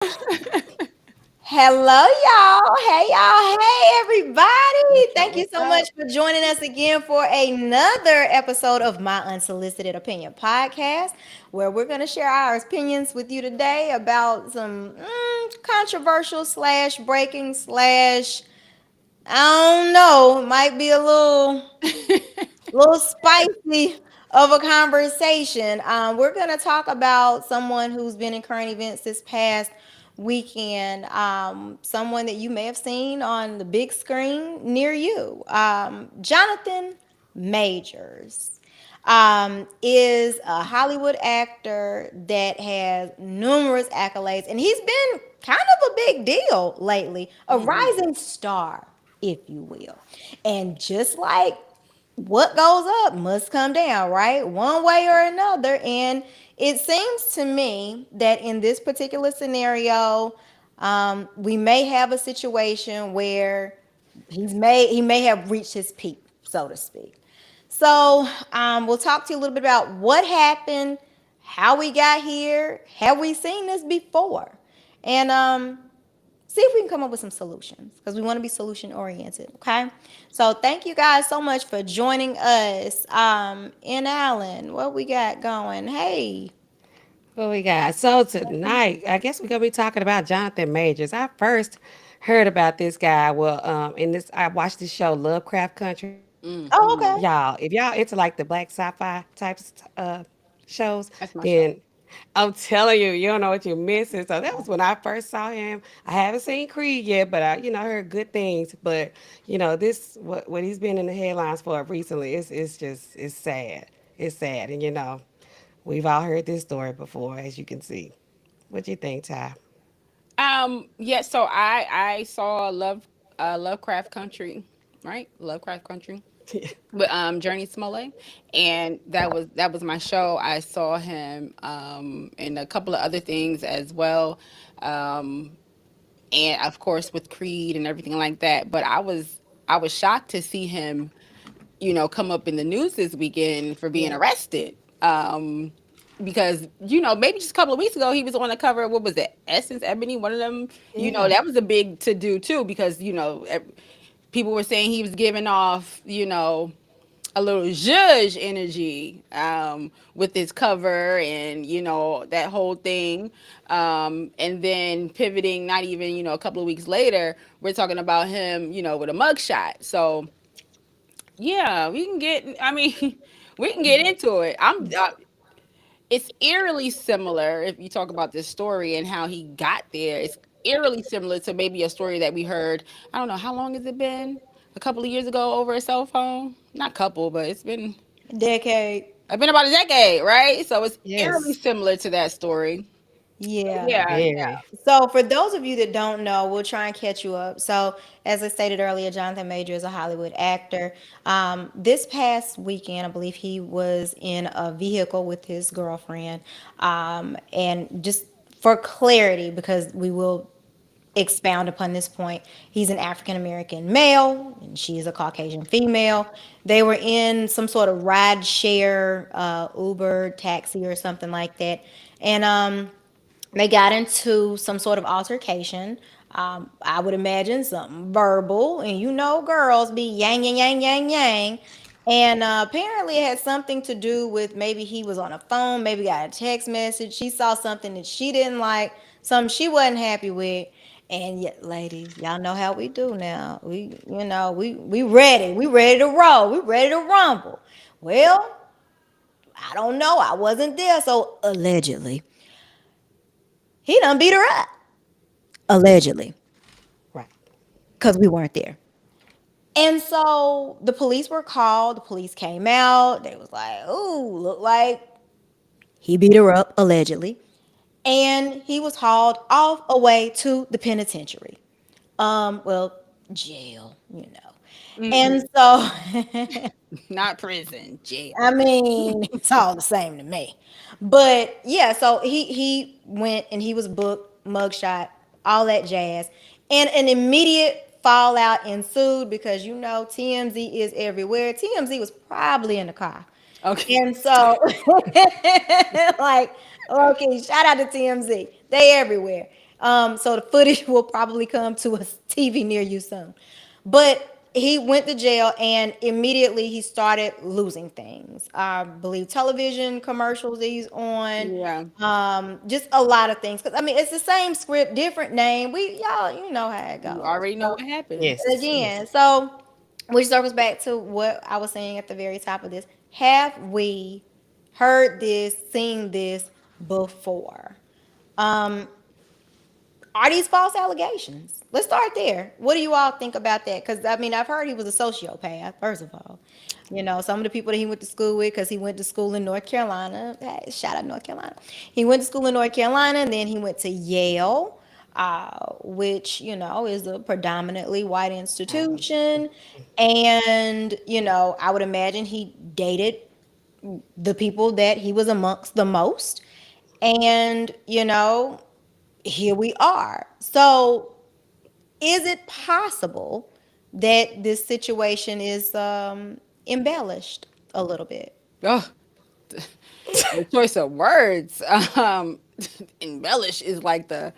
Hello, y'all. Hey, y'all. Hey, everybody. What's up? Thank you What's so up? much for joining us again for another episode of my Unsolicited Opinion podcast, where we're going to share our opinions with you today about some controversial slash breaking slash, I don't know, might be a little spicy of a conversation. We're going to talk about someone who's been in current events this past weekend, someone that you may have seen on the big screen near you. Jonathan Majors is a Hollywood actor that has numerous accolades, and he's been kind of a big deal lately, a rising star, if you will. And just like what goes up must come down, right? One way or another. And it seems to me that in this particular scenario, we may have a situation where he may have reached his peak, so to speak. So we'll talk to you a little bit about what happened, how we got here, have we seen this before, and see if we can come up with some solutions because we want to be solution oriented. Okay. So thank you guys so much for joining us. NAllen, what we got going? Hey. What we got? So tonight, I guess we're gonna be talking about Jonathan Majors. I first heard about this guy. Well, in this, I watched this show, Lovecraft Country. Oh, Y'all, okay. if y'all into like the black sci-fi types shows, That's my show. then I'm telling you, you don't know what you're missing. So that was when I first saw him. I haven't seen Creed yet, but I heard good things. But this what he's been in the headlines for recently it's sad. It's sad, and we've all heard this story before, as you can see. What do you think, Ty? Yeah. So I saw Lovecraft Country, right? Lovecraft Country with Journey Smollett, and that was my show. I saw him in a couple of other things as well, um, and of course with Creed and everything like that. But I was shocked to see him, come up in the news this weekend for being Yeah. arrested. Because maybe just a couple of weeks ago he was on the cover of, what was it, Essence Ebony, one of them. Yeah. That was a big to do too, because people were saying he was giving off a little zhuzh energy with his cover and that whole thing, and then pivoting, not even a couple of weeks later, we're talking about him with a mugshot. So yeah, we can get. I mean, we can get into it. It's eerily similar if you talk about this story and how he got there. It's eerily similar to maybe a story that we heard. I don't know, how long has it been? A couple of years ago over a cell phone. Not couple, but Decade. it's been about a decade, right? So it's eerily Yes, similar to that story. But Yeah. yeah, very. So, for those of you that don't know, we'll try and catch you up. So, as I stated earlier, Jonathan Major is a Hollywood actor. This past weekend, I believe he was in a vehicle with his girlfriend. And just for clarity, because we will expound upon this point, he's an African American male, and she is a Caucasian female. They were in some sort of ride share, Uber, taxi, or something like that. And they got into some sort of altercation. I would imagine something verbal, and girls be yang, yang, yang, yang, yang. And apparently, it had something to do with maybe he was on a phone, maybe got a text message. She saw something that she didn't like, something she wasn't happy with. And yet, ladies, y'all know how we do now. We ready. We ready to roll. We ready to rumble. Well, I don't know. I wasn't there, so allegedly, he done beat her up. Allegedly, Right. because we weren't there. And so the police were called. The police came out. They was like, "Ooh, look like he beat her up allegedly," and he was hauled off away to the penitentiary. Well, jail, you know. And so, not prison, jail. I mean, it's all the same to me. But yeah, so he went and he was booked, mugshot, all that jazz, and an immediate fallout ensued because TMZ is everywhere. TMZ was probably in the car, Okay. and so like, okay, shout out to TMZ, they everywhere. So the footage will probably come to a TV near you soon. But he went to jail and immediately he started losing things. I believe television commercials that he's on, Yeah. just a lot of things. Cause I mean, it's the same script, different name. Y'all, you know how it You goes. already know what happens. Yes, yes. Again, so which circles back to what I was saying at the very top of this. Have we heard this, seen this before? Are these false allegations? Let's start there. What do you all think about that? Because I mean, I've heard he was a sociopath. First of all, some of the people that he went to school with, because he went to school in North Carolina. Hey, shout out North Carolina. He went to school in North Carolina, and then he went to Yale, which is a predominantly white institution. And I would imagine he dated the people that he was amongst the most. And here we are. So, is it possible that this situation is embellished a little bit? Oh, the choice of words. Embellish is like the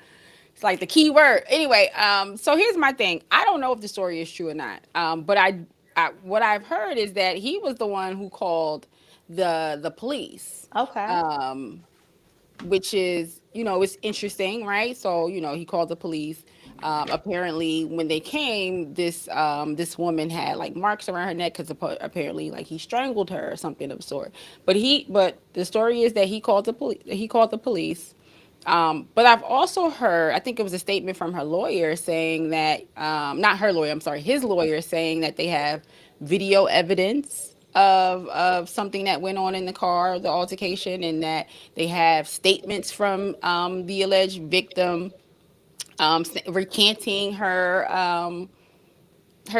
key word. Anyway, so here's my thing. I don't know if the story is true or not. But what I've heard is that he was the one who called the police. Okay. Um, which is, it's interesting, right? So, he called the police. Apparently, when they came, this woman had like marks around her neck because apparently, like he strangled her or something of the sort. But the story is that he called the police. He called the police. But I've also heard, I think it was a statement from her lawyer saying that, not her lawyer, I'm sorry, his lawyer saying that they have video evidence of something that went on in the car, the altercation, and that they have statements from the alleged victim recanting her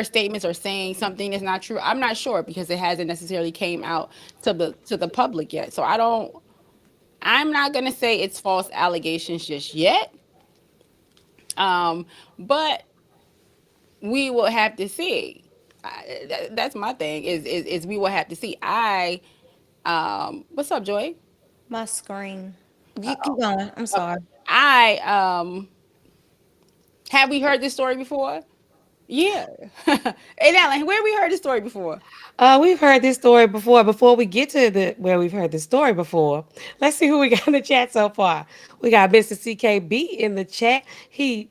statements or saying something that's not true. I'm not sure because it hasn't necessarily came out to the public yet. So I'm not gonna say it's false allegations just yet. But we will have to see. That's my thing. Is we will have to see. What's up, Joy? My screen. You keep going. I'm sorry. I Have we heard this story before? Yeah. Hey, Alan, where we heard this story before? We've heard this story before. Before we get to the where we've heard this story before, let's see who we got in the chat so far. We got Mr. CKB in the chat. He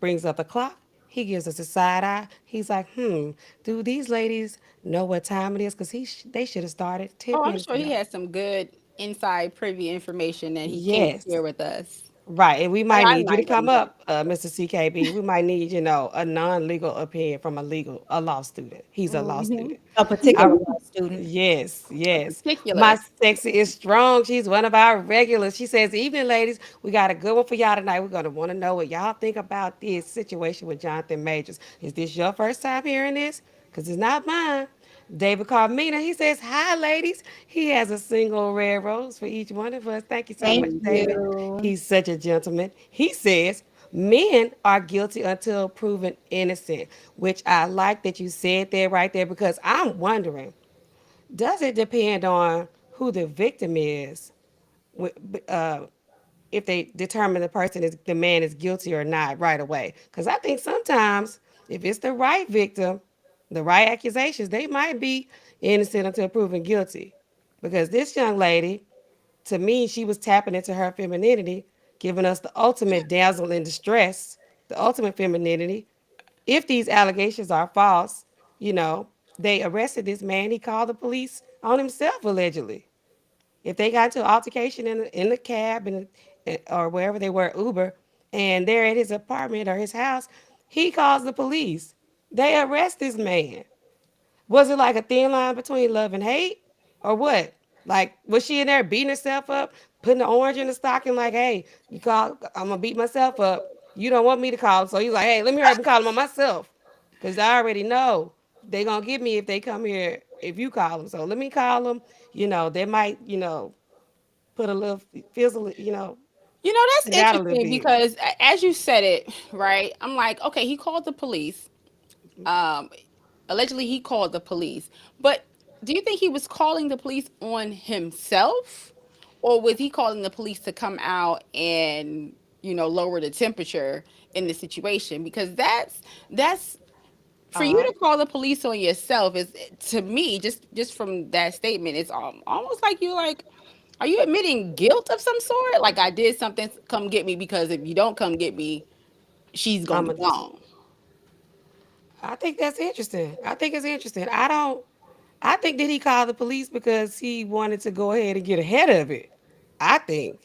brings up the clock. He gives us a side eye. He's like, do these ladies know what time it is? Because they should have started 10 Oh, I'm minutes sure he ago. has some good inside privy information that he can't Yes. share with us. Right, and we might I need you to might come know. up, Mr. CKB. We might need, a non-legal opinion from a law student. He's a law student. A All particular right. law student. Yes, A yes. particular. My sexy is strong. She's one of our regulars. She says, "Evening, ladies. We got a good one for y'all tonight. We're gonna want to know what y'all think about this situation with Jonathan Majors. Is this your first time hearing this? Because it's not mine." David Carmina, he says, "Hi, ladies." He has a single red rose for each one of us. Thank you so Thank much, David. you. He's such a gentleman. He says, "Men are guilty until proven innocent," which I like that you said that right there because I'm wondering, does it depend on who the victim is? Wi- if they determine the man is guilty or not right away. Because I think sometimes if it's the right victim, the right accusations, they might be innocent until proven guilty. Because this young lady, to me, she was tapping into her femininity, giving us the ultimate damsel in distress, the ultimate femininity. If these allegations are false, you know, they arrested this man. He called the police on himself, allegedly. If they got into an altercation in the cab or wherever they were, Uber, and they're at his apartment or his house, he calls the police. They arrest this man. Was it like a thin line between love and hate, or what? Like, was she in there beating herself up, putting the orange in the stocking? Like, hey, I'm gonna beat myself up. You don't want me to call him, so he's like, hey, let me hurry up and call him on myself, cause I already know they gonna get me if they come here if you call them. So let me call them. They might, put a little fizzle, That's it out a little interesting bit. because as you said it, right? I'm like, okay, he called the police. Um, Allegedly, he called the police. But do you think he was calling the police on himself, or was he calling the police to come out and lower the temperature in the situation, because that's for you Oh, to call the police on yourself is, to me, just from that statement, it's almost like you like, are you admitting guilt of some sort? Like, I did something, come get me, because if you don't come get me, she's gonna I'm be a, gone. I think that's interesting. I think it's interesting. I don't. I think that he called the police because he wanted to go ahead and get ahead of it. I think.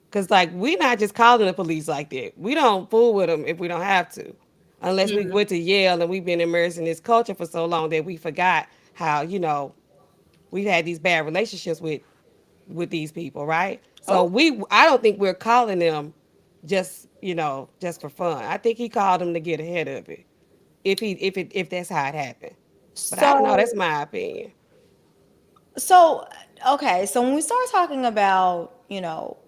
Because, like, we're not just calling the police like that. We don't fool with them if we don't have to. Unless we went to Yale and we've been immersed in this culture for so long that we forgot how, we've had these bad relationships with these people, right? So Oh, I don't think we're calling them just for fun. I think he called them to get ahead of it. If that's how it happened. But I don't know, So that's my opinion. So, okay, so when we start talking about,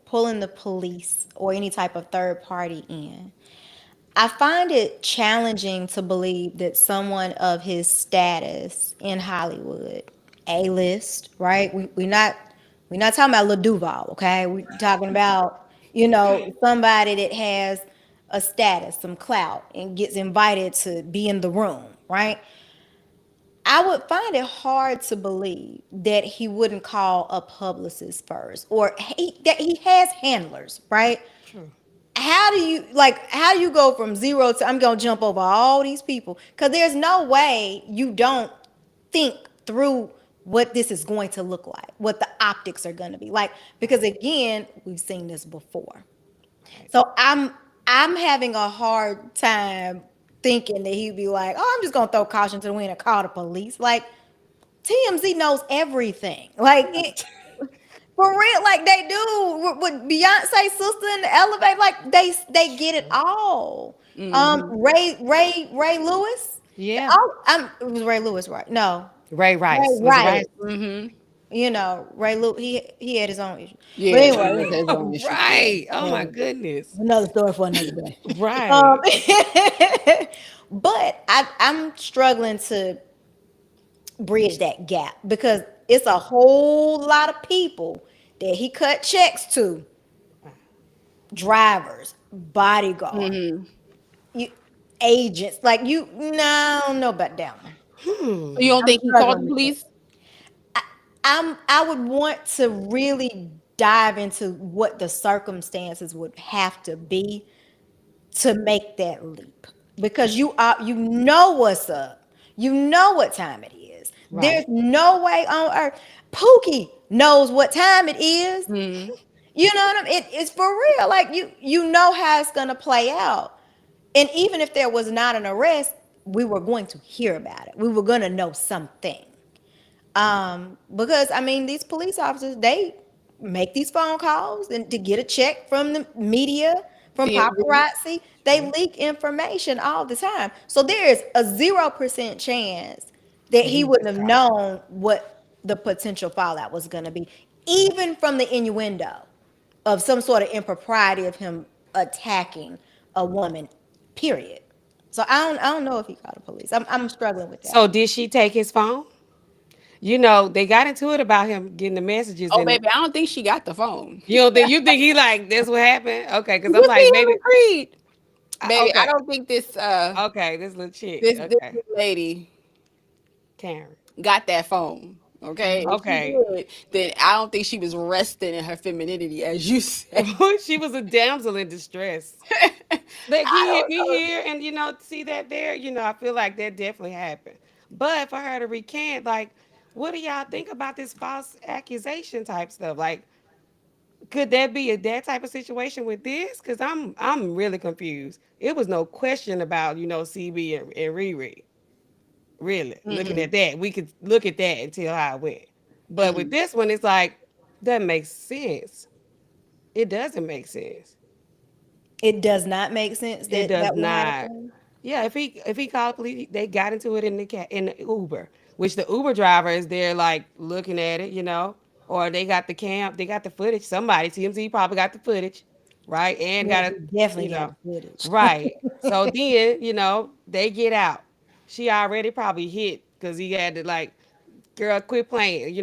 pulling the police or any type of third party in, I find it challenging to believe that someone of his status in Hollywood, A-list, right? We're not talking about Lil Duval, okay? We're talking about, somebody that has a status, some clout, and gets invited to be in the room, right? I would find it hard to believe that he wouldn't call a publicist first, or that he has handlers, right? True. How do you go from zero to I'm gonna jump over all these people? Because there's no way you don't think through what this is going to look like, what the optics are going to be like. Because again, we've seen this before. Right. So I'm having a hard time thinking that he'd be like, "Oh, I'm just gonna throw caution to the wind and call the police." Like TMZ knows everything. Like for real, like they do with Beyonce's sister in the elevator. Like they get it all. Ray Lewis. Yeah. It was Ray Lewis, right? No, Ray Ray Rice. Was it Rice. Rice? Ray Lewis. He had his own issues, but yeah, anyway, he has his own issues. Yeah. Right. Oh my yeah. goodness. Another story for another day. Um, Right. but I'm struggling to bridge that gap because it's a whole lot of people that he cut checks to, drivers, bodyguards, you, agents. Like no, I don't know about that one. You don't I'm think he called struggling the with that. police? I would want to really dive into what the circumstances would have to be to make that leap because you know what's up. You know what time it is. There's Right. no way on earth. Pookie knows what time it is. You know what I mean? It's for real. Like you know how it's gonna play out. And even if there was not an arrest, we were going to hear about it. We were gonna know something. Because I mean, these police officers, they make these phone calls and to get a check from the media, from TMZ. paparazzi. They leak information all the time. So there is a 0% chance that That he he wouldn't just have called. known what the potential fallout was going to be, even from the innuendo of some sort of impropriety of him attacking a woman. Period. So I don't know if he called the police. I'm struggling with that So one. did she take his phone? They got into it about him getting the messages Oh, and baby, I don't think she got the phone. you think he like that's what happened? Okay, because I'm You see like him maybe and Creed, baby. I okay. don't think Okay, this little chick. this Okay. lady Karen. got that phone. Okay, if she Okay. did, then I don't think she was resting in her femininity, as you say. She was a damsel in distress. Like I don't he know. here and see that there, I feel like that definitely happened. But for her to recant, like, what do y'all think about this false accusation type stuff? Like, could that be that type of situation with this? Because I'm really confused. It was no question about CB and Riri. Really looking at that, we could look at that and tell how it went. But with this one, it's like that makes sense. It doesn't make sense. It does not make sense It that does that would not. happen. Yeah, if he called police, they got into it in the Uber, which the Uber driver is there like looking at it, or they got they got the footage. Somebody TMZ probably got the footage, right? And Yeah, got he it, definitely got the footage. right. So then they get out. She already probably hit because he had to like, girl, quit playing.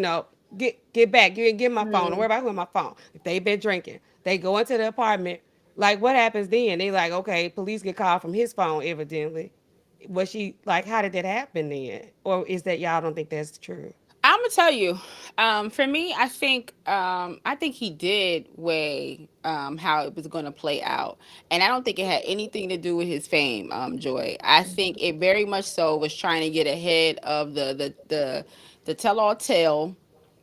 Get back. Get my phone. Don't worry about who on my phone. If they been drinking, they go into the apartment. Like, what happens then? They like, okay, police get called from his phone, evidently. Was she like, how did that happen then? Or is that y'all don't think that's true? I'm gonna tell you. For me, I think he did weigh how it was gonna play out, and I don't think it had anything to do with his fame. Joy. I think it very much so was trying to get ahead of the tell all tale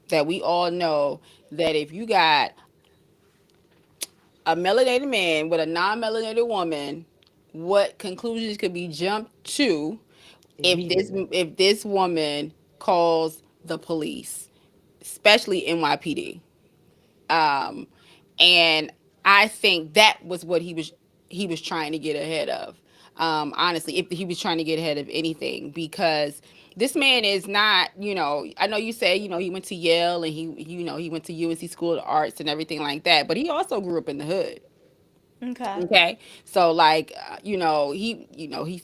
that we all know that if you got a melanated man with a non-melanated woman, what conclusions could be jumped to Immediately. if this woman calls the police, especially NYPD. Um, and I think that was what he was trying to get ahead of. Honestly, if he was trying to get ahead of anything, because this man is not, I know you say, he went to Yale and he went to UNC School of Arts and everything like that, but he also grew up in the hood. Okay. Okay, so like, he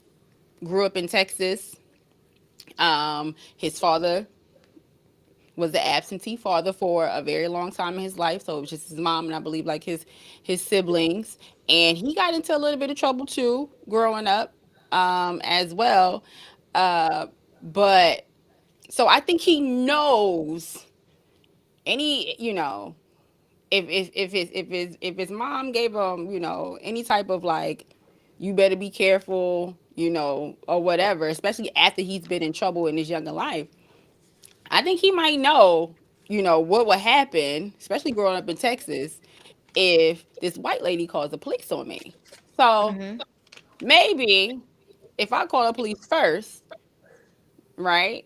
grew up in Texas. His father was the absentee father for a very long time in his life. So it was just his mom and I believe like his siblings. And he got into a little bit of trouble too growing up, as well. Uh, but so I think he knows any, if his mom gave him, any type of like, you better be careful, or whatever, especially after he's been in trouble in his younger life. I think he might know, what would happen, especially growing up in Texas, if this white lady calls the police on me. So Mm-hmm. maybe if I call the police first, right?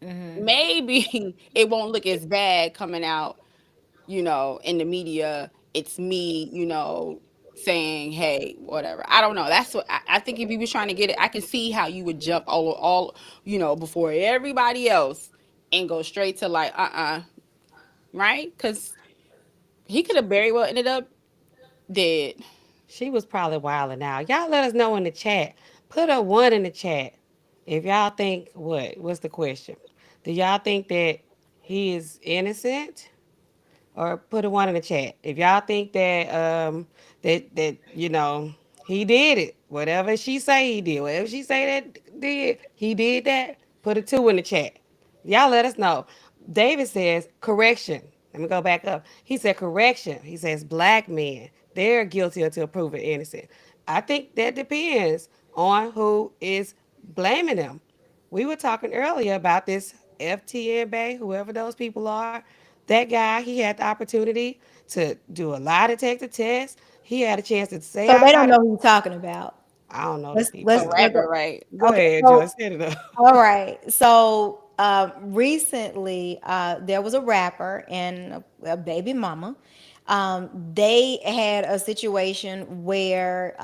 Mm-hmm. Maybe it won't look as bad coming out, in the media. It's me, saying, hey, whatever. I don't know. That's what I think. If you was trying to get it, I can see how you would jump all, before everybody else and go straight to like, right? Because he could have very well ended up dead. She was probably wilding out. Y'all let us know in the chat. Put a one in the chat. If y'all think what? What's the question? Do y'all think that he is innocent? Or put a one in the chat. If y'all think that that he did it, whatever she say he did, whatever she say that did he did that. Put a two in the chat. Y'all let us know. David says correction. Let me go back up. He said correction. He says black men they're guilty until proven innocent. I think that depends on who is blaming them. We were talking earlier about this FTN Bay, whoever those people are. That guy, he had the opportunity to do a lie detector test. He had a chance to say So all they don't kind of. know who you're talking about. I don't know the Let's people. A rapper, right? Go okay. ahead, So Joy. Set it up. all right. So recently, there was a rapper and a baby mama. They had a situation where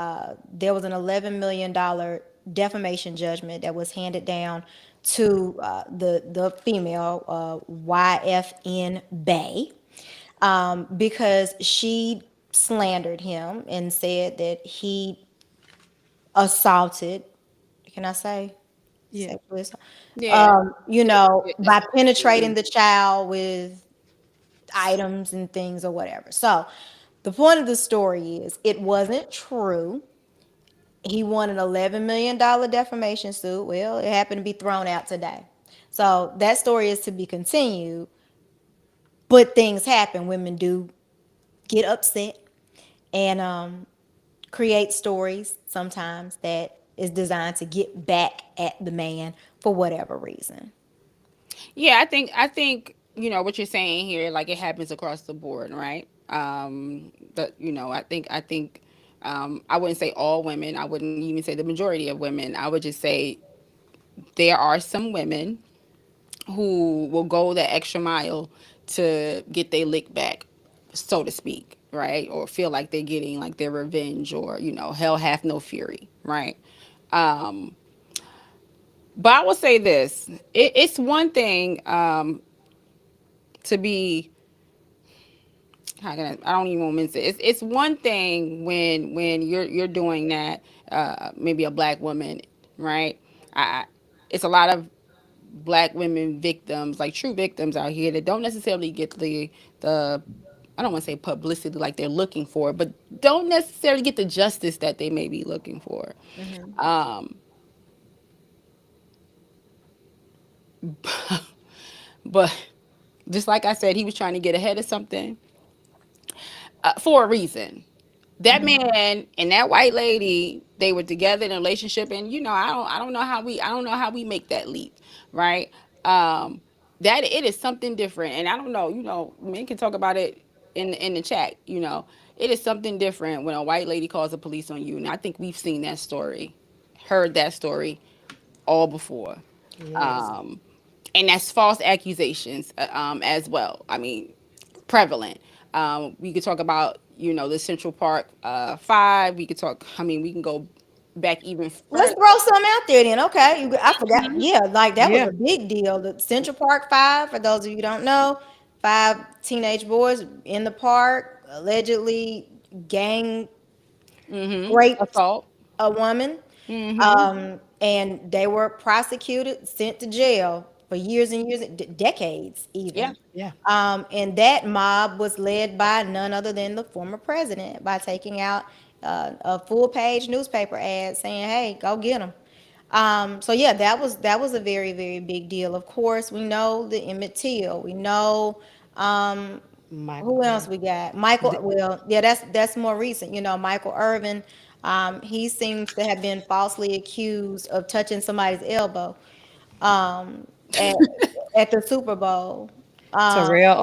there was an $11 million defamation judgment that was handed down to the female YFN Bay, because she slandered him and said that he assaulted. Can I say? Yeah. Sexually assault, Yeah. by penetrating the child with items and things or whatever. So the point of the story is it wasn't true. He won an $11 million defamation suit. Well, it happened to be thrown out today. So that story is to be continued. But things happen. Women do get upset and create stories sometimes that is designed to get back at the man for whatever reason. Yeah, I think what you're saying here, like it happens across the board, right? I think I wouldn't say all women. I wouldn't even say the majority of women. I would just say there are some women who will go the extra mile to get their lick back, so to speak, right? Or feel like they're getting like their revenge, or hell hath no fury, right? Um, but I will say this: it's one thing to be, how can I don't even want to say it's one thing when you're doing that, maybe a black woman, right? I it's a lot of black women victims, like true victims out here, that don't necessarily get the I don't want to say publicity like they're looking for, but don't necessarily get the justice that they may be looking for. Mm-hmm. Um, but just like I said, he was trying to get ahead of something for a reason. That Mm-hmm. man and that white lady, they were together in a relationship, and I don't know how we make that leap, right? um that it is something different, and I don't know, men can talk about it in the chat. It is something different when a white lady calls the police on you, and I think we've seen that story, heard that story all before. Yes. um and that's false accusations, as well. I mean, prevalent. We could talk about, the Central Park Five. We could talk. I mean, we can go back even Let's further. throw some out there then. Okay. I forgot. Mhm. Yeah, like that was Yeah. a big deal. The Central Park Five, for those of you who don't know, five teenage boys in the park allegedly gang raped Assault. a woman. Hmm. And they were prosecuted, sent to jail for years and years, decades Yeah. even. Yeah. And that mob was led by none other than the former president by taking out a full page newspaper ad saying, "Hey, go get them." So yeah, that was a very very big deal. Of course, we know the Emmett Till. We know Michael who else Irvin. we got? Michael. The- Well, yeah, that's more recent. Michael Irvin. He seems to have been falsely accused of touching somebody's elbow at at the Super Bowl. Terrell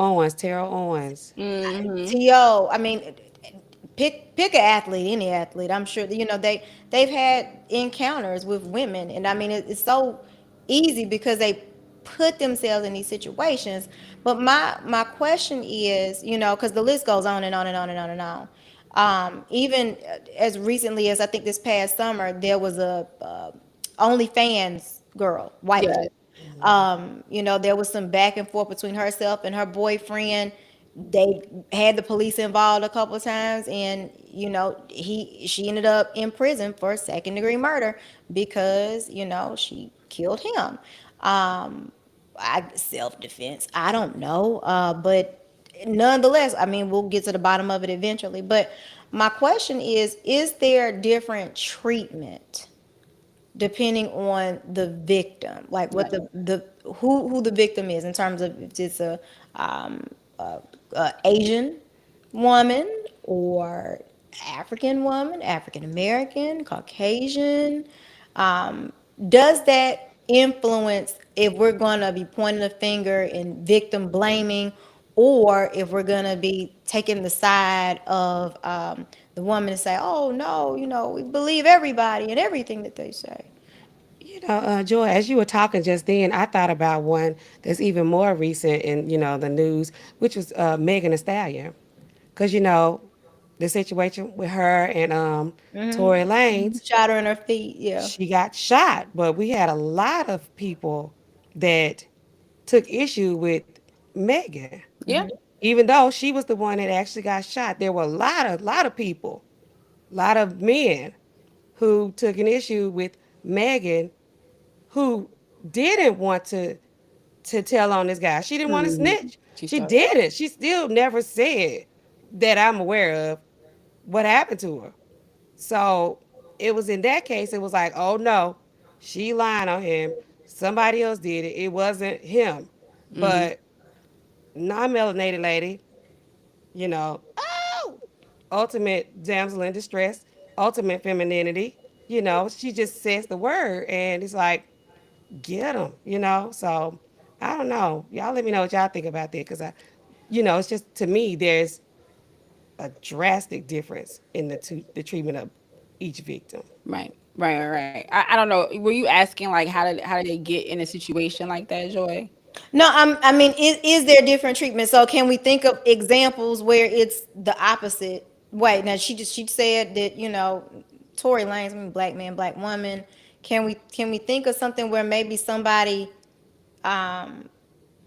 Owens. Hmm. To I mean, pick an athlete, any athlete. I'm sure that, they've had encounters with women, and I mean it's so easy because they put themselves in these situations. But my question is, because the list goes on and on and on and on and on. Even as recently as I think this past summer, there was a OnlyFans girl, white Yeah. lady. There was some back and forth between herself and her boyfriend. They had the police involved a couple of times, and she ended up in prison for second degree murder because she killed him. I self defense. I don't know, but nonetheless, I mean, we'll get to the bottom of it eventually. But my question is there different treatment depending on the victim, like what Right. the who the victim is in terms of if it's um, a Asian woman or African woman, African American, Caucasian. Does that influence if we're going to be pointing a finger and victim blaming, or if we're going to be taking the side of the woman and say, oh no, we believe everybody and everything that they say? Joy, as you were talking just then, I thought about one that's even more recent in, the news, which was Megan Thee Stallion. Because, the situation with her and Tory Lanez, Shot her in her feet. Yeah. she got shot. But we had a lot of people that took issue with Megan. Yeah. Even though she was the one that actually got shot, there were a lot of people, a lot of men who took an issue with Megan who didn't want to tell on this guy. She didn't want to Hmm. snitch. She She started. didn't. She still never said that I'm aware of what happened to her. So it was in that case, it was like, oh no, she lying on him. Somebody else did it. It wasn't him. Hmm. But non-melanated lady, oh, ultimate damsel in distress, ultimate femininity. She just says the word, and it's like, get them. So I don't know. Y'all let me know what y'all think about that, because it's just, to me, there's a drastic difference in the treatment of each victim. Right. Right. Right. Right. I don't know. Were you asking like how did they get in a situation like that, Joy? No, I mean, is there different treatment? So can we think of examples where it's the opposite way? Now she said that Tory Lanez, I mean, black man, black woman. Can we think of something where maybe somebody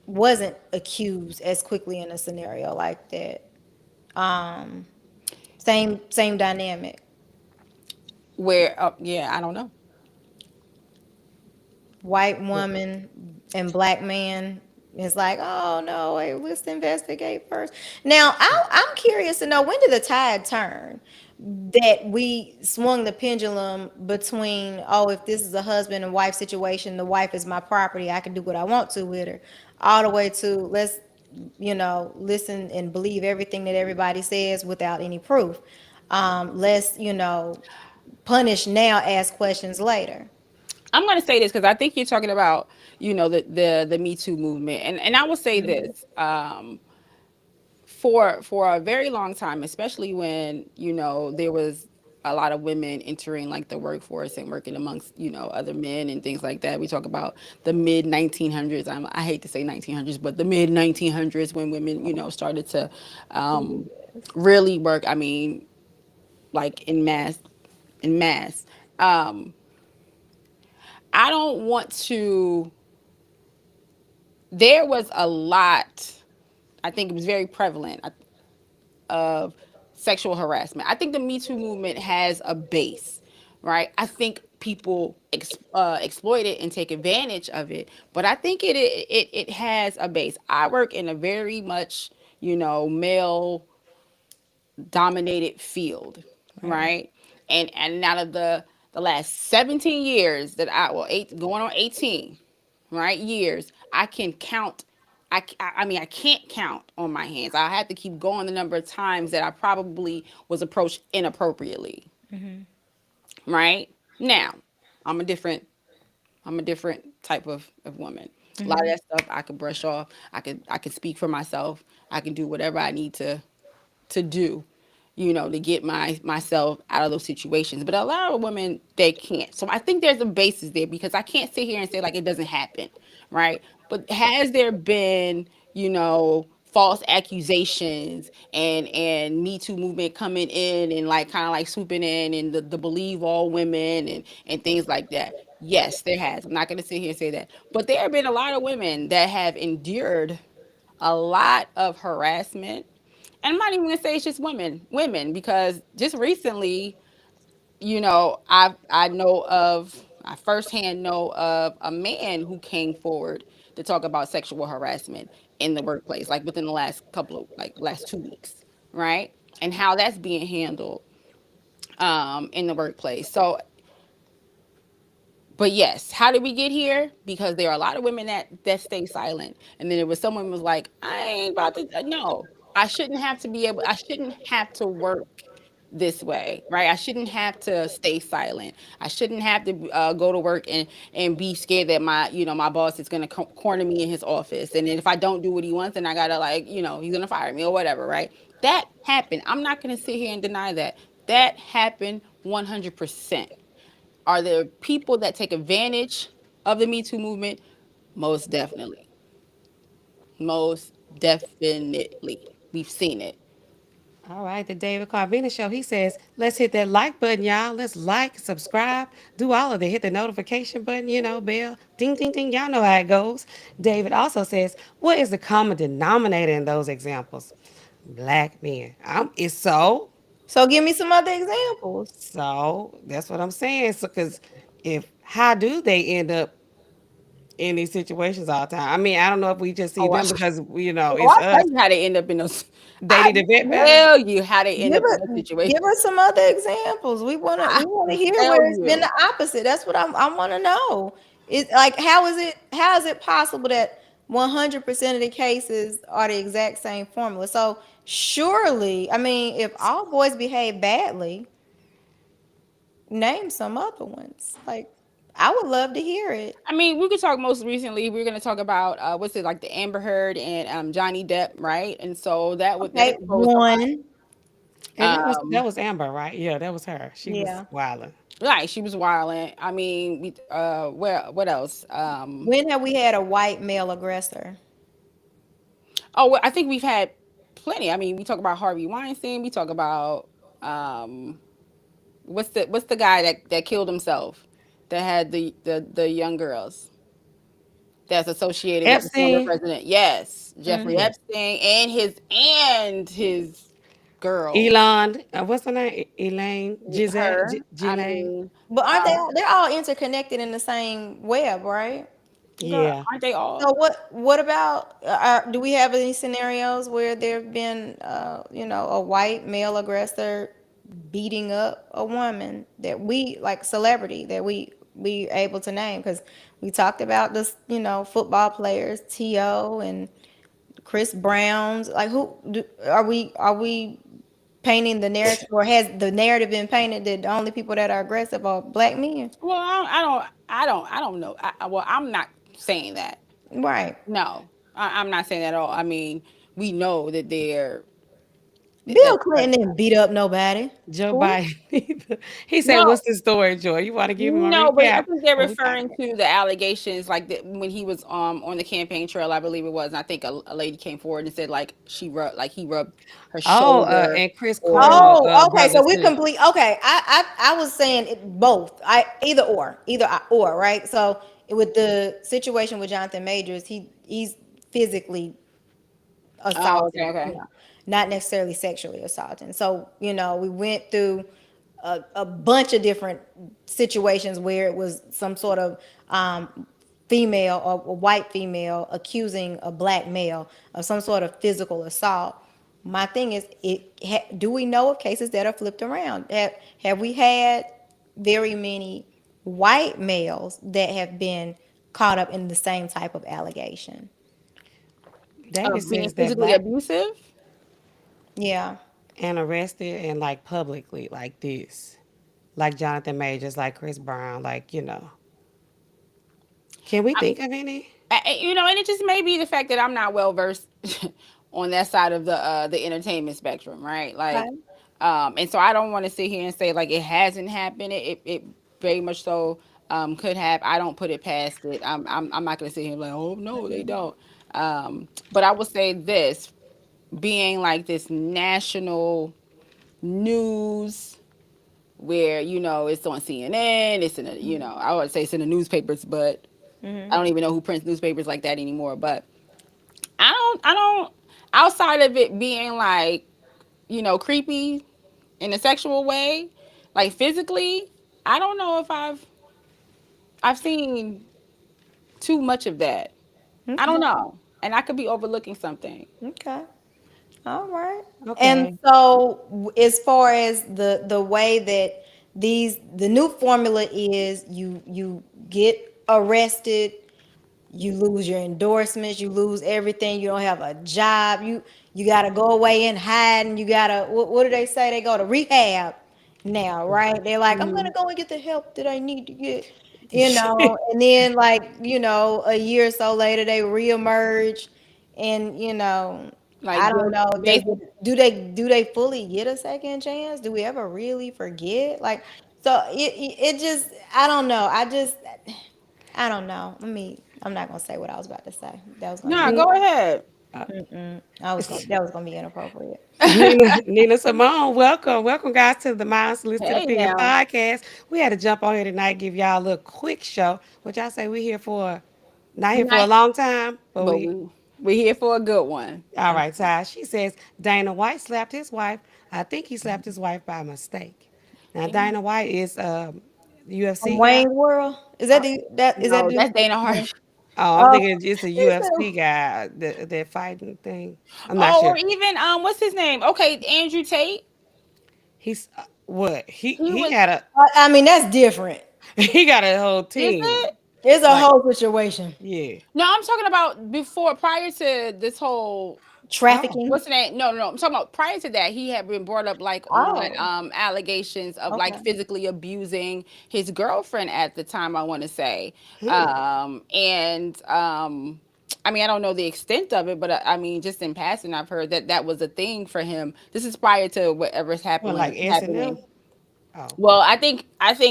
wasn't accused as quickly in a scenario like that? Same dynamic. Where? Yeah. I don't know. White woman and black man. It's like, oh no, wait, let's investigate first. Now, I'm curious to know, when did the tide turn that we swung the pendulum between, oh, if this is a husband and wife situation, the wife is my property, I can do what I want to with her, all the way to let's, listen and believe everything that everybody says without any proof. Let's, punish now, ask questions later. I'm going to say this because I think you're talking about, the Me Too movement, and I will say this, for a very long time, especially when there was a lot of women entering like the workforce and working amongst other men and things like that. We talk about the mid 1900s. I hate to say 1900s, but the mid 1900s when women started to really work. I mean, like in mass. Um, I don't want to. There was a lot. I think it was very prevalent of sexual harassment. I think the Me Too movement has a base, right? I think people exploit it and take advantage of it, but I think it has a base. I work in a very much male dominated field, Right. right? And out of the last 17 years that eight going on 18, right, years, I can count. I mean, I can't count on my hands. I have to keep going the number of times that I probably was approached inappropriately. Right now, I'm a different I'm a different type of woman. A lot of that stuff I could brush off. I could speak for myself. I can do whatever I need to do, to get myself out of those situations. But a lot of women, they can't. So I think there's a basis there because I can't sit here and say like it doesn't happen, right? But has there been, false accusations and Me Too movement coming in and like kind of like swooping in and the believe all women and things like that? Yes, there has. I'm not going to sit here and say that. But there have been a lot of women that have endured a lot of harassment. And I'm not even gonna say it's just women, because just recently, I firsthand know of a man who came forward to talk about sexual harassment in the workplace, like within the last 2 weeks, right? And how that's being handled in the workplace. So but yes, how did we get here? Because there are a lot of women that stay silent, and then there was someone was like, "I ain't about to." No, I shouldn't have to be able. I shouldn't have to work this way, right? I shouldn't have to stay silent. I shouldn't have to go to work and be scared that my boss is gonna corner me in his office, and then if I don't do what he wants, then I gotta he's gonna fire me or whatever, right? That happened. I'm not gonna sit here and deny that. That happened 100%. Are there people that take advantage of the Me Too movement? Most definitely. Most definitely. We've seen it. All right, the David Carvina Show. He says, let's hit that like button, y'all. Let's like, subscribe, do all of it. Hit the notification button, bell, ding, ding, ding. Y'all know how it goes. David also says, what is the common denominator in those examples? Black men. It's so. So give me some other examples. So that's what I'm saying. So, because how do they end up in these situations all the time? I mean, I don't know if we just see Oh, them because, it's I'll tell us. you how they end up in those. They I need to vet better. tell you how they end Give up in us those give situations. us some other examples. We I wanna will hear tell where it's been you. the opposite. That's what I wanna know. It's like, how is it possible that 100% of the cases are the exact same formula? So surely, I mean, if all boys behave badly, name some other ones. Like, I would love to hear it. I mean, we could talk most recently. We're going to talk about what's it like the Amber Heard and Johnny Depp, right? And so that Okay, exposed a lot. one. And that was Amber, right? Yeah, that was her. She was Yeah. wilding. Right, she was wilding. I mean, where what else? When have we had a white male aggressor? Oh, well, I think we've had plenty. I mean, we talk about Harvey Weinstein. We talk about um, what's the guy that killed himself, that had the young girls that's associated with the former Epstein. president. Yes, Jeffrey Mm. Yeah. Epstein and his girl, Elon. What's her name? Elaine. her. I Ghislaine. mean, But aren't um, they're all interconnected in the same web, right? Girl, Yeah. aren't they all? So what about do we have any scenarios where there have been a white male aggressor beating up a woman that we like celebrity that we able to name because we talked about this football players T.O. and Chris Brown's like are we painting the narrative or has the narrative been painted that the only people that are aggressive are black men? Well, I don't know. Well, I'm not saying that. Right. No, I'm not saying that at all. I mean, we know that they're Bill that Clinton didn't beat up nobody. Joe who? Biden. He said, No, "What's the story, Joy? You want to give him a no, but I recap? think they're What we talking referring about?" to the allegations, like when he was on the campaign trail, I believe it was. And I think a lady came forward and said like he rubbed her Oh, shoulder and Chris or Cuomo, Oh, okay. brother So we too. complete. Okay, I was saying both. I either or, right? So with the situation with Jonathan Majors, he's physically oh, okay, assaulting, okay. not necessarily sexually assaulting. So we went through a bunch of different situations where it was some sort of female or a white female accusing a black male of some sort of physical assault. My thing is, do we know of cases that are flipped around? Have we had very many white males that have been caught up in the same type of allegation? David Being says that physically black abusive. Yeah. and arrested and like publicly like this, like Jonathan Majors, like Chris Brown, like Can we think of any? And it just may be the fact that I'm not well versed on that side of the entertainment spectrum, right? Like, Okay. and so I don't want to sit here and say like it hasn't happened. It very much so could have. I don't put it past it. I'm not gonna sit here and like, oh no, they don't. But I will say this, being like this national news where it's on CNN, it's in I would say it's in the newspapers, but I don't even know who prints newspapers like that anymore. But I don't outside of it being like, creepy in a sexual way, like physically, I don't know if I've seen too much of that. I don't Okay. know. And I could be overlooking something. Okay. All right. And Okay. so as far as the way that the new formula is you get arrested, you lose your endorsements, you lose everything, you don't have a job, you got to go away and hide and you got to what do they say, they go to rehab now, right? They're like, I'm going to Mhm. go and get the help that I need to get, and then like, a year or so later they reemerge and Like I don't know if they based do they fully get a second chance? Do we ever really forget? Like, so it just I don't know. I don't know. I'm not gonna say what I was about to say. That was gonna be Nah, go ahead. that was gonna be inappropriate. Nina Simone, welcome. Welcome, guys, to the My Unsolicited Hey Opinion now. podcast. We had to jump on here tonight, give y'all a little quick show. What y'all say we here for? Not here Good for a night. long time, but But we. we're here for a good one. All right, Ty. She says Dana White slapped his wife. I think he slapped his wife by mistake. Now, Damn. Dana White is From UFC guy. Wayne's World. Uh, Is that no, dude? that's Dana Hart. Oh, I'm Oh, thinking it's a he UFC said, guy, that fighting thing. I'm not Oh, or sure. even what's his name? Okay, Andrew Tate. He's what? He He he was. had a I mean, that's different. he got a whole Is team. it? It's a Like, whole situation. yeah. No, I'm talking about before, prior to this whole. Oh, Trafficking. What's the name? No, no, no. I'm talking about prior to that. He had been brought up like on Oh, allegations of like okay. physically abusing his girlfriend at the time. I want to say, hmm. and I mean, I don't know the extent of it, but I mean, just in passing, I've heard that that was a thing for him. This is prior to whatever's Well, like S&M. happening. Oh, Well, I think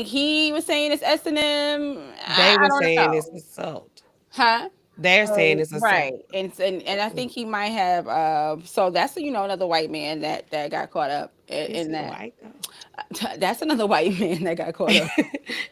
he was saying it's S and M. they I were don't saying it's know, assault. huh? They're saying it's Right, assault. and I think he might have. So that's another white man that got caught up Is in he that. white though? That's another white man that got caught up.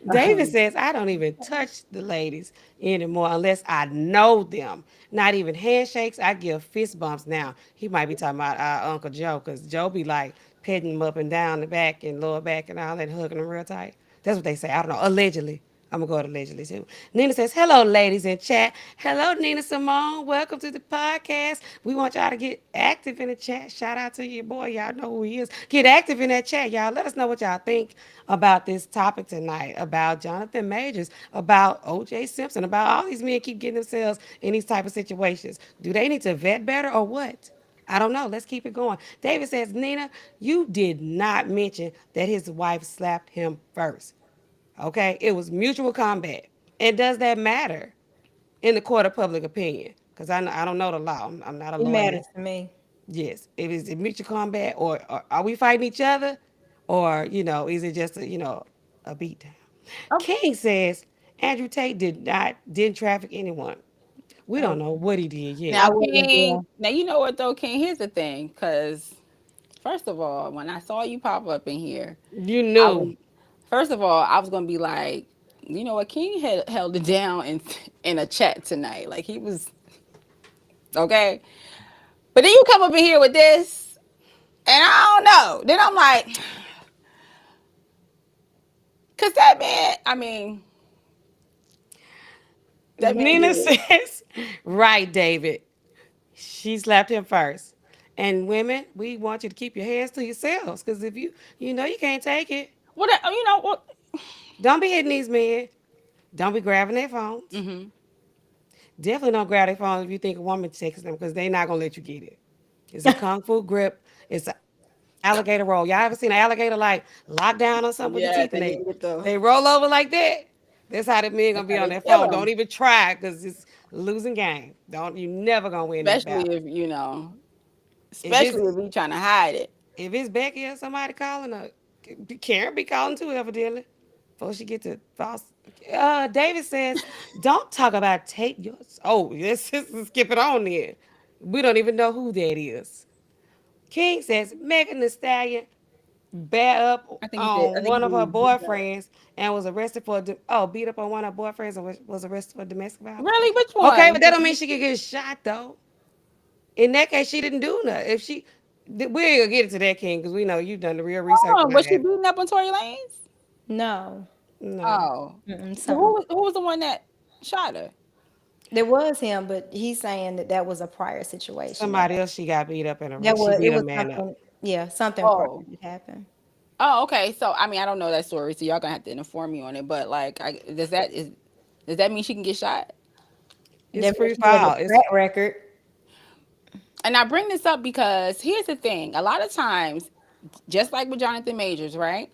David says, I don't even touch the ladies anymore unless I know them. Not even handshakes. I give fist bumps now. He might be talking about our Uncle Joe because Joe be like petting him up and down the back and lower back and all that, hugging him real tight. That's what they say. I don't know. Allegedly. I'm gonna go to allegedly too. Nina says, "Hello, ladies in chat. Hello, Nina Simone. Welcome to the podcast. We want y'all to get active in the chat. Shout out to your boy. Y'all know who he is. Get active in that chat, y'all. Let us know what y'all think about this topic tonight. About Jonathan Majors. About O.J. Simpson. About all these men keep getting themselves in these type of situations. Do they need to vet better or what?" I don't know. Let's keep it going. David says, "Nina, you did not mention that his wife slapped him first. Okay, it was mutual combat. And does that matter in the court of public opinion? Because I don't know the law. I'm not a It lawyer. matters to me. Yes, it is it mutual combat, or are we fighting each other, or is it just a beat down? King says Andrew Tate didn't traffic anyone. We don't Oh, know what he did yet. I Now, wasn't there. King. Now you know what though, King. Here's the thing, because first of all, when I saw you pop up in here, You I knew. was first of all I was gonna be like, you know what, King had held it down in a chat tonight. Like he was okay, but then you come up in here with this, and I don't know. Then I'm like, cause that man. I mean, that man Nina did. says, right, David. She slapped him first. And women, we want you to keep your hands to yourselves, because if you know you can't take it, What you know what? don't be hitting these men. Don't be grabbing their phones. Mm-hmm. Definitely don't grab their phones if you think a woman texting them, because they not gonna let you get it. It's a kung fu grip. It's an alligator roll. Y'all ever seen an alligator like lock down on something with the Yes, teeth, and and they then get the. they roll over like that? That's how the men That's gonna be how on they their kill phone. Don't him. even try, because it's losing game. Don't you never gonna win that Especially battle. if you know. If Especially it's if you trying to hide it. If it's Becky or somebody calling her, Karen be calling too, evidently. Before she get to false. David says, "Don't talk about take yours." Oh, yes, skip it on there. We don't even know who that is. King says Megan Thee Stallion beat up I think he said. I on think one of her he. boyfriends and was arrested for beat up on one of her boyfriends and was arrested for domestic violence. Really, which Okay, one? but that don't mean she could get shot though. In that case, she didn't do nothing. If she, we ain't gonna get into that, King, because we know you've done the real research Oh, and I was she haven't. beating up on Tory Lanez? No. No, Oh, Mm-mm, so something. who was the one that shot her? There was him, but he's saying that that was a prior situation. somebody else she got beat up in a That she was it beat a was man up. something. Yeah, something prior Oh, that happened. oh, okay. So I mean, I don't know that story, so y'all gonna have to inform me on it. But like, does that mean she can get shot? It's That means free she has file. a track record. And I bring this up because here's the thing: a lot of times, just like with Jonathan Majors, right?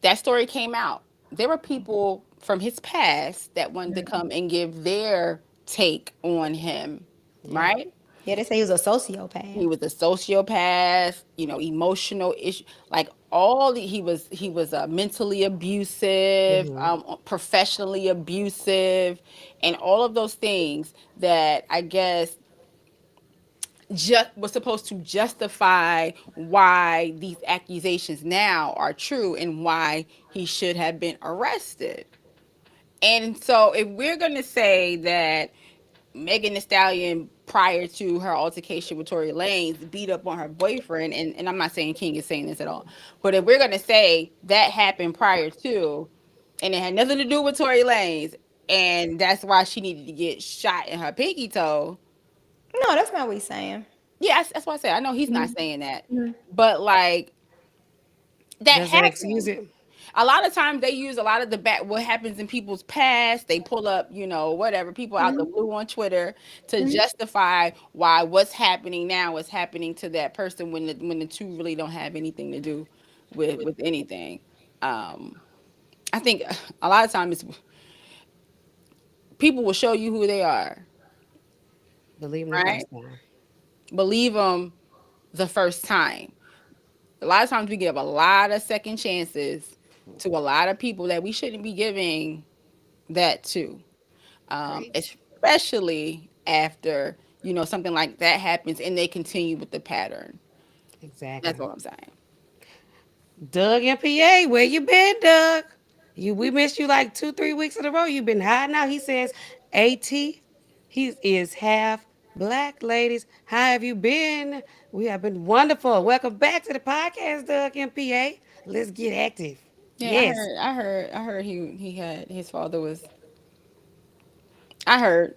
That story came out. There were people from his past that wanted to come and give their take on him, Yeah. right? Yeah, they say he was a He sociopath. was a sociopath, you know, emotional issue, like he was mentally abusive, Hmm. professionally abusive, and all of those things that I guess just was supposed to justify why these accusations now are true and why he should have been arrested. And so if we're going to say that Megan Thee Stallion, prior to her altercation with Tory Lanez, beat up on her boyfriend, and I'm not saying King is saying this at all, but if we're going to say that happened prior to, and it had nothing to do with Tory Lanez, and that's why she needed to get shot in her pinky toe. No, that's not what he's saying. Yeah, that's what I said. I know he's not Mhm. saying that, Mhm. but like that Does that excuse happened. it? A lot of times they use a lot of the back what happens in people's past. They pull up, you know, whatever people out the Mhm. blue on Twitter to Mhm. justify why what's happening now is happening to that person when the two really don't have anything to do with anything. Um, I think a lot of times people will show you who they are, Believe them the right? first time. Believe them the first time. A lot of times we give a lot of second chances to a lot of people that we shouldn't be giving that to, Preach. especially after something like that happens and they continue with the pattern. That's Exactly. all I'm saying. Doug and PA, where you been, Doug? We missed you like 2, 3 weeks in a row. You've been hiding out. He says, AT, he is half black, ladies. How have you been? We have been wonderful. Welcome back to the podcast, Doug and PA. Let's get active. Yeah, Yes. I heard he had his father was. I heard.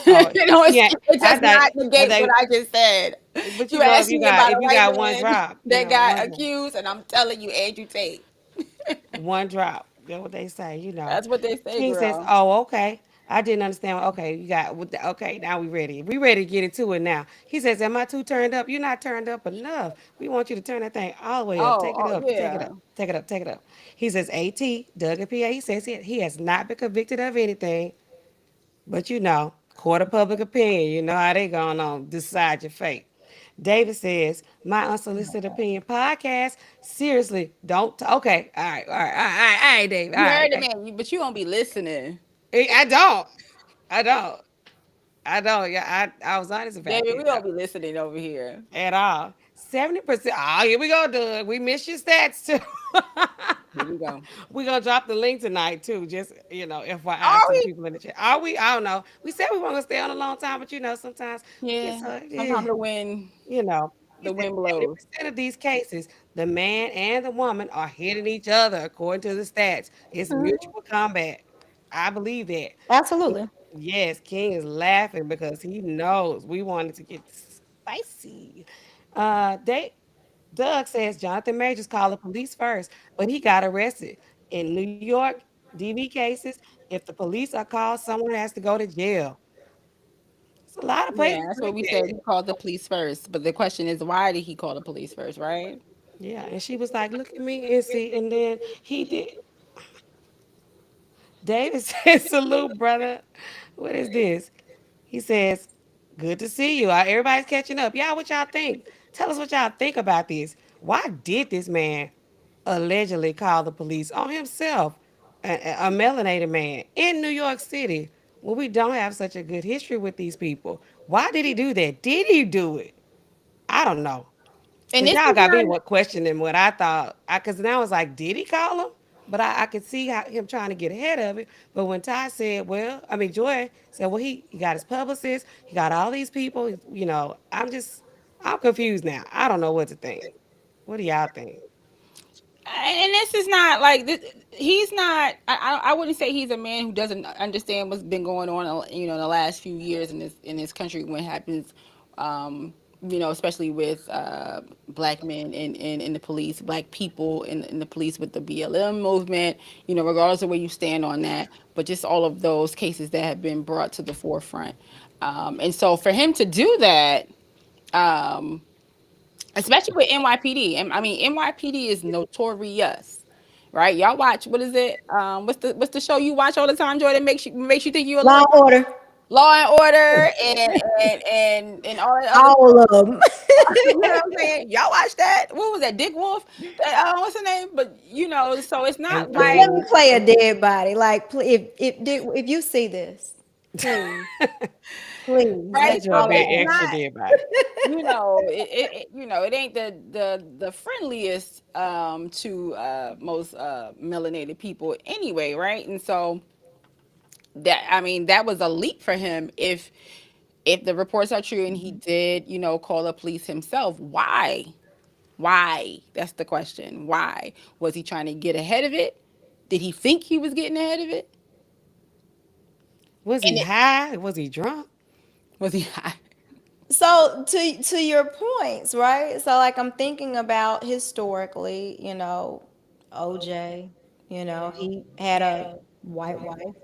Oh, You know, yeah. it I does thought, not I negate what think, I just said. but You you know, asked me about if a you white got one man drop, that got one drop, accused, and I'm telling you, Andrew Tate. one drop. That's what they say. That's what they say, King says, girl. "Oh, okay. I didn't understand. Okay, you got okay. Now we ready. We ready to get into it now." He says, "Am I too turned up? You're not turned up enough. We want you to turn that thing all the way up. Oh, Take it oh up. Take it yeah. up. Take it up. Take it up." He says, "At Doug and PA." He says he has not been convicted of anything, but court of public opinion. You know how they going on decide your fate. David says, "My unsolicited opinion podcast. Seriously, don't. Okay, all right, all right, all right, all right, David. All You right, heard it, man. But you won't be listening, I don't. I don't. I don't. Yeah, I was honest about David. this We don't be listening over here. at all. 70%. Oh, here we go, Doug. We missed your stats too. Here we go. We're gonna drop the link tonight too. Just FYI Are to the we? people in the chat. Are we? I don't know. We said we weren't gonna stay on a long time, but sometimes we get Yeah. so Sometimes you know. He the said wind blows. 70% of these cases, the man and the woman are hitting each other according to the stats. It's Mhm. mutual combat. I believe that. Absolutely. Yes, King is laughing because he knows we wanted to get spicy. They Doug says Jonathan Majors called the police first, but he got arrested. In New York, DV cases, if the police are called, someone has to go to jail. There's a lot of Yeah, places that's what like we said. that. He called the police first. But the question is, why did he call the police first, right? Yeah, and she was like, "Look at me and see," and then he did. David says, "Salute, brother. What is this?" He says, "Good to see you. Everybody's catching up. Y'all, what y'all think? Tell us what y'all think about this. Why did this man allegedly call the police on himself, a melanated man in New York City, when we don't have such a good history with these people? Why did he do that? Did he do it? I don't know. And Cause this y'all is got me not. what questioning what I thought. Cause now I was like, did he call him? But I could see him trying to get ahead of it. But when Ty said, well, I mean Joy said, well, he got his publicist, he got all these people. I'm confused now. I don't know what to think. What do y'all think? And this is not like this, he's not. I wouldn't say he's a man who doesn't understand what's been going on. In the last few years in this country when it happens. Especially with black men in the police, black people in the police with the BLM movement. Regardless of where you stand on that, but just all of those cases that have been brought to the forefront. And so for him to do that. Um, Especially with NYPD. And I mean, NYPD is notorious, right? Y'all watch what is it? What's the show you watch all the time, Jordan? Makes you think you're a Law lawyer. and order. Law and Order and all that other. All of them. You know what I'm saying? Y'all watch that? What was that? Dick Wolf? What's her name? But so it's not And Let like me play a dead body. Like, if you see this, please, please, right. let's Joy So call it it's being out. extra not. dead body. It ain't the friendliest to most melanated people anyway, right? And so that was a leap for him if the reports are true and he did call the police himself. Why? That's the question. Why? Was he trying to get ahead of it? Did he think he was getting ahead of it? Was And he high? Was he drunk? was he high? So to your points, right? So like I'm thinking about historically, OJ, he had a white wife.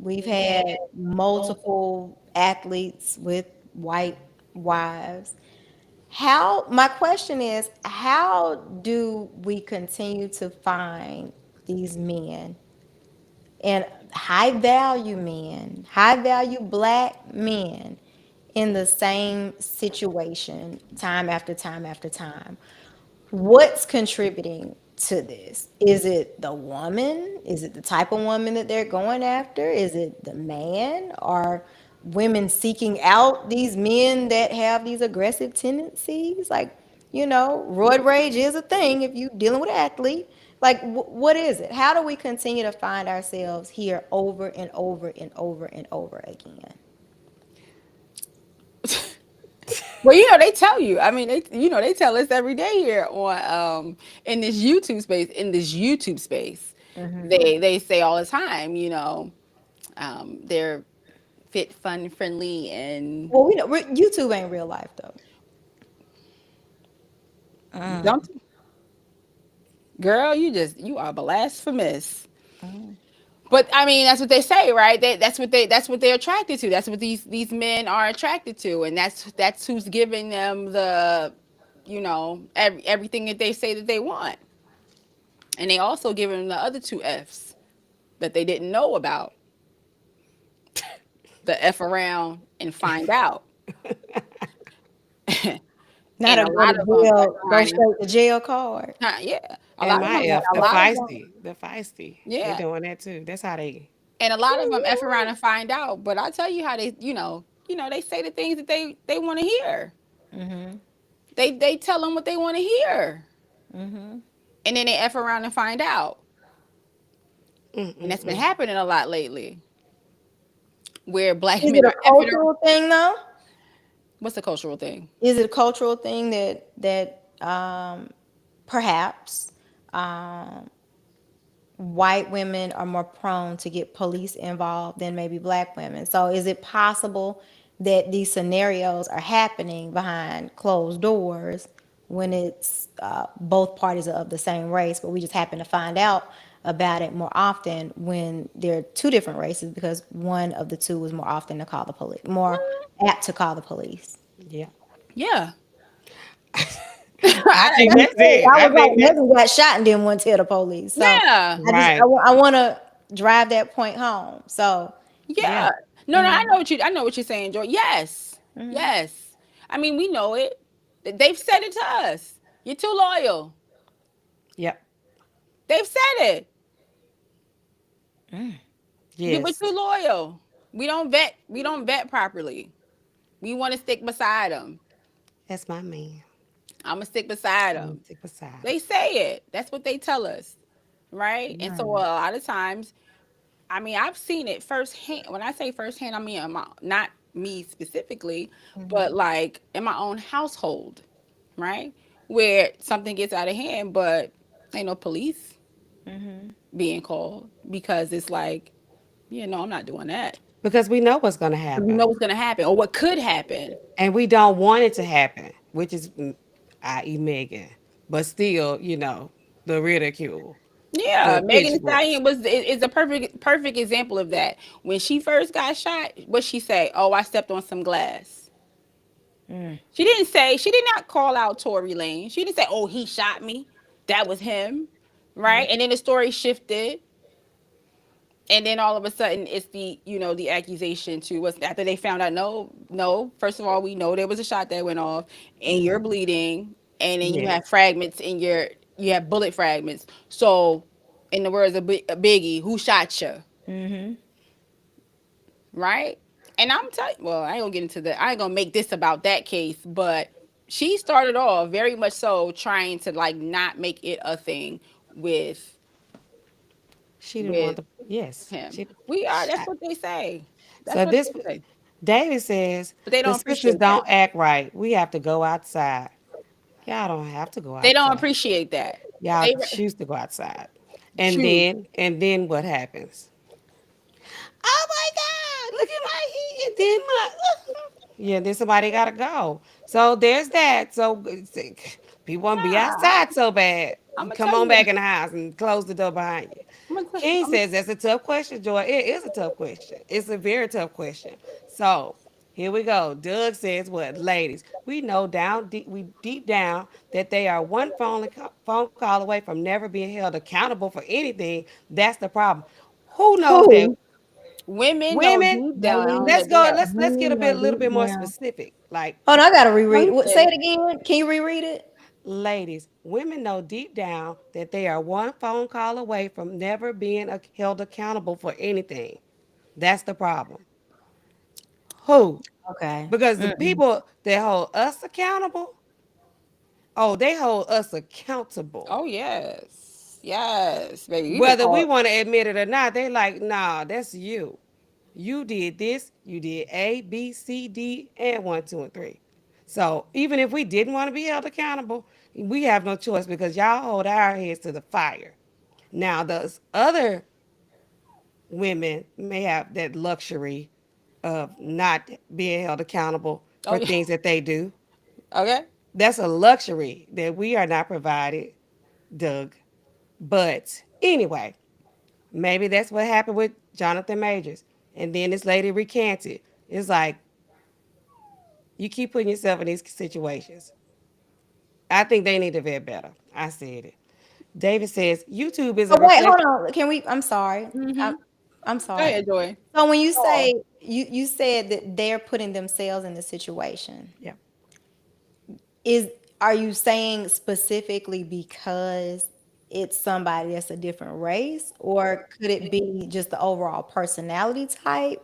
We've had multiple athletes with white wives. My question is, how do we continue to find these men and high value black men in the same situation time after time after time? What's contributing to this? Is it the woman? Is it the type of woman that they're going after? Is it the man? Are women seeking out these men that have these aggressive tendencies? Like, roid rage is a thing if you're dealing with an athlete. Like, what is it? How do we continue to find ourselves here over and over and over and over again? Well, they tell you. I mean, they tell us every day here on in this YouTube space. In this YouTube space, they say all the time. They're fit, fun, friendly, and Well, we know YouTube ain't real life though. don't. Girl, you are blasphemous. But I mean, that's what they say, right? That's what they're attracted to. That's what these men are attracted to, and that's who's giving them the, everything that they say that they want. And they also give them the other two F's that they didn't know about: the F around and find out. Not And a a go lot to of them, jail, go straight to jail card. yeah, a And lot of my them, F, a lot of them, the feisty. They yeah, doing that too. That's how they. and a lot of them F around and find out. But I tell you how they, they say the things that they want to hear. They tell them what they want to hear, and then they F around and find out. And that's been Mm-mm-mm. happening a lot lately, where black Is men it a are effing around. cultural thing though? What's the cultural thing? Is it a cultural thing that perhaps white women are more prone to get police involved than maybe black women? So is it possible that these scenarios are happening behind closed doors when it's both parties are of the same race, but we just happen to find out about it more often when they're two different races because one of the two is more often to call the police, more apt to call the police. Yeah. Yeah. I That's think what that's I'm saying. it. I I was like, think that's husband got shot and didn't want to tell the police. So Yeah. right. I want to drive that point home. So Yeah. Yeah. No, no, I know what you're saying, Joy. Yes. Yes. I mean, we know it. They've said it to us. You're too loyal. Yep. They've said it. We're Yes. too loyal. We don't vet properly. We want to stick beside them. That's my man. I'm gonna stick beside I'm gonna them. stick beside him. They say it. That's what they tell us, right? And so a lot of times, I mean, I've seen it firsthand. When I say firsthand, I mean not me specifically, but like in my own household, right? Where something gets out of hand, but ain't no police being called because it's like, I'm not doing that. Because we know what's gonna We happen. know what's gonna happen or what could happen. And we don't want it to happen, which is i.e. Megan. But still, the ridicule, Yeah, the Megan Thee pitchforks. Stallion is a perfect example of that. When she first got shot, what she say? Oh, I stepped on some glass. She did not call out Tory Lane. She didn't say, oh, he shot me. That was him. Right. And then the story shifted. And then all of a sudden it's the accusation to what's after they found out, no, no, first of all, we know there was a shot that went off and you're bleeding. And then you have Yes. fragments you have bullet fragments. So in the words of Biggie, who shot you? Right? And I'm telling well, I ain't gonna get into that. I ain't gonna make this about that case, but she started off very much so trying to like not make it a thing with She didn't want with the yes. him. She We are. That's shot. what they say. That's So what this they say. David says But they the don't sisters appreciate that. don't act right. We have to go outside. Y'all don't have to go They don't outside. appreciate that. Y'all They choose to go outside. And choose. then what happens? Oh my God, look at my heat. And then my yeah, then somebody gotta go. So there's that. So people want to be Nah, outside so bad. I'm You gonna come tell on you. back in the house and close the door behind you. I'm gonna, King I'm, says that's a tough question, Joy. It is a tough question. It's a very tough question. So here we go. Doug says, "What, ladies? We know deep down that they are one phone call away from never being held accountable for anything. That's the problem. Who knows that? who? women know Women. deep Ladies, down Let's that they go. are. Let's get women a are little bit deep more down. specific. Like Oh no, I gotta reread it. Say Women, it again. Can you reread it? ladies, women know deep down that they are one phone call away from never being held accountable for anything. That's the problem. Who? Okay. Because the people that hold us accountable, oh, they hold us accountable. oh yes, yes, baby. We've been Whether we called. want to admit it or not, they like, nah, that's you. You did this, you did A, B, C, D, and one, two, and three. So even if we didn't want to be held accountable, we have no choice because y'all hold our heads to the fire. Now, those other women may have that luxury of not being held accountable Oh for yeah. things that they do. Okay. That's a luxury that we are not provided, Doug. But anyway, maybe that's what happened with Jonathan Majors. And then this lady recanted. It's like you keep putting yourself in these situations. I think they need to vet better. I said it. David says YouTube is a Oh wait, hold reflection. on. Can we? I'm sorry. Mm-hmm. I'm Go sorry. ahead, Joy. So when you Oh. say you said that they're putting themselves in the situation, Yeah. is are you saying specifically because it's somebody that's a different race, or could it be just the overall personality type?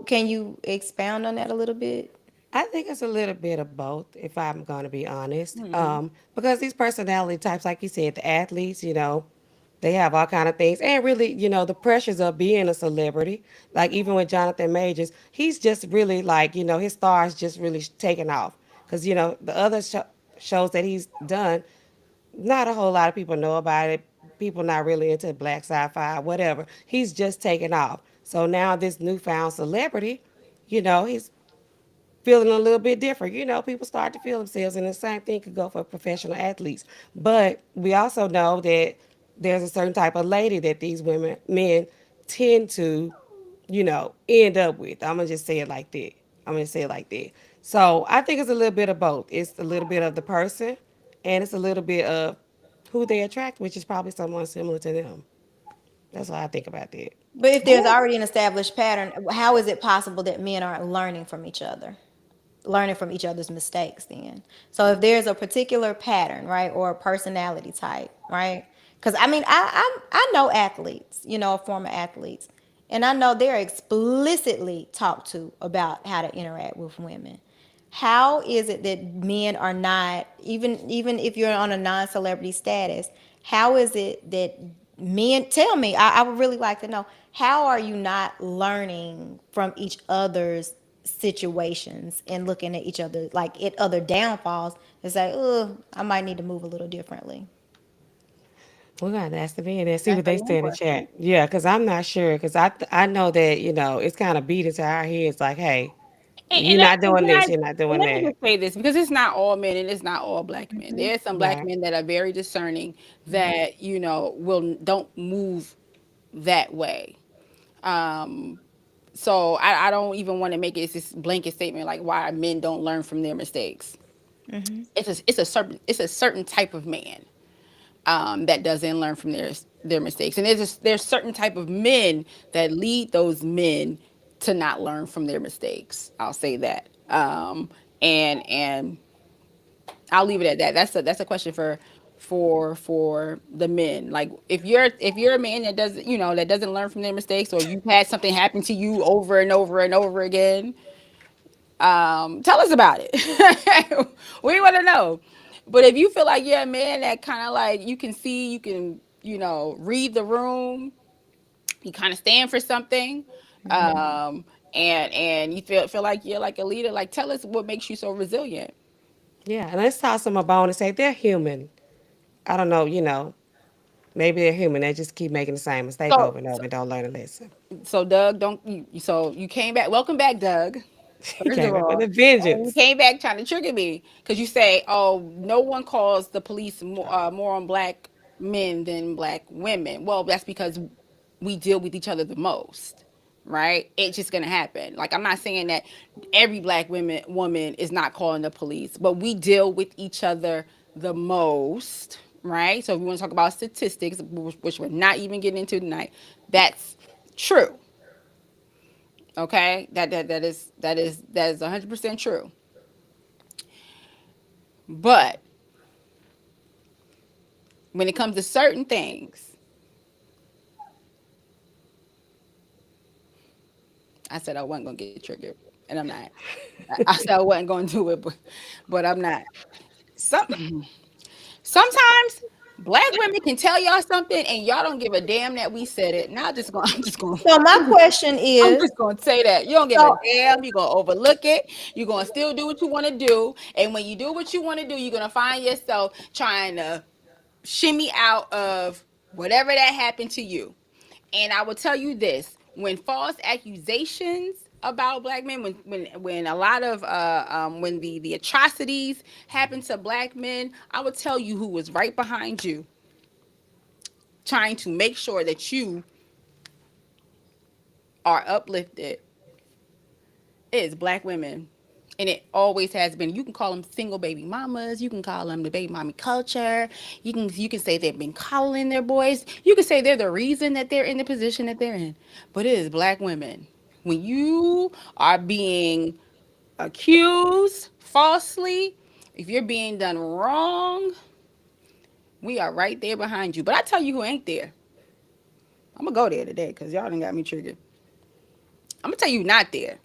Can you expound on that a little bit? I think it's a little bit of both, if I'm going to be honest. Hmm. Because these personality types, like you said, the athletes, they have all kind of things, and really, the pressures of being a celebrity. Like even with Jonathan Majors, he's just really like, his stars just really taking off. Because the other shows that he's done, not a whole lot of people know about it. People not really into black sci-fi, whatever. He's just taking off. So now this newfound celebrity, he's feeling a little bit different. People start to feel themselves, and the same thing could go for professional athletes. But we also know that there's a certain type of lady that these men tend to, end up with. I'm gonna just say it like that. I'm gonna say it like that. So I think it's a little bit of both. It's a little bit of the person, and it's a little bit of who they attract, which is probably someone similar to them. That's what I think about that. But if there's Cool. already an established pattern, how is it possible that men aren't learning from each other? Learning from each other's mistakes then. So if there's a particular pattern, right, or a personality type, right? Because I mean, I know athletes, former athletes, and I know they're explicitly talked to about how to interact with women. How is it that men are not, even if you're on a non-celebrity status, how is it that men, tell me, I would really like to know, how are you not learning from each other's situations and looking at each other like at other downfalls and say, oh, I might need to move a little differently? We're gonna ask the men and see That's what a they man say in the question. chat. Yeah, because I'm not sure. Because I know that it's kind of beat into our heads like, hey, you're not And doing this, you're not doing let me that. just say this because it's not all men and it's not all black men. Mm-hmm. There's some black Right. men that are very discerning that will don't move that way. Um, so I don't even want to make it this blanket statement like why men don't learn from their mistakes. Mm-hmm. It's a certain type of man that doesn't learn from their mistakes, and there's certain type of men that lead those men to not learn from their mistakes. I'll say that, and I'll leave it at that. That's a question for the men. Like if you're a man that doesn't learn from their mistakes, or you've had something happen to you over and over and over again, tell us about it. We want to know. But if you feel like you're a man that kind of like you can see, you can read the room, you kind of stand for something, um, and you feel like you're like a leader, like tell us what makes you so resilient. Yeah, and let's toss them a bone and say they're human. I don't know, maybe they're human. They just keep making the same mistake So over and over and don't learn a lesson. so Doug, don't you? So you came back. Welcome back, Doug. He First of came back with all, a and you vengeance. came back trying to trigger me because you say, "Oh, no one calls the police more on black men than black women." Well, that's because we deal with each other the most, right? It's just gonna happen. Like I'm not saying that every black woman is not calling the police, but we deal with each other the most, right? So if we want to talk about statistics, which we're not even getting into tonight, that's true. Okay, that is 100% true. But when it comes to certain things, I said I wasn't gonna get triggered, and I'm not. I said I wasn't gonna do it, but I'm not. Some sometimes Black women can tell y'all something and y'all don't give a damn that we said it. Now I'm just gonna So my question I'm is, just gonna say that. You don't give a so damn, you're gonna overlook it, you're gonna still do what you wanna do. And when you do what you wanna do, you're gonna find yourself trying to shimmy out of whatever that happened to you. And I will tell you this: when false accusations about black men, when a lot of when the atrocities happen to black men, I will tell you who was right behind you, trying to make sure that you are uplifted. It is black women. And it always has been. You can call them single baby mamas. You can call them the baby mommy culture. You can say they've been coddling their boys. You can say they're the reason that they're in the position that they're in. But it is black women. When you are being accused falsely, if you're being done wrong, we are right there behind you. But I tell you who ain't there. I'm gonna go there today because y'all done got me triggered. I'm gonna tell you not there.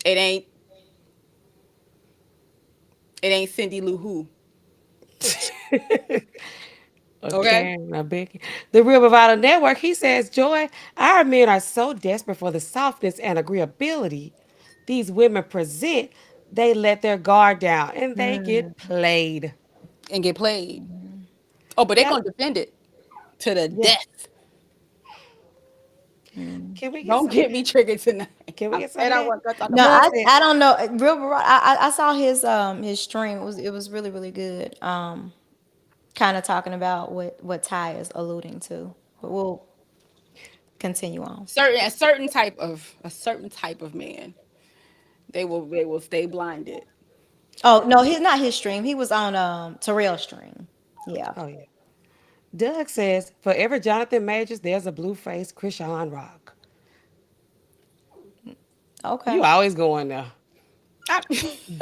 It ain't it ain't Cindy Lou Who. Okay? Okay, now Becky. The Real Bravado Network, he says, Joy, our men are so desperate for the softness and agreeability these women present, they let their guard down and they mm, get played. And get played. Oh, but they're Yep. gonna defend it to the yeah. death. Mm. Can we get Don't some of get that? me triggered tonight. Can we I get some said of I that? wasn't gonna talk No, about Doug it. said, I don't know. I saw his stream. It was really really good. Kind of talking about what Ty is alluding to. But we'll continue on. A certain type of man. They will stay blinded. Oh no, he's not his stream. He was on Terrell's stream. Yeah. oh, yeah. Doug says, for every Jonathan Majors, there's a blue faced Krishan Rock. You Okay. always going there. I-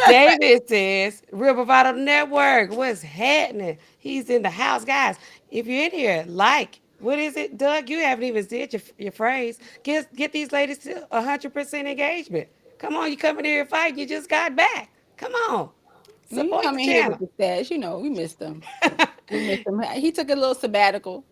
David says, Real Bravado Network, what's happening? He's in the house. Guys, if you're in here, like, what is it, Doug? You haven't even said your phrase. Get these ladies to 100% engagement. Come on, you coming here and fight. You just got back. Come on. you Support come the in here with channel. the stash. We missed him. We missed him. He took a little sabbatical.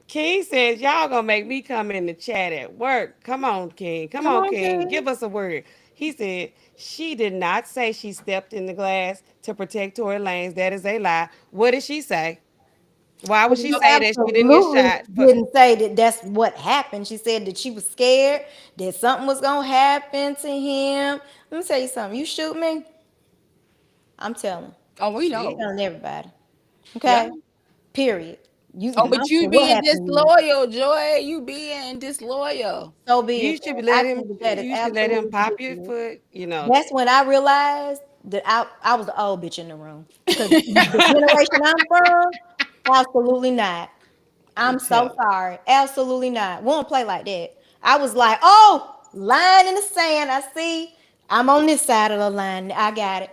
King says, y'all gonna make me come in the chat at work. Come on, King. Come Come on, on, King. King. Give us a word. He said, she did not say she stepped in the glass to protect Tory Lanez. That is a lie. What did she say? Why would she She say that she didn't get absolutely shot? didn't say that that's what happened. She said that she was scared that something was gonna happen to him. Let me tell you something. You shoot me, I'm telling. Oh, we She, know. Telling everybody. Yeah. Okay. Period. You. I Oh, don't but care you what being happened to you. disloyal, Joy. You being disloyal. So be you it. should I let him. think that that is You should let him absolutely pop your ridiculous. foot. You know, That's when I realized that I was the old bitch in the room. Because the generation I'm from, absolutely not. I'm I'm so telling. sorry. Absolutely not. We don't play like that. I was like, oh, line in the sand. I see. I'm on this side of the line. I got it.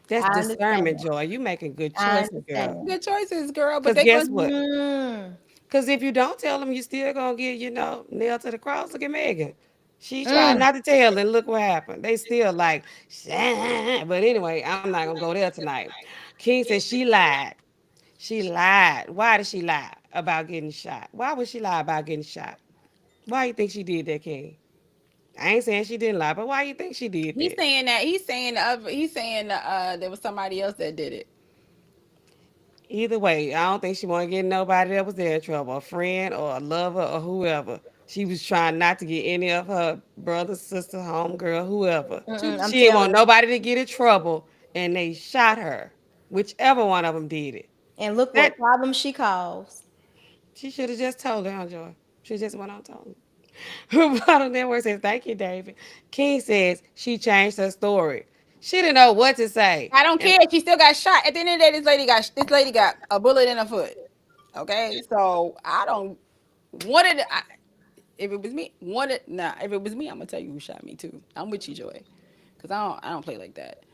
That's I understand. discernment, Joy. You making good I choices, girl. understand. Good choices, girl. But Cause they guess gonna what? Mm, Because if you don't tell them, you still gonna get, nailed to the cross. Look at Megan. She tried mm. not to tell, and look what happened. They still like, but anyway, I'm not gonna go there tonight. King said she lied. She lied. Why did she lie about getting shot? Why would she lie about getting shot? Why you think she did that, King? I ain't saying she didn't lie, but why you think she did he's that? saying that he's saying there was somebody else that did it. Either way, I don't think she want to get nobody that was there in trouble, a friend or a lover or whoever. She was trying not to get any of her brother, sister, homegirl, whoever. Mm-mm, I'm She didn't want telling. nobody to get in trouble, and they shot her. Whichever one of them did it. And look That what problems she caused. she should have just told her, huh, Joy. She just went on told her. Bottom network says, "Thank you, David." King says she changed her story. She didn't know what to say, I don't and care. She still got shot. At the end of the day, this lady got a bullet in her foot. Okay, so I don't want it. If it was me, If it was me, I'm gonna tell you who shot me too. I'm with you, Joy, because I don't play like that.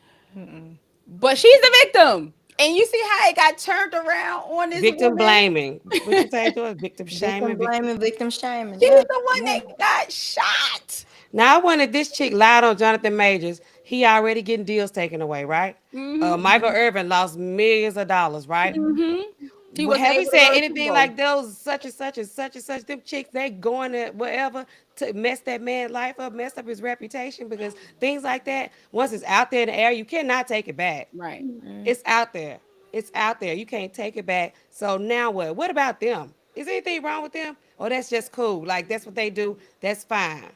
But she's the victim, and you see how it got turned around on this victim woman. blaming. What you say, Joy? Victim Victim shaming. Victim. blaming, victim shaming. She's Yeah. the one Yeah. that got shot. Now I wanted this chick lied on Jonathan Majors. he already getting deals taken away, right? Michael Irvin lost millions of dollars, right? He wasn't Have he able to said go to Super anything Bowl. like those such and such and such and such? Them chicks, they going to whatever to mess that man's life up, mess up his reputation because things like that, once it's out there in the air, you cannot take it back. Right. It's out there. It's out there. You can't take it back. So now what? What about them? Is anything wrong with them? Or that's just cool? Like that's what they do. That's fine.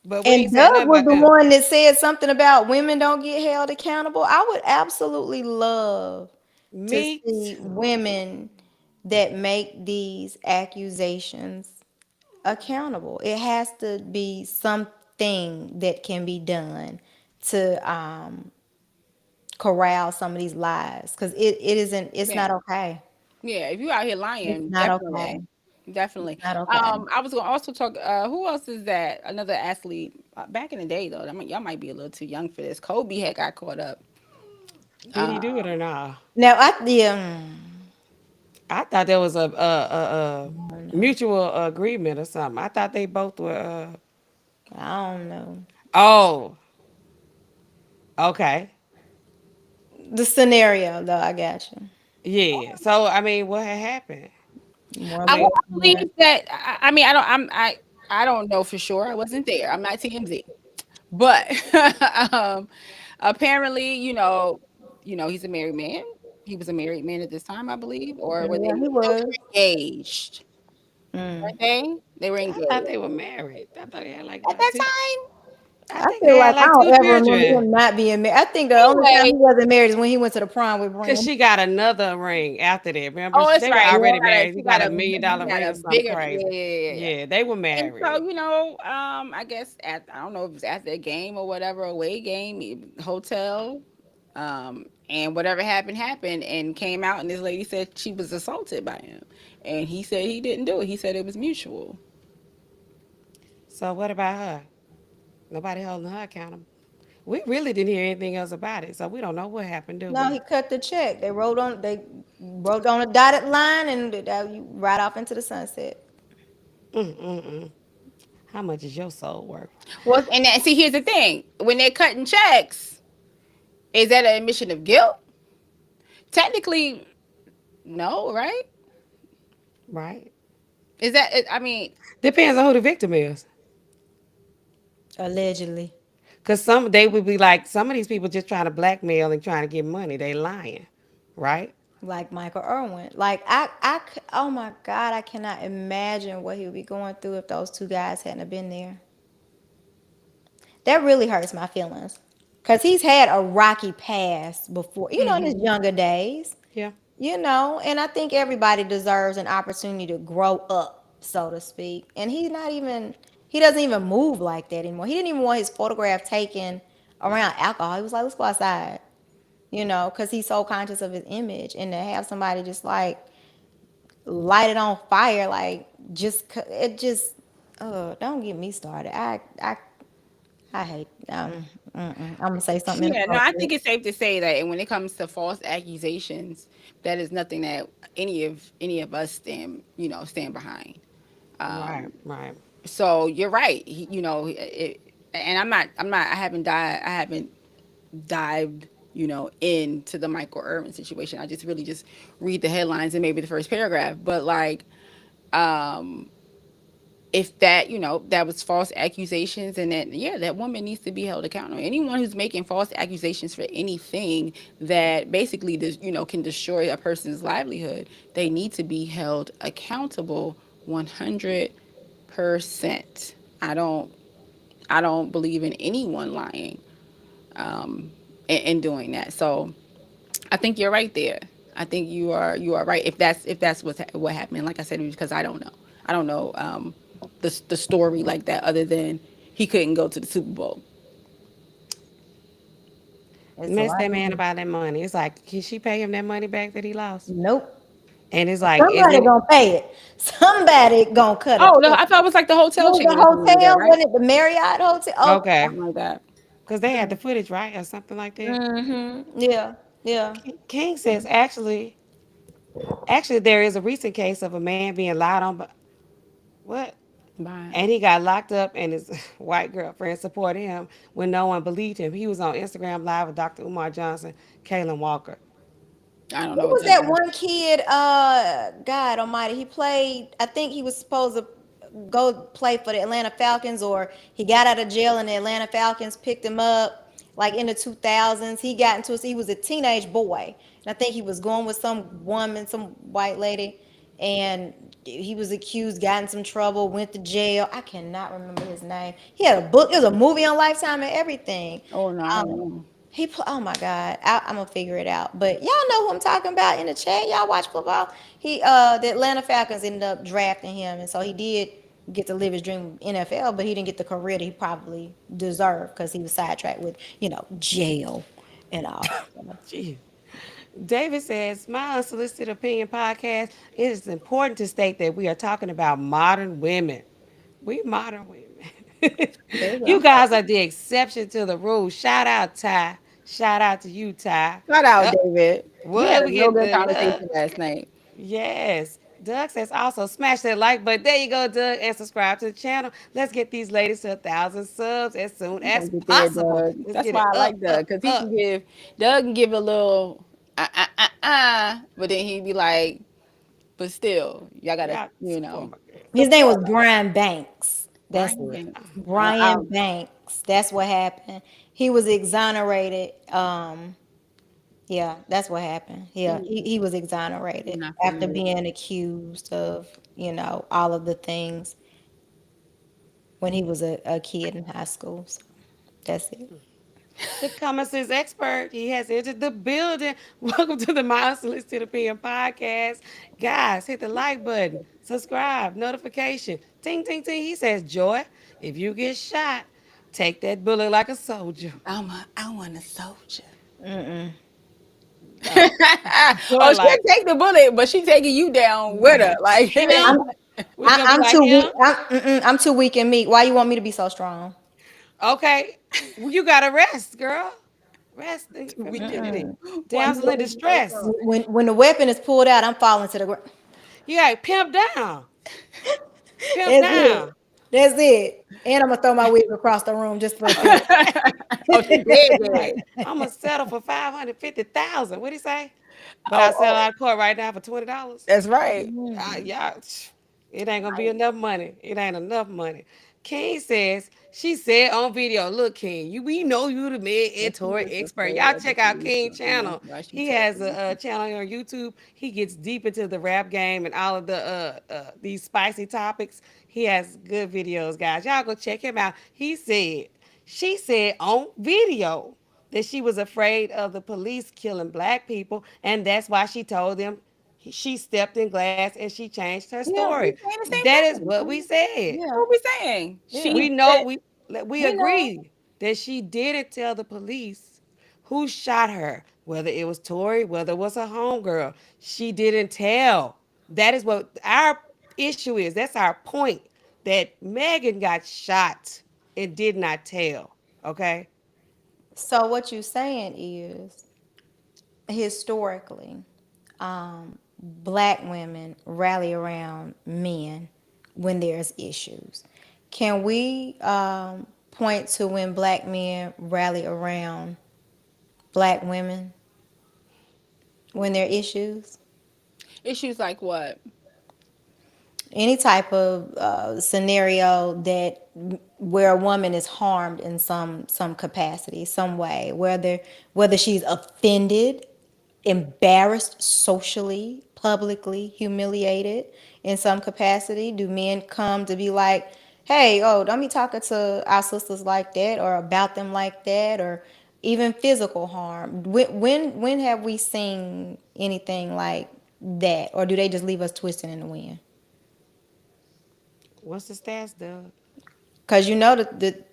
But we And ain't saying Doug nothing was about the them. one that said something about women don't get held accountable. I would absolutely love to Me see too. women that make these accusations accountable. It has to be something that can be done to corral some of these lies because it isn't, it's Yeah. not okay. Yeah. If you out here It's lying, not okay. definitely. Definitely. It's not okay. I was gonna also talk. Who else is that? Another athlete back in the day, though. I mean, y'all might be a little too young for this. Kobe had got caught up. Did he do it or not? Now I yeah, I thought there was a mutual agreement or something. I thought they both were. I don't know. Oh, okay. The scenario though, I got you. Yeah. So I mean, what had happened? More I, well, about I that. believe that. I mean, I don't know for sure. I wasn't there. I'm not TMZ, but um, apparently, he's a married man. He was a married man at this time, I believe, or were they? Yeah, No, he they was. were engaged. Mm. Weren't they? They were I thought engaged they were married. I thought they had like at about that two. time. I I think they feel had like I like don't two ever remember children. him not being married. I think the only time Anyway, he wasn't married is when he went to the prom with Cause Brandon. she got another ring after that. Remember, oh, that's they were right. already Yeah. married. He She got got a a million he dollar got ring a or something bigger, yeah, crazy. yeah, yeah, yeah. Yeah, they were And so, married. I guess I don't know if it was at their game or whatever, away game, hotel, and whatever happened, and came out, and this lady said she was assaulted by him, and he said he didn't do it. He said it was mutual. So what about her? Nobody holding her accountable. We really didn't hear anything else about it, so we don't know what happened, do No, he we? cut the check. They wrote on a dotted line and that you right off into the sunset. Mm-mm-mm. How much is your soul worth? Well, and see, here's the thing: when they're cutting checks, is that an admission of guilt? Technically, no, right? Right? Is that? I mean, Depends on who the victim is. Allegedly. Cause some they would be like some of these people just trying to blackmail and trying to get money. They lying, right? Like Michael Irwin. Like oh my God, I cannot imagine what he would be going through if those two guys hadn't have been there. That really hurts my feelings. Cause he's had a rocky past before, in his younger days. Yeah. And I think everybody deserves an opportunity to grow up, so to speak. And he doesn't even move like that anymore. He didn't even want his photograph taken around alcohol. He was like, let's go outside, because he's so conscious of his image. And to have somebody just like light it on fire, like it just, don't get me started. I hate, I'm gonna say something yeah, no, I inappropriate. think it's safe to say that when it comes to false accusations, that is nothing that any of us stand behind. Right. Right. So you're right. And I haven't dived, into the Michael Irvin situation. I just really just read the headlines and maybe the first paragraph. But like, if that was false accusations, and that, yeah, that woman needs to be held accountable. Anyone who's making false accusations for anything that basically can destroy a person's livelihood, they need to be held accountable 100%. I don't believe in anyone lying, and doing that. So I think you're right there. I think you are right. If that's what happened. Like I said, because I don't know. I don't know, the story like that, other than he couldn't go to the Super Bowl. It's a Mess lot that of man people. about that money. It's like, can she pay him that money back that he lost? Nope. And it's like, Somebody isn't it? gonna pay it. Somebody gonna cut a Oh, check. I thought it was like the hotel Was chain the or something like that, hotel? right? Wasn't it the Marriott Hotel? Okay. Okay. Something like that. Because they had the footage, right? Or something like that. Yeah. Yeah. King says, actually, there is a recent case of a man being lied on. But what? Right. And he got locked up, and his white girlfriend supported him when no one believed him. He was on Instagram Live with Dr. Umar Johnson, Kaylin Walker. I don't Who know what was that that is. one kid? God Almighty, he played. I think he was supposed to go play for the Atlanta Falcons, or he got out of jail and the Atlanta Falcons picked him up, like in the 2000s. He got into. He was a teenage boy, and I think he was going with some woman, some white lady, and he was accused, got in some trouble, went to jail. I cannot remember his name. He had a book. It was a movie on Lifetime and everything. Oh no, I don't Um, know. oh my God, I'm gonna figure it out. But y'all know who I'm talking about in the chat. Y'all watch football. The Atlanta Falcons ended up drafting him, and so he did get to live his dream NFL, but he didn't get the career that he probably deserved because he was sidetracked with, jail and all. Gee. David says, my unsolicited opinion podcast, it is important to state that we are talking about modern women. We modern women. There you You go. guys are the exception to the rule. Shout out, Ty. Shout out to you, Ty. Shout out, Uh, David. We had what? a We real get good the love. conversation last night. Yes. Doug says also smash that like button. There you go, Doug, and subscribe to the channel. Let's get these ladies to 1,000 subs as soon We gonna as get there, possible. Doug. Let's That's get why it I like up, Doug, up, because he can up. give Doug can give a little but then he'd be like, but still, y'all gotta, Yeah, support my girl. His name support was Brian Banks. That's Brian it. Banks. Brian Banks. That's what happened. He was exonerated. Yeah, that's what happened. Yeah, He, he was I'm exonerated not after familiar. being accused of, all of the things when he was a kid in high school. So that's it. The common sense expert, he has entered the building. Welcome to the My Unsolicited Opinion podcast. Guys, hit the like button, subscribe, notification, ting, ting, ting. He says, Joy, if you get shot, take that bullet like a soldier. I want a soldier. Oh, Joy, Oh, she'll like take the bullet, but she taking you down with her. Like it him. ain't. I'm We gonna be I'm like too weak. him. I'm too weak and meek. Why you want me to be so strong? Okay, well, you gotta rest, girl. Rest. You feel We me? can Get it. do. Why you Damsel in want me so distress. strong? When the weapon is pulled out, I'm falling to the ground. You got pimp down. Pimp That's it. down. That's it. And I'm gonna throw my wig across the room just for effect. Oh, she dead, Like, dead. I'm gonna settle for 550,000. What'd he say? But I Oh, sell oh, out of court right now for $20. that's right. Yeah, it ain't gonna be enough money. It ain't enough money. King says she said on video, "Look, King, we know you the med But and she toy was expert. afraid Y'all of the check out police, King and that's channel. why she He told has me. a channel on YouTube. He gets deep into the rap game and all of the these spicy topics. He has good videos, guys. Y'all go check him out. She said on video that she was afraid of the police killing black people, and that's why she told them she stepped in glass and she changed her Yeah, story. we saying the That is same what thing. we said. Yeah, What we saying? yeah. We She know said, we We know. agree that she didn't tell the police who shot her, whether it was Tori, whether it was a homegirl. She didn't tell. That is what our issue is. That's our point. That Megan got shot and did not tell. Okay? So what you're saying is historically, black women rally around men when there's issues. Can we point to when black men rally around black women when there are issues? issues like what? Any type of scenario that where a woman is harmed in some capacity, some way, whether she's offended, embarrassed socially, publicly, humiliated in some capacity, do men come to be like, hey, oh, don't be talking to our sisters like that or about them like that, or even physical harm? When have we seen anything like that, or do they just leave us twisting in the wind? What's the stats, Doug? Because the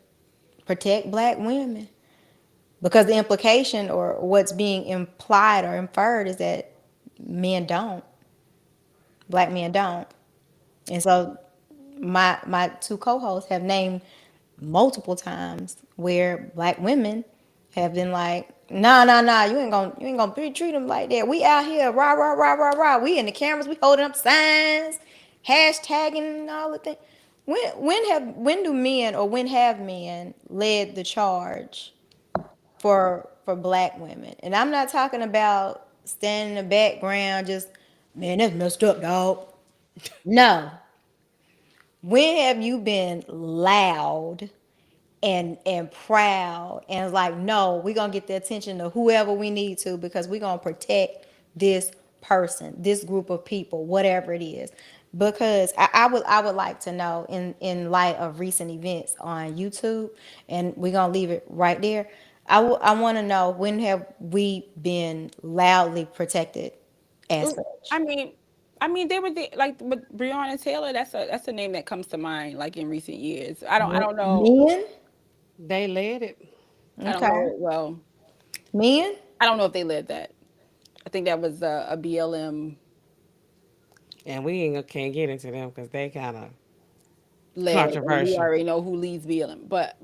protect black women. Because the implication or what's being implied or inferred is that men don't, black men don't. And so my two co-hosts have named multiple times where black women have been like, nah, nah, nah, you ain't gonna treat them like that. We out here, rah, rah, rah, rah, rah. We in the cameras, we holding up signs, hashtagging and all the things. when do men or when have men led the charge for black women? And I'm not talking about standing in the background just, man, that's messed up, dog. No. When have you been loud and proud and like, no, we're gonna get the attention of whoever we need to because we're gonna protect this person, this group of people, whatever it is. Because I would like to know in light of recent events on YouTube, and we're gonna leave it right there. I want to know, when have we been loudly protected as I such? mean, I mean, they were the, like with Breonna Taylor. That's a name that comes to mind. Like in recent years, I don't know. Men, They led it, I don't okay, know. Well, men. I don't know if they led that. I think that was a BLM and we ain't can't get into them because they kind of led, and we controversial. already know who leads BLM. But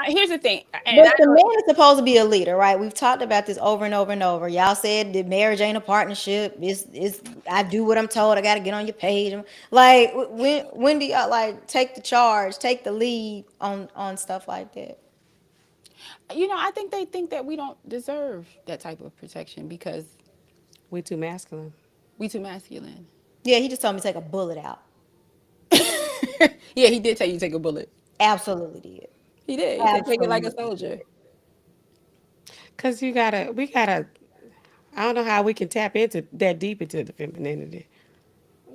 here's the thing, and But I the know. man is supposed to be a leader, right? We've talked about this over and over and over. Y'all said that marriage ain't a partnership. It's I do what I'm told. I got to get on your page. Like, when do y'all like take the charge, take the lead on stuff like that? I think they think that we don't deserve that type of protection because We too masculine. we too masculine. Yeah, he just told me to take a bullet out. Yeah, he did tell you to take a bullet. Absolutely did. He did. He said take it like a Absolutely soldier. did. Cause we gotta. I don't know how we can tap into that deep into the femininity.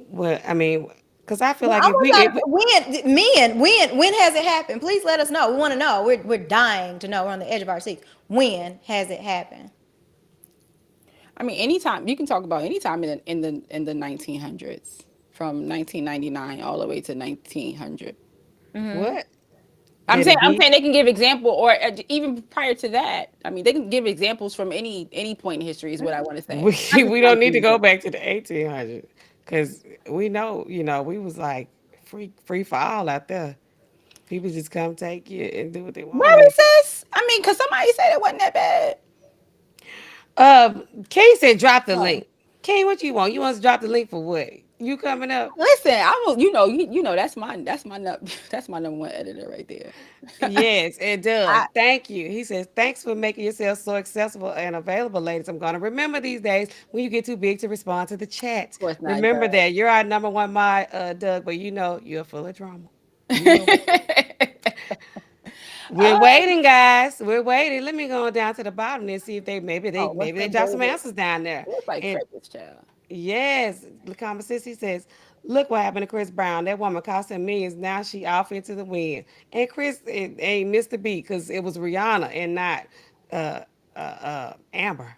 Well, I mean, cause I feel Well, like I if we, want if y'all we to, when has it happened? Please let us know. We want to know. We're dying to know. We're on the edge of our seats. When has it happened? I mean, anytime you can talk about anytime in the 1900s, from 1999 all the way to 1900. what I'm did saying it I'm be? saying they can give example, or even prior to that. I mean, they can give examples from any point in history is what I want to say. We Not just we don't need to go 1900. back to the 1800s because we know we was like free for all out there. People just come take you and do what they want Really, to. sis? I mean, because somebody said it wasn't that bad. Kay said drop the Oh. link. Kay, what you want? You want to drop the link for what? You coming up? Listen, I will. That's my number one editor right there. Yes, and Doug, I, thank you. He says, thanks for making yourself so accessible and available, ladies. I'm going to remember these days when you get too big to respond to the chat. of course not, Remember Doug. that. You're our number one mod, Doug, but you're full of drama. You know it. We're waiting, guys. We're waiting. Let me go on down to the bottom and see if Oh, what's maybe they up, drop some David? answers down there. It looks like And Frederick's child. yes, the common sissy says, look what happened to Chris Brown. That woman cost him millions. Now she off into the wind. And Chris ain't missed a beat because it was Rihanna and not uh, Amber.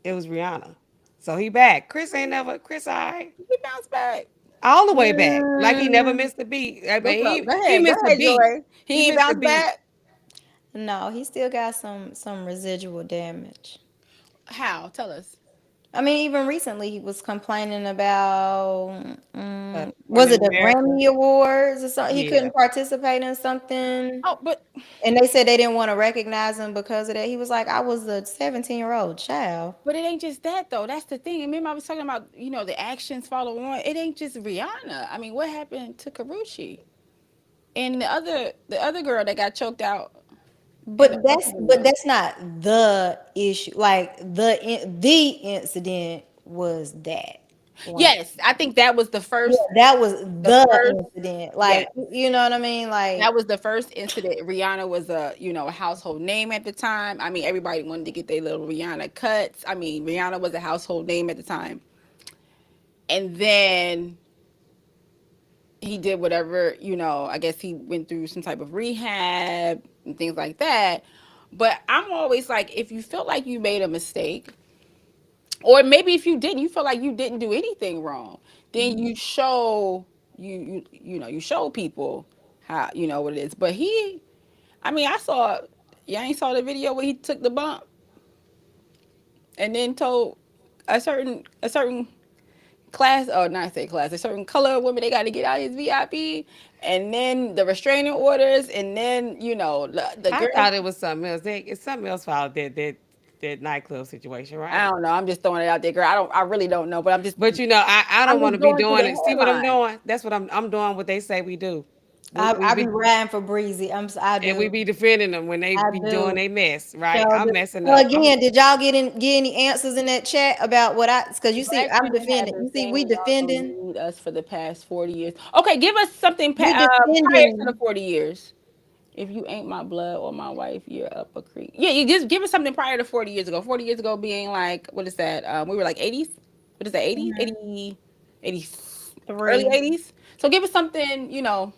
It was Rihanna. So he back. Chris all right. He bounced back. All the way back. Like he never Mm, missed a beat. I What's mean, up? he Go missed a ahead, beat. Joy. He He ain't missed a bounced beat. back. no, he still got some residual damage. How? Tell us. I mean, even recently he was complaining about, For was the it the America. Grammy Awards or something? He Yeah. couldn't participate in something, Oh, but and they said they didn't want to recognize him because of that. He was like, I was a 17-year-old child. But it ain't just that though. That's the thing. And remember, I was talking about the actions follow on. It ain't just Rihanna. I mean, what happened to Karuchi and the other girl that got choked out in the parking But lot? that's not the issue. Like the incident was that. Like, Yes, I think that was the yeah, first. that was The the first. incident. Yes, Like, you know what I mean? that Like, was the first incident. Rihanna was a household name at the time. I mean, everybody wanted to get their little Rihanna cuts. I mean, Rihanna was a household name at the time. And then he did whatever, I guess he went through some type of rehab and things like that. But I'm always like, if you feel like you made a mistake, or maybe if you didn't, you feel like you didn't do anything wrong, then you show you show people how what it is. But I mean, y'all ain't saw the video where he took the bump and then told a certain class, or not say class, a certain color of women they got to get out of his VIP, and then the restraining orders, and then the I girl. thought it was something else. It's something else followed that that nightclub situation, I right? don't know. I'm just throwing it out there, girl. I really don't know, but But I I'm don't want to just be going through the doing it. See what I'm headlines. doing? That's what I'm doing. What they say we do. We I be be riding for Breezy. I and we do. be defending them when they I be doing do. a mess, right? So, I'm messing so up. I'm again, did y'all get any answers in that chat about what I? Because you see, Black I'm women have defending. been You see, saying we y'all don't defending. need us for the past 40 years. Okay, give us something We prior to the defending. 40 years. If you ain't my blood or my wife, you're up a creek. Yeah, you just give us something prior to 40 years ago. 40 years ago being like, what is that? We were like 80s. What is that? 80s? 80, 80, early 3. 80s. So give us something,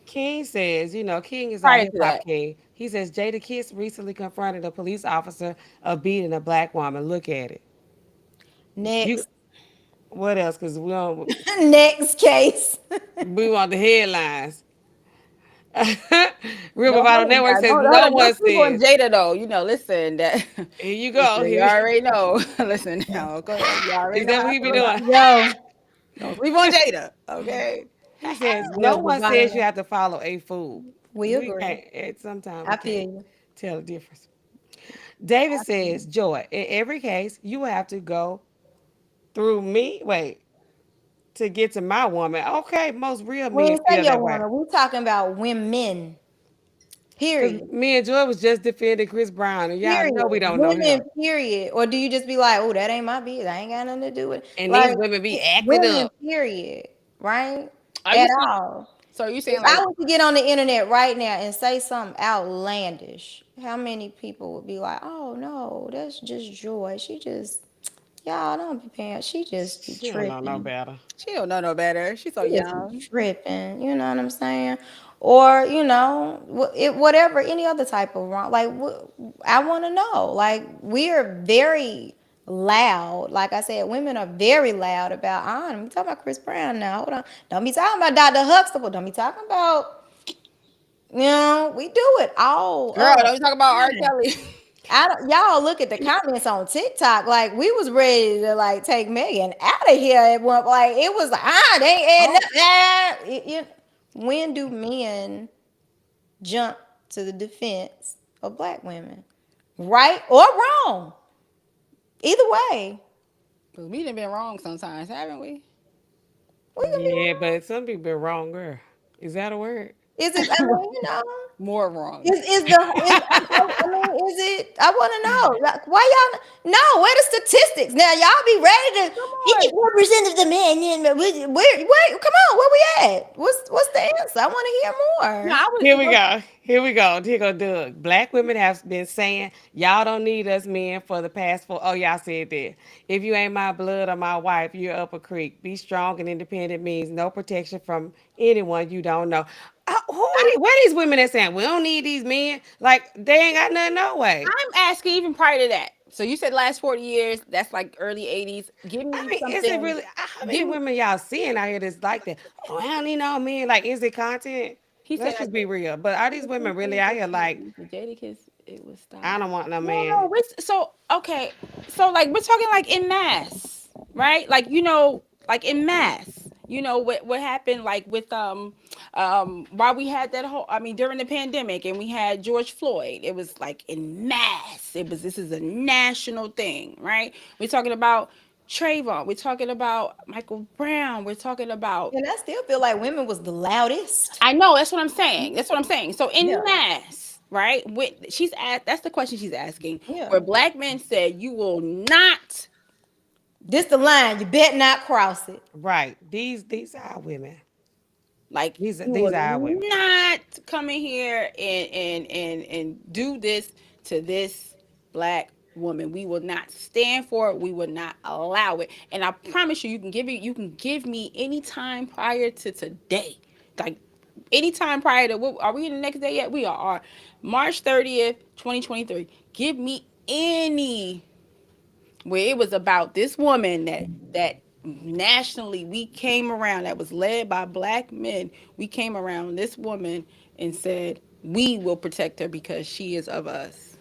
King says, King is our prior hip to hop that. king. He says Jada Kiss recently confronted a police officer of beating a black woman. Look at it. You Next, what else? Because next case. we want the headlines. Real Don't Bravado hold on, Network guys. says Hold no on. Don't one sleep on says. Jada though. Listen, that Here you go. listen, you already know. Listen now. Go ahead. You already Is know that how what I he feel be about doing? it. Yo, Don't sleep on Jada. Okay. He says real no one says you bravado. have to follow a fool. We We agree. can't. Sometimes we I can't feel you. tell the difference. David I feel says, you. Joy, in every case, you will have to go through me. Wait, to get to my woman. Okay, most real We men ain't say feel your that way. woman. We talking about women. Cause Period. me and Joy was just defending Chris Brown, and y'all Period. know we don't know Women. him. Period. Or do you just be like, oh, that ain't my business. I ain't got nothing to do with it. And Like these women be acting women. up. Period. Right. Are you At saying? all. So are you If saying I like? was to get on the internet right now and say something outlandish, how many people would be like, "Oh no, that's just Joy. She just y'all don't be paying. She just be She don't know no tripping. better. She don't know no better. She's so She just be young. tripping." You know what I'm saying? Or whatever any other type of wrong. Like I want to know. Like we are very loud. Like I said, women are very loud about. I'm talking about Chris Brown now. Hold on. Don't be talking about Dr. Huxtable. Don't be talking about. We do it all Girl, up. don't you talk about R. Kelly. I don't, y'all look at the comments on TikTok. Like we was ready to like take Megan out of here at one. Like it was like they ain't add Oh, nothing. When do men jump to the defense of black women? Right or wrong? Either way, because we done been wrong sometimes, haven't we? we can be Yeah, wrong. but some people are wrong, girl. Is that a word? Is it? I mean, More wrong. Is it? I want to know. Like, why y'all? No, where the statistics? Now y'all be ready to. Come on. 54% of the men. Come on, where we at? What's the answer? I want to hear No, more. I Here we was. go. Here we go. Here go Doug. Black women have been saying y'all don't need us men for the past four. Oh, y'all said that. If you ain't my blood or my wife, you're up a creek. Be strong and independent means no protection from anyone you don't know. Who are these? Where these women that saying we don't need these men? Like they ain't got nothing no way. I'm asking even prior to that. So you said last 40 years. That's like early 80s. Give I me mean, is it something. really? How many Give me. women y'all seeing out here that's like that? Oh, I don't need no men. Like, is it content? He said Let's I just be did. real. But are these women really out here like, The Jadakiss, it was stop. I don't want no No, man? no. So okay. So like we're talking like in mass, right? Like like in mass. What happened like with while we had that whole, I mean, during the pandemic, and we had George Floyd. It was like in mass. This is a national thing, right? We're talking about Trayvon. We're talking about Michael Brown. We're talking about. And I still feel like women was the loudest. I know, that's what I'm saying. That's what I'm saying. So in Yeah, mass, right? She's asked. That's the question she's asking. yeah. Where black men said, "You will not, This the line. You better not cross it. Right. These are women. like, you These will are our women. not come in here and do this to this black woman. We will not stand for it. We will not allow it." And I promise you, you can give me any time prior to today, like anytime prior to what, are we in the next day yet? We are March 30th, 2023. Give me any where it was about this woman that nationally we came around, that was led by black men. We came around this woman and said we will protect her because she is of us.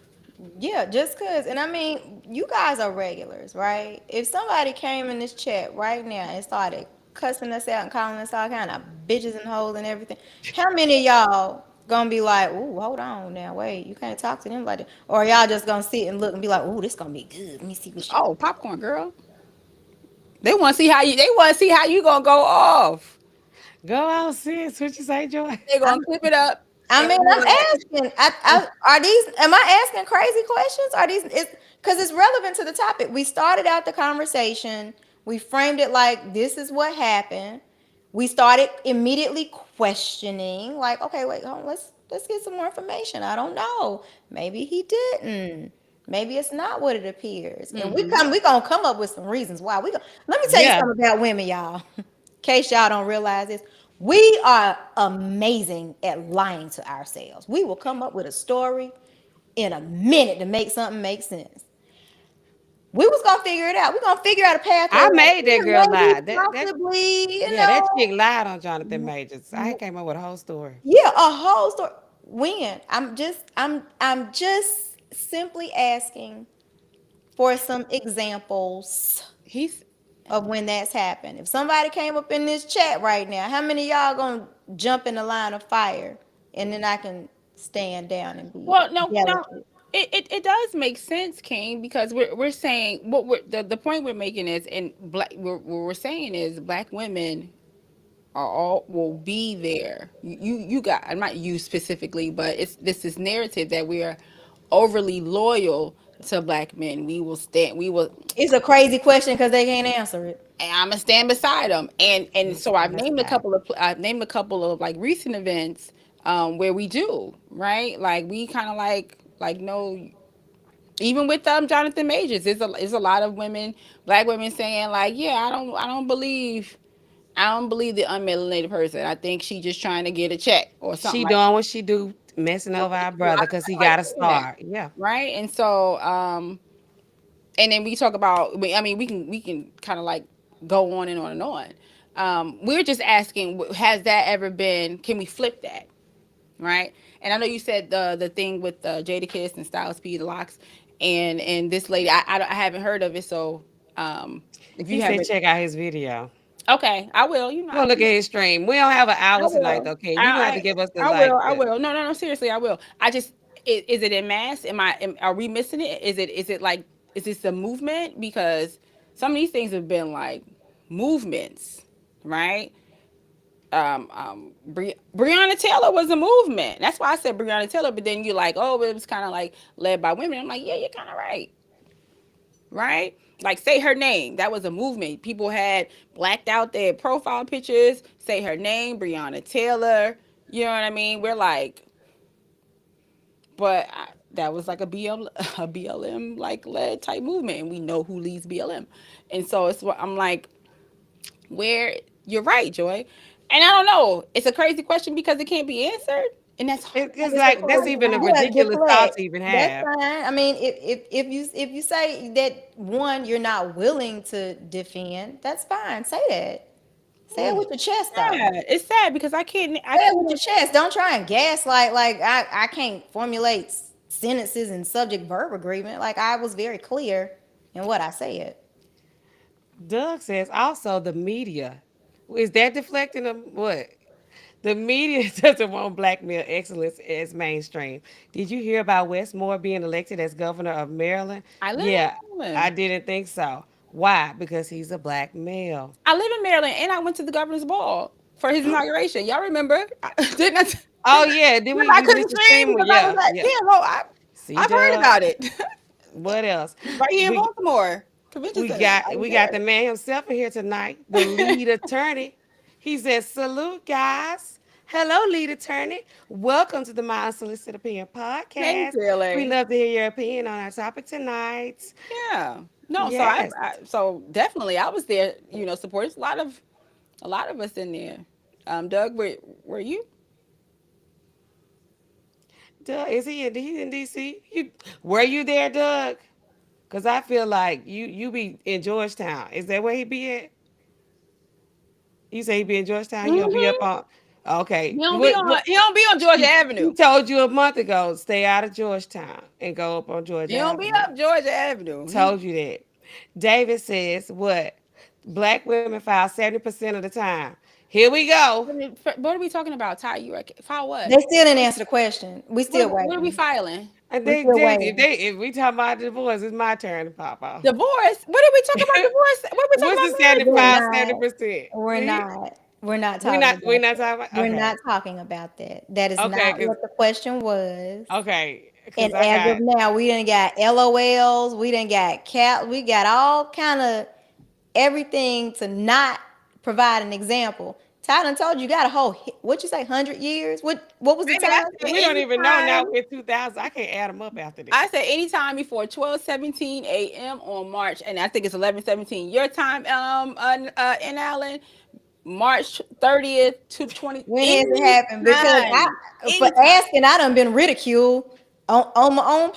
Yeah, just cause. And I mean, you guys are regulars, right? If somebody came in this chat right now and started cussing us out and calling us all kind of bitches and hoes and everything, how many of y'all gonna be like, "Ooh, hold on now, wait, you can't talk to them like that," or y'all just gonna sit and look and be like, "Ooh, this gonna be good. Let me see what she Oh, popcorn girl. They want to see how you. They want to see how you gonna go off. Go on, sis. What you say, Joy? They gonna got." clip it up I and mean, be I'm like, asking. Are these? Am I asking crazy questions? Are these? It's because it's relevant to the topic. We started out the conversation. We framed it like this is what happened. We started immediately questioning, like, okay, wait, hold on, let's get some more information. I don't know. Maybe he didn't. Maybe it's not what it appears. And we gonna come up with some reasons why. Let me tell you Yeah, something about women, y'all. In case y'all don't realize this, we are amazing at lying to ourselves. We will come up with a story in a minute to make something make sense. We was gonna figure it out. We're gonna figure out a pathway. I Like, made that yeah, girl maybe, lie. That possibly, yeah, that chick lied on Jonathan Majors. I came up with a whole story. yeah, a whole story. When I'm just simply asking for some examples he's. of when that's happened. If somebody came up in this chat right now, how many of y'all gonna jump in the line of fire, and then I can stand down and be Well, no, no. delicate? It does make sense, King, because we're saying what the point we're making is, and black what we're saying is black women are all will be there. You got, I'm not you specifically, but it's this is narrative that we are overly loyal to black men. We will stand. We will. It's a crazy question because they can't answer it. And I'm gonna stand beside them. And so I've Stand named a aside. couple of like recent events where we do right. Like we kind of like know even with Jonathan Majors, there's a lot of women, black women saying like, yeah, I don't believe the unmelanated person. I think she just trying to get a check or something She like doing what she do, messing that. over our A lot brother of because he women are got a saying that, star. Yeah. right? And so and then we talk about, I mean, we can kind of like go on and on and on. We're just asking, has that ever been? Can we flip that, right? And I know you said the thing with Jadakiss and Styles P, the locks, and this lady, I haven't heard of it, so if He you said haven't, check out his video. okay, I will. You know, Go look at his stream. We don't have an I hour tonight will. though, Ken. You gonna have to give us the I will. like I will. No, no, no. Seriously, I will. I just is it in mass? Are we missing it? Is it like is this a movement? Because some of these things have been like movements, right? Breonna Taylor was a movement. That's why I said Breonna Taylor. But then you're like, oh, it was kind of like led by women. I'm like, yeah, you're kind of right, right? Like say her name. That was a movement. People had blacked out their profile pictures. Say her name, Breonna Taylor. You know what I mean? We're like, but that was like a BLM like led type movement, and we know who leads BLM, and so it's what I'm like, where you're right, Joy, and I don't know. It's a crazy question because it can't be answered, and that's it's that's the like that's hard even a part. Yeah, ridiculous thought deflect. to even That's have. fine. I mean, if you say that one, you're not willing to defend, that's fine. Say that. Say it with your chest, though. Yeah, it's sad because I Say it with your can't. chest. Don't try and gaslight. Like I can't formulate sentences and subject verb agreement. Like I was very clear in what I said. Doug says also the media. Is that deflecting them? What? The media doesn't want black male excellence as mainstream. Did you hear about Westmore being elected as governor of Maryland? I live Yeah, in I Maryland. didn't think so. Why? Because he's a black male. I live in Maryland, and I went to the governor's ball for his inauguration. Y'all remember? Didn't I? Oh yeah, did Remember, I we couldn't missed the stream stream? because I was Yeah, like, yeah. yeah, no, See, I've heard Doug. about it. What else? Right here in We Baltimore Convention Center. I was we got there. the man himself in here tonight, the lead attorney. He says, "Salute, guys. Hello, lead attorney. Welcome to the My Unsolicited Opinion Hey, podcast. We Taylor. love to hear your opinion on our topic tonight." Yeah. No, so Yes, so definitely I was there. You know, supports a lot of us in there. Doug, were you? Doug, is he in DC? Were you there, Doug? Cause I feel like you be in Georgetown. Is that where he be at? You say he be in Georgetown. You don't be up Mm-hmm. on. Okay. He don't be on Georgia He Avenue. told you a month ago, stay out of Georgetown and go up on Georgia He don't be Avenue. up Georgia Avenue. Told you that. David says what? Black women file 70% of the time. Here we go. What are we talking about? Ty, you file what? They still didn't answer the question. We still What are we waiting. filing? And We still waiting. if we talk about divorce, it's my turn to pop off. Divorce? What are we talking about? Divorce? What are we talking What's the about? Marriage We're for? 75, not. 70%? We're See? not. We're not We talking not we about not that. talking about We're okay. not talking about that. That is Okay, not cause what the question was. okay, And cause I as of got now, we done got LOLs, we done got cat, we got all kind of everything to not provide an example. Ty done told you got a whole what you say 100 years? What was the Baby, I time? said we don't even know now anytime. we're 2000. I can't add them up after this. I said anytime before 12:17 a.m. on March, and I think it's 11:17 your time, in Allen, March 30th to 20. When has it happened? Because Anytime, for anytime. asking, I done been ridiculed on my own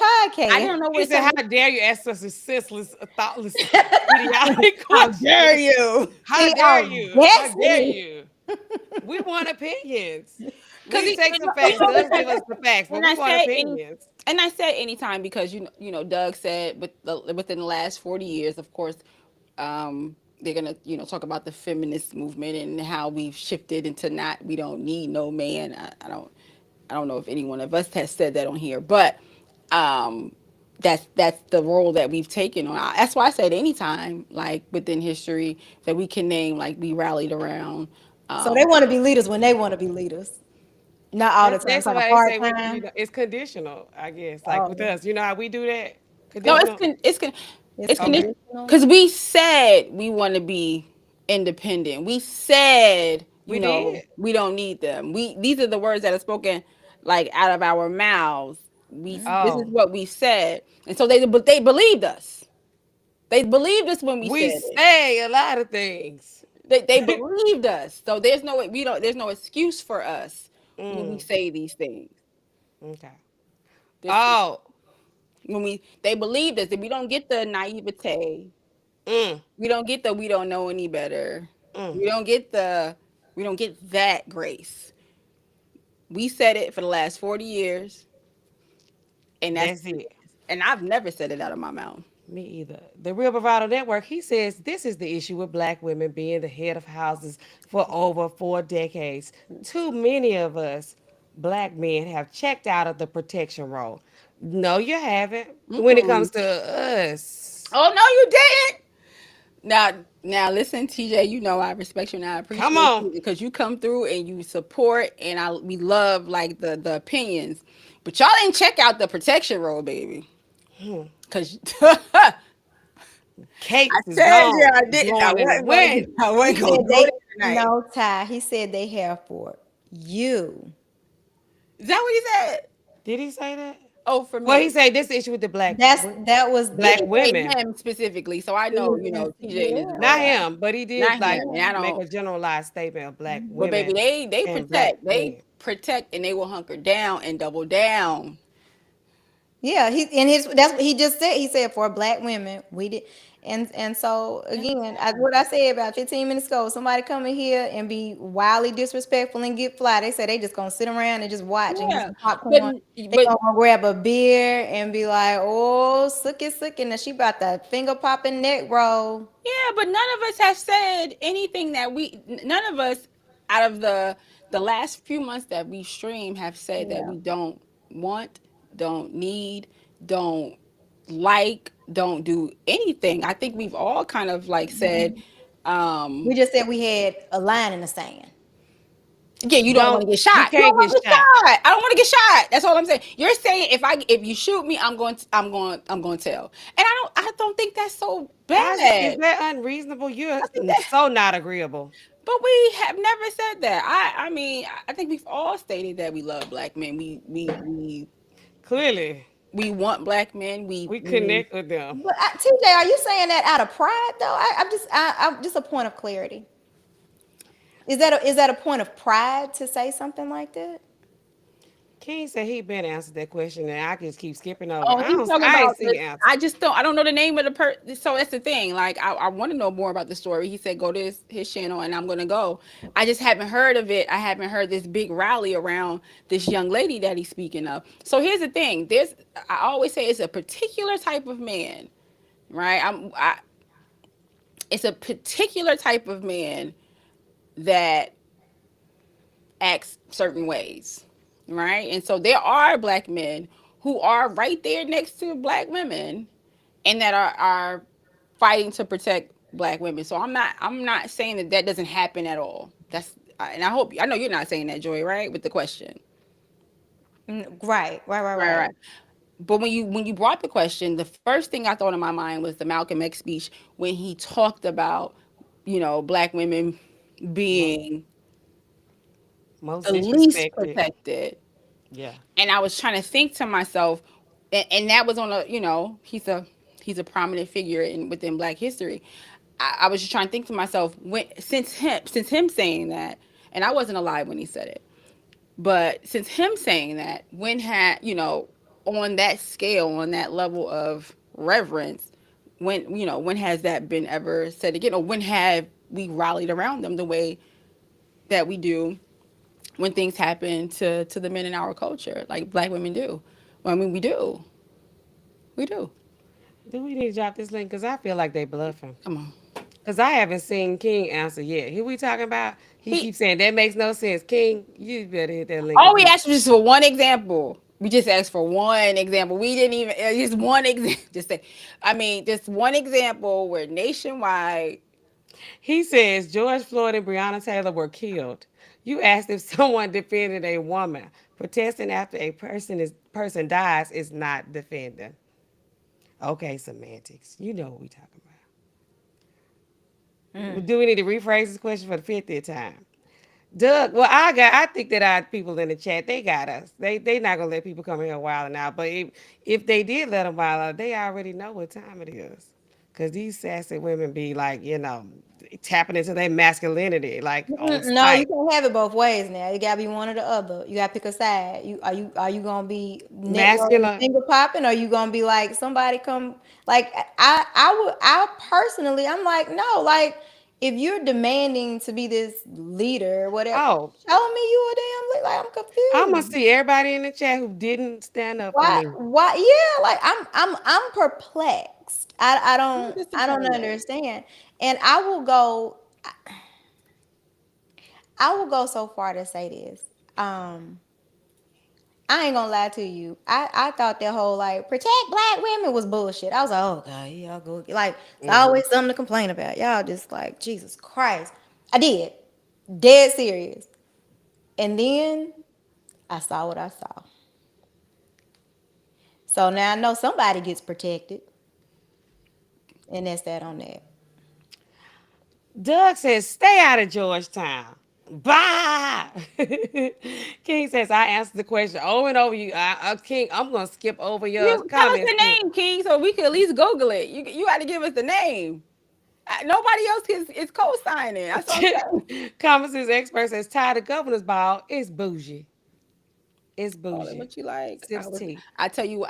I podcast. don't know He what said, some. "How dare you ask such a senseless, thoughtless, idiotic How question? dare you? How The dare you? How dare audacity. you? We want opinions. Because We take some facts. Does give us the facts, but and we I want say any opinions. and I said anytime because Doug said within the last 40 years, of course, they're gonna talk about the feminist movement and how we've shifted into not we don't need no man. I don't know if any one of us has said that on here, but um, that's the role that we've taken on. That's why I said anytime, like within history, that we can name, like we rallied around. So they Um, want to be leaders when they want to be leaders. Not all the time. That's It's like a why they part say time. it's conditional. I guess like with Oh, us, you know how we do that no, conditional. it's it's conditional conditional. because we said we want to be independent. We said We did. we don't need them. These are the words that are spoken like out of our mouths. This is Oh, what we said, and so they believed us. They believed us when we we said it. say a lot of things. They believed us. So there's no excuse for us when we Mm, say these things. okay. This is Oh, when they believed us that we don't get the naivete. mm, We don't get the we don't know any better. mm. We don't get that grace. We said it for the last 40 years, and That's it. I've never said it out of my mouth. Me either. The Real Bravado Network, he says this is the issue with black women being the head of houses for over 4 decades. Too many of us black men have checked out of the protection role. No, you haven't. When it Mm-mm. comes to us, Oh no, you didn't. Now, listen, TJ. You know I respect you and I come appreciate on. you because you come through and you support, and we love like the opinions, but y'all didn't check out the protection role, baby. Cause I Capes is said yeah, gone, I didn't. blowing in the wind. I He wasn't gonna said go they there tonight. no Ty. He said they have for you. Is that what he said? Did he say that? Oh, for Well, he me. said this issue with the That was He black didn't say women. him specifically, so I know, TJ yeah. didn't know Not that. him, but he did Not like him. And I Yeah. make don't. a generalized statement of black But baby, women they and black protect. men. They protect, and they will hunker down and double down. Yeah, he in his that's what he just said. He said for black women, we did and so again, what I said about 15 minutes ago, somebody come in here and be wildly disrespectful and get fly. They say they just gonna sit around and just watch and get Yeah, some but popcorn. They but gonna go grab a beer and be like, oh, sucky, and she about the finger popping neck roll. yeah, but none of us have said anything that none of us out of the last few months that we stream have said that Yeah. we don't want, don't need, don't like, don't do anything. I think we've all kind of like said, We just said we had a line in the sand. yeah, you don't want Don't to get you shot. You don't can't want get to get shot. shot. I don't want to get shot. That's all I'm saying. You're saying if you shoot me, I'm going to tell. And I don't think that's so Is bad. that unreasonable? You're I think that so not agreeable. But we have never said that. I mean, I think we've all stated that we love black men. Clearly, We want black men. we connect with them. But TJ, are you saying that out of pride though? I'm just a point of clarity. Is that a point of pride to say something like that? King said he been answered that question, and I just keep skipping over. Oh, he's talking I ain't about see this. the answer. I just don't. I don't know the name of the person. So that's the thing. Like, I want to know more about the story. He said go to his channel, and I'm gonna go. I just haven't heard of it. I haven't heard this big rally around this young lady that he's speaking of. So here's the thing. I always say it's a particular type of man, right? It's a particular type of man that acts certain ways, right? And so there are black men who are right there next to black women and that are fighting to protect black women. So I'm not saying that that doesn't happen at all. That's and I know you're not saying that, Joy, right? With the question. Right, right, right, Right, right. right. But when you brought the question, the first thing I thought in my mind was the Malcolm X speech when he talked about, black women Mo- being Most the least disrespected. protected. Yeah. And I was trying to think to myself, and that was on a, he's a prominent figure within Black history. I was just trying to think to myself, since him saying that, and I wasn't alive when he said it, but since him saying that, when had on that scale, on that level of reverence, when has that been ever said again, or when have we rallied around them the way that we do when things happen to the men in our culture, like black women do? Well, I mean, we do. Do we need to drop this link? Because I feel like they bluffing. Come on. Because I haven't seen King answer yet. Who we talking about? He He keeps saying that makes no sense. King, you better hit that link all we again. asked was just for one example. We just asked for one example. We didn't even just one example. Just say, I mean, just one example where nationwide. He says George Floyd and Breonna Taylor were killed. You asked if someone defended a woman. Protesting after a person dies is not defending. Okay, semantics. You know what we talking about. Do we need to rephrase this question for the 50th time? Doug, well, I think that our people in the chat, they got us. They not gonna let people come here wilding out. But if they did let them wild out, they already know what time it is. Cause these sassy women be like, tapping into their masculinity, like on No, you sight. can't have it both ways now. You gotta be one or the other. You gotta pick a side. Are you gonna be networking, Masculine. finger popping, or you gonna be like somebody come like I personally I'm like no, like if you're demanding to be this leader, whatever, Oh, show me you a damn like I'm I'm gonna confused. see everybody in the chat who didn't stand up for Why me. why yeah, like I'm perplexed. I'm I don't disappointed. understand. And I will go so far to say this. Um, I ain't gonna lie to you. I thought that whole like protect black women was bullshit. I was like, oh god, y'all go like it's Hmm. always something to complain about. Y'all just like Jesus Christ. I did. Dead serious. And then I saw what I saw. So now I know somebody gets protected. And that's that on that. Doug says, stay out of Georgetown. Bye. King says, I answered the question over and over. King, I'm going to skip over your You tell us comments, the King. name, King, so we can at least Google it. You got to give us the name. Nobody else is co-signing. That's what I'm saying. Common sense expert says, tie the governor's ball. It's bougie. It's Call it bougie. what you like. Sips tea. I tell you,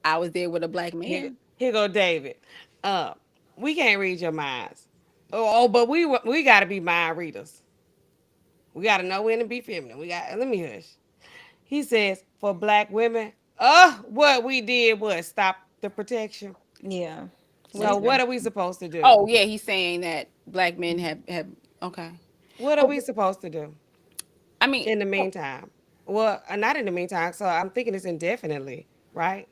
I was there with a black Here, man. here go David. Uh, we can't read your minds. But we got to be mind readers. We got to know when to be feminine. Let me hush. He says, for black women, what we did was stop the protection. Yeah. What he So say? what are we supposed to do? Oh yeah, he's saying that black men have okay. What are But we supposed to do I mean, in the meantime? Well, not in the meantime. So I'm thinking it's indefinitely, right?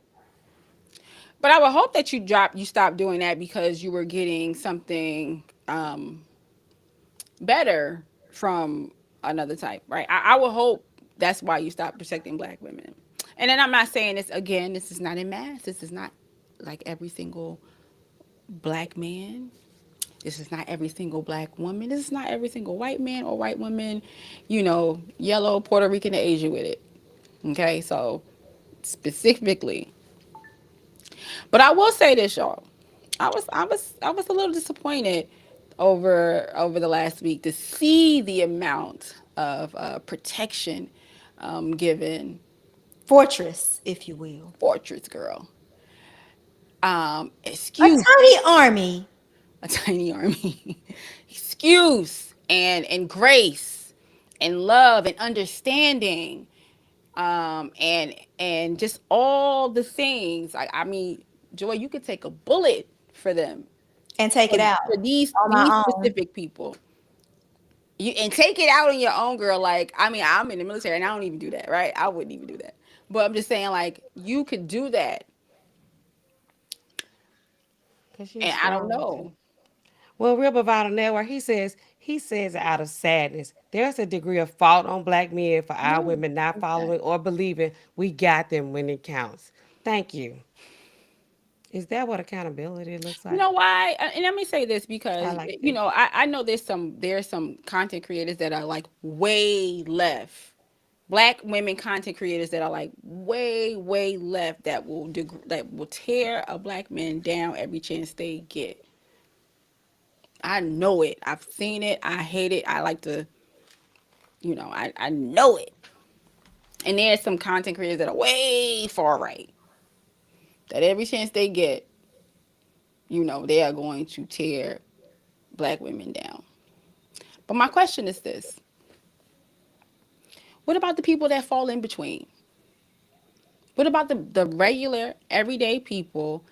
but I would hope that you stop doing that because you were getting something better from another type, right? I would hope that's why you stop protecting black women. And then I'm not saying this again. This is not in mass. This is not like every single black man. This is not every single black woman. This is not every single white man or white woman, yellow, Puerto Rican, or Asian with it. Okay, so specifically. But I will say this, y'all. I was a little disappointed over the last week to see the amount of protection given Fortress, if you will. Fortress Girl. A Excuse tiny army. a tiny army. Excuse and grace and love and understanding, and just all the things. I mean, Joy, you could take a bullet for them, And take for, it out for these on these my own. specific people. You and take it out on your own, girl. Like, I mean, I'm in the military and I don't even do that, right? I wouldn't even do that. But I'm just saying, like, you could do that. Cause you're And I don't strong. know. Well, Real Bravado Network, he says out of sadness, there's a degree of fault on black men for our Yeah. women not Okay. following or believing we got them when it counts. Thank you. Is that what accountability looks You like? know why? And let me say this I because like you this. know I know there's some content creators that are like way left. Black women content creators that are like way left that will tear a black man down every chance they get. I know it. I've seen it. I hate it. I like to, I know it. And there's some content creators that are way far right that every chance they get, they are going to tear black women down. But my question is this: what about the people that fall in between? What about the regular, everyday people,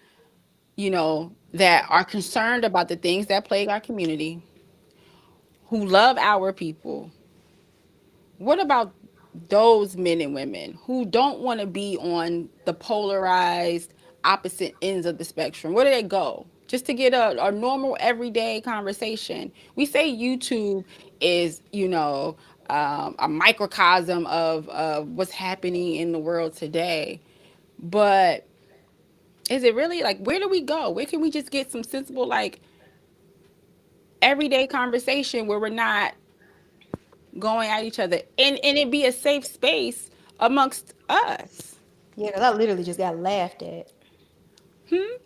that are concerned about the things that plague our community, who love our people? What about those men and women who don't want to be on the polarized opposite ends of the spectrum? Where do they go? Just to get a normal everyday conversation. We say YouTube is, a microcosm of what's happening in the world today. But is it really like, where do we go? Where can we just get some sensible, like, everyday conversation where we're not going at each other and it be a safe space amongst us? Yeah, because I literally just got laughed at. Hmm?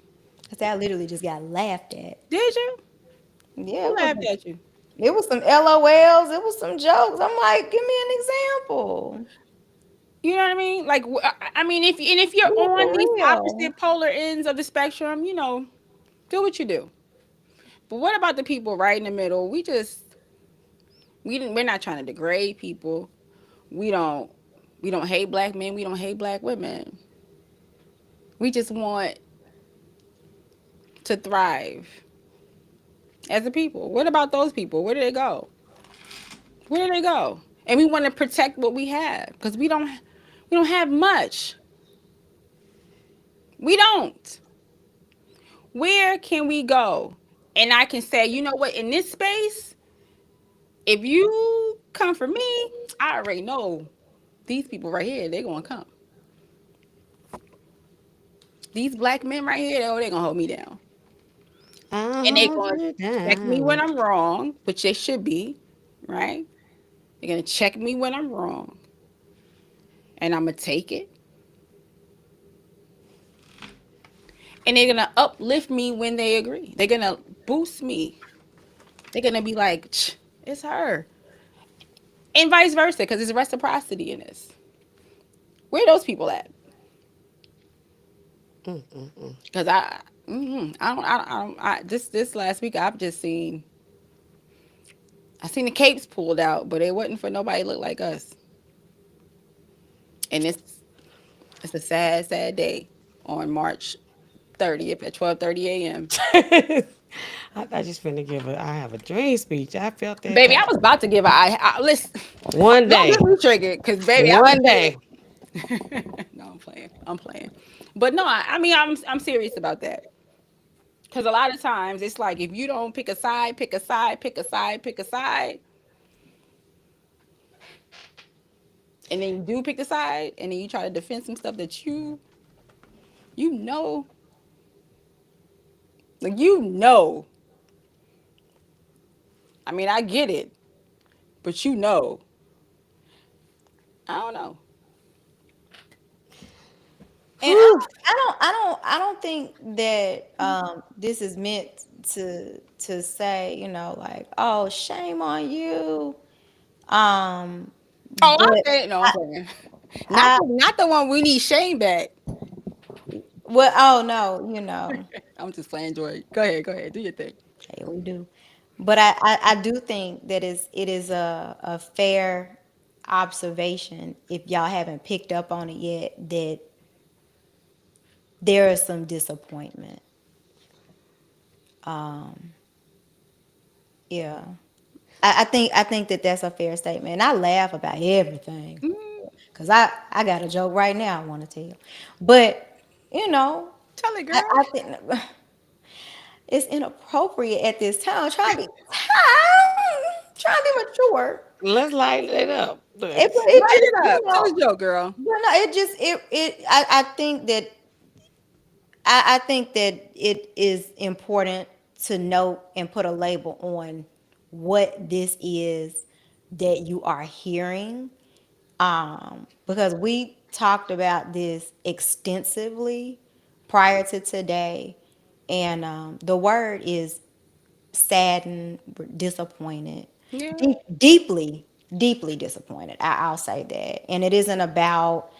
Cause I literally just got laughed at. Did you? Yeah, Who laughed at you? it was some LOLs, it was some jokes. I'm like, give me an example. You know what I mean? Like, I mean, if Be you're on for these real. opposite polar ends of the spectrum, do what you do. But what about the people right in the middle? We're not trying to degrade people. We don't we don't hate black men. We don't hate black women. We just want to thrive as a people. What about those people? Where do they go? Where do they go? And we want to protect what we have because we don't have much. We don't. Where can we go? And I can say, you know what, in this space, if you come for me, I already know these people right here, they're gonna come. These black men right here, they're gonna hold me down. I'll And they're hold gonna you check me when down. I'm wrong, which they should be, right? They're gonna check me when I'm wrong. And I'm gonna take it. And they're gonna uplift me when they agree. They're gonna boost me. They're gonna be like, it's her. And vice versa, because there's reciprocity in this. Where are those people at? Because this last week I seen the capes pulled out, but it wasn't for nobody look like us. And it's a sad day on March 30th at 12:30 a.m. I thought you was finna I have a dream speech. I felt that Baby, I coming. was about to give listen. One Don't day. get me triggered, because baby, I was One day. dead. No, I'm playing. I'm playing. But no, I mean I'm serious about that. Because a lot of times it's like, if you don't pick a side, pick a side, pick a side, pick a side, and then you do pick the side, and then you try to defend some stuff that you know, like, I mean, I get it, but I don't know. And Whew. I don't think that this is meant to say, like, oh, shame on you. Um, Oh, I'm but saying, no, I'm playing. Not I not the one we need Shane back. well, oh no, I'm just playing, Joy. Go ahead, do your thing. hey, we do. But I do think that it is a fair observation, if y'all haven't picked up on it yet, that there is some disappointment. Yeah. I think that that's a fair statement. And I laugh about everything because I got a joke right now I want to tell, but you know, Tell it, girl. I think it's inappropriate at this time. I'm trying to be mature. Let's lighten it up. It Light just, it up. Tell a joke, girl. it just, I think that I think that it is important to note and put a label on what this is that you are hearing, because we talked about this extensively prior to today, and the word is saddened, disappointed, Yeah. deeply, deeply disappointed. I'll say that. And it isn't about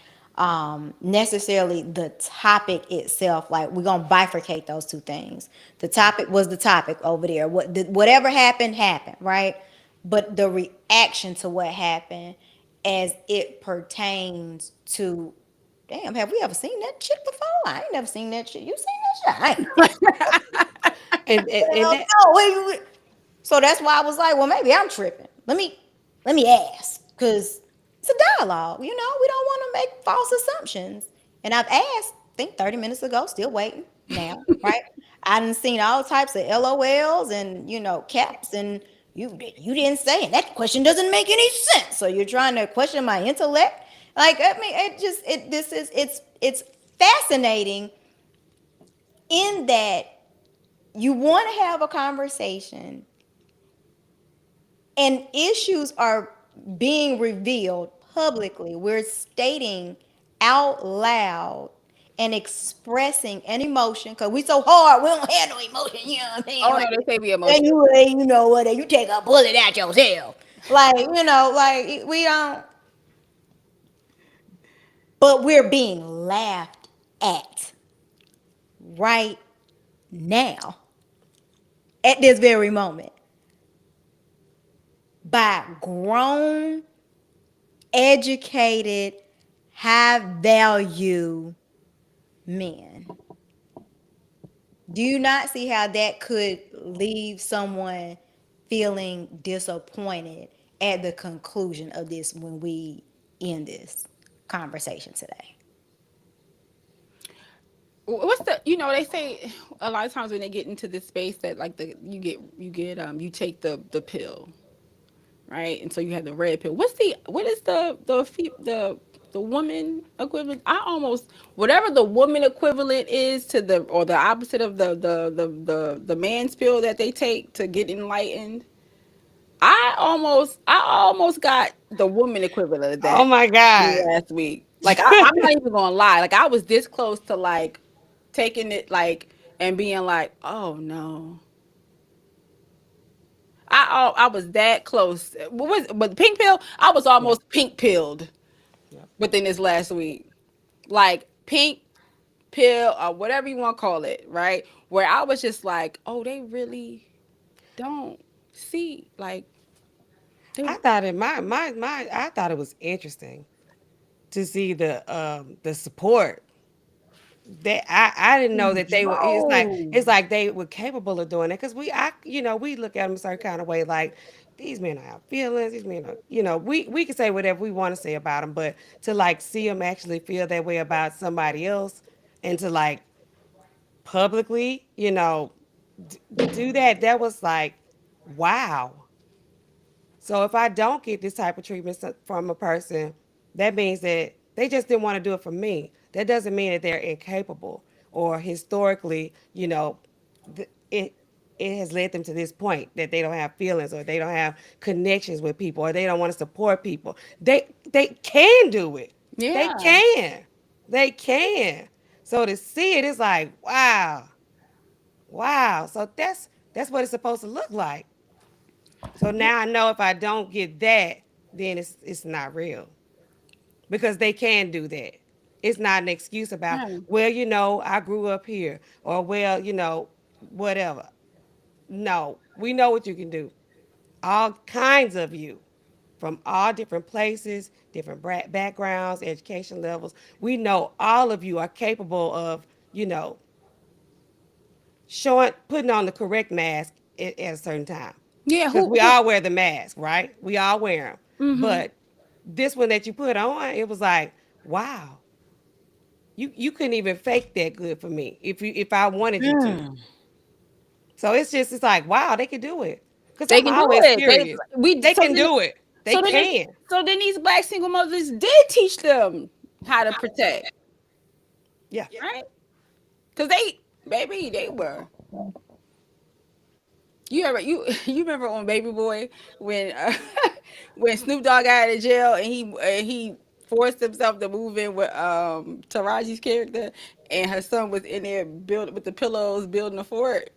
necessarily the topic itself. Like we're gonna bifurcate those two things. The topic was the topic over there. Whatever happened happened, right? But the reaction to what happened as it pertains to, damn, have we ever seen that chick before? I ain't never seen that shit. You seen that shit? I ain't. And Hell that no. So that's why I was like, well, maybe I'm tripping. Let me ask, because it's a dialogue. We don't want to make false assumptions. And I've asked, I think 30 minutes ago, still waiting now, right? I done seen all types of LOLs and caps, and you didn't say, and that question doesn't make any sense. So you're trying to question my intellect. Like, I mean, it's fascinating in that you want to have a conversation and issues are being revealed publicly. We're stating out loud and expressing an emotion because we so hard, we don't have no emotion. You know what I'm saying? Oh no, Like, they say be and emotional. you know what? You take a bullet at yourself. Like, like we don't, but we're being laughed at right now at this very moment by grown, educated, high value men. Do you not see how that could leave someone feeling disappointed at the conclusion of this when we end this conversation today? What's the they say a lot of times when they get into this space that like you take the pill, right? And so you have the red pill. What is the woman equivalent? I almost whatever the woman equivalent is to the or the opposite of the man's pill that they take to get enlightened. I almost got the woman equivalent of oh that my God. last week. Like I'm not even gonna lie. Like I was this close to like taking it like and being like, oh no. I was that close. But the pink pill, I was Yeah. almost pink pilled Yeah. within this last week. Like pink pill or whatever you want to call it, right? Where I was just like, oh, they really don't see like they I thought it I thought it was interesting to see the support that I didn't know that they were. no. It's like they were capable of doing it because we look at them a certain kind of way, like these men have feelings. These men are, we can say whatever we want to say about them, but to like see them actually feel that way about somebody else and to like publicly, do that was like, wow. So if I don't get this type of treatment from a person, that means that they just didn't want to do it for me. That doesn't mean that they're incapable or historically, it it has led them to this point that they don't have feelings or they don't have connections with people or they don't want to support people. They can do it. They Yeah. can. They can. So to see it is like, wow. Wow. So that's what it's supposed to look like. So now I know if I don't get that, then it's not real because they can do that. It's not an excuse about, Yeah. well, I grew up here or well, whatever. No, we know what you can do. All kinds of you from all different places, different backgrounds, education levels. We know all of you are capable of, showing, putting on the correct mask at a certain time. Yeah, because we who all wear the mask, right? We all wear them. But this one that you put on, it was like, wow, you couldn't even fake that good for me if I wanted you to. Mm. So it's like, wow, they can do it. Cause They I'm can do always it. They curious. we They so can then do it. They so then this can. so then these black single mothers did teach them how to protect, Yeah. right? Because they, baby, they were. You remember on Baby Boy when when Snoop Dogg got out of jail and he forced himself to move in with Taraji's character, and her son was in there building with the pillows building a fort,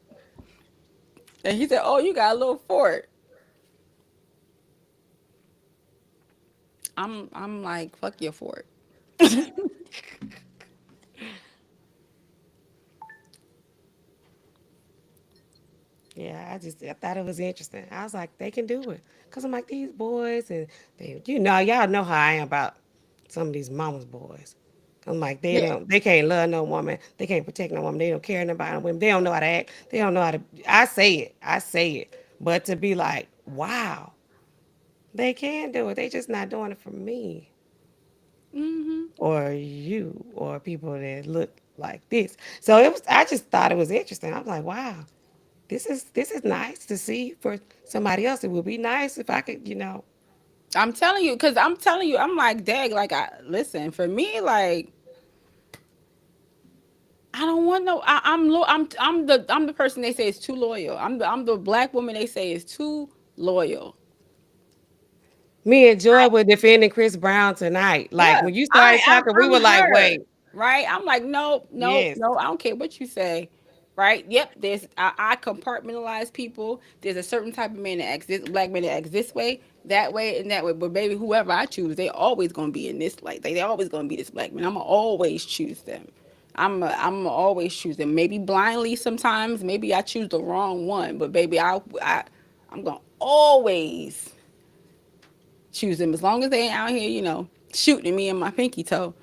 and he said, "Oh, you got a little fort." I'm like, fuck your fort. Yeah, I thought it was interesting. I was like, they can do it. Cause I'm like, these boys and they, y'all know how I am about some of these mama's boys. I'm like, Yeah. they can't love no woman. They can't protect no woman. They don't care about no women. They don't know how to act. They don't know how to, I say it. But to be like, wow, they can do it. They just not doing it for me Hmm. or you or people that look like this. So I just thought it was interesting. I was like, wow, this is nice to see for somebody else. It would be nice if I could, I'm telling you, because I'm telling you, I'm like, dag, like, I listen, for me, like, I don't want no. I'm the person they say is too loyal. I'm the black woman they say is too loyal. me and Joy were defending Chris Brown tonight. Like Yeah, when you started talking, we were I'm like, her, wait, right? I'm like, no, no, yes. no. I don't care what you say, right? Yep. I compartmentalize people. There's a certain type of man that acts this, black man that acts this way, that way, and that way. But baby, whoever I choose, they always gonna be in this. Like they always gonna be this black man. I'ma always choose them. I'm always choose them. Maybe blindly sometimes. Maybe I choose the wrong one. But baby, I'm gonna always choose them as long as they ain't out here, shooting me in my pinky toe,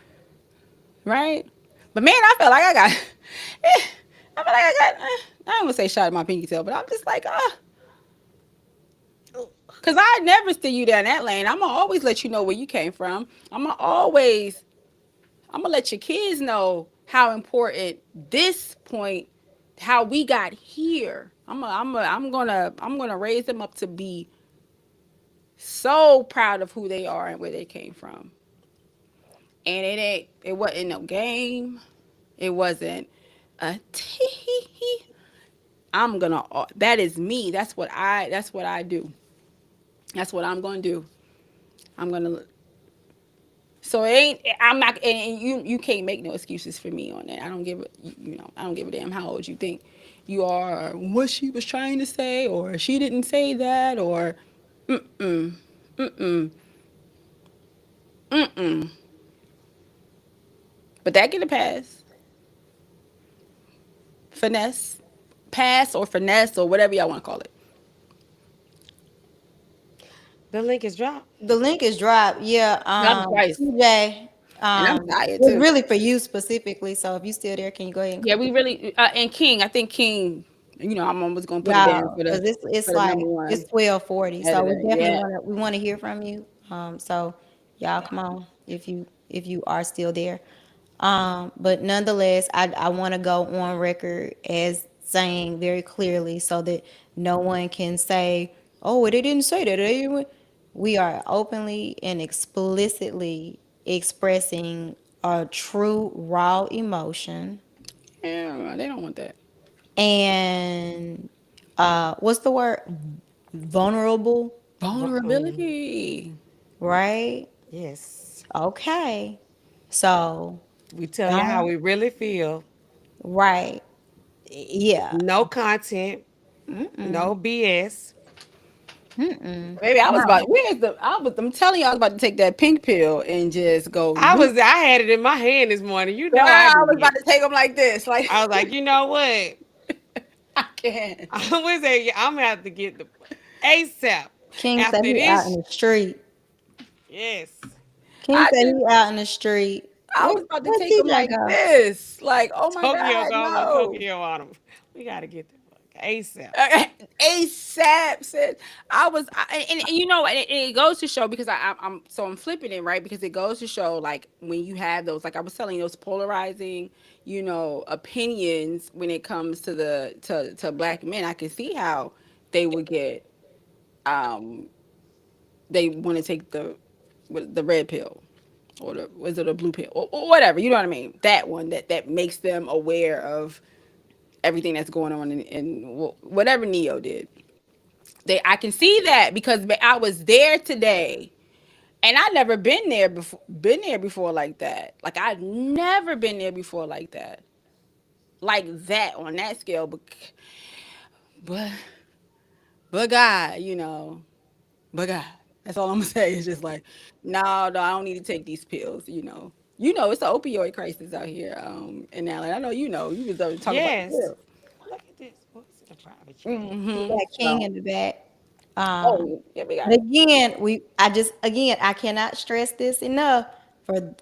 right? But man, I feel like I got, I feel like I got, I don't want to say shot in my pinky toe, but I'm just like, cause I never steer you down that lane. I'm gonna always let you know where you came from. I'm gonna let your kids know how important this point, how we got here. I'm gonna raise them up to be so proud of who they are and where they came from. And it wasn't no game. It wasn't a tee. I'm gonna that is me. That's what I do. That's what I'm gonna do. I'm gonna so it ain't I'm not and you can't make no excuses for me on that. I don't give a I don't give a damn how old you think you are or what she was trying to say or she didn't say that or mm-mm mm-mm mm-mm. But that get a pass. Finesse. Pass or finesse or whatever y'all want to call it. The link is dropped. The link is dropped. Yeah. Not twice. TJ, And I'm tired it's too. really for you specifically. So if you still there, can you go ahead and Yeah, click we it? really and King. I think King. I'm almost gonna put it down Yeah, because it's for the like number it's one 12:40. So we editor. definitely Yeah. want to hear from you. So y'all come on if you are still there. But nonetheless, I want to go on record as saying very clearly so that no one can say, "Oh, well, they didn't say that." We are openly and explicitly expressing a true raw emotion Yeah, they don't want that. and what's the word? Vulnerable, Mm, Vulnerability. right? yes. Okay. So We tell you how don't we really feel. right. Yeah. No content, no BS. Mm-mm. Maybe I was about. No. Where's the? I'm telling you, I was about to take that pink pill and just go. I had it in my hand this morning. You Girl, know I I was did about it. to take them like this. Like I was like, you know what? I can't. I was say I'm gonna have to get the ASAP King said after he out in this. the street. Yes. King I said just. he out in the street. I was about to Where take them TJ like go? this. Like, oh my Tokyo God, going no. Tokyo on them. We gotta get them. ASAP. ASAP said and you know, and it goes to show because I'm flipping it right because it goes to show like when you have those like I was telling you those polarizing opinions when it comes to to black men. I can see how they would get um they want to take the red pill or the was it a blue pill or whatever, you know what I mean, that one that makes them aware of everything that's going on in whatever Neo did. I can see that because I was there today, and I never been there before. Been there before like that. Like I've never been there before like that on that scale. But but God, but God. That's all I'm gonna say. It's just like, no, no, I don't need to take these pills. It's an opioid crisis out here. In Allen, I know you was talking about the Yes. pills. Look at this. What's in the private chat? We Mm-hmm. got King So, in the back. Um, oh yeah, we got but again, I cannot stress this enough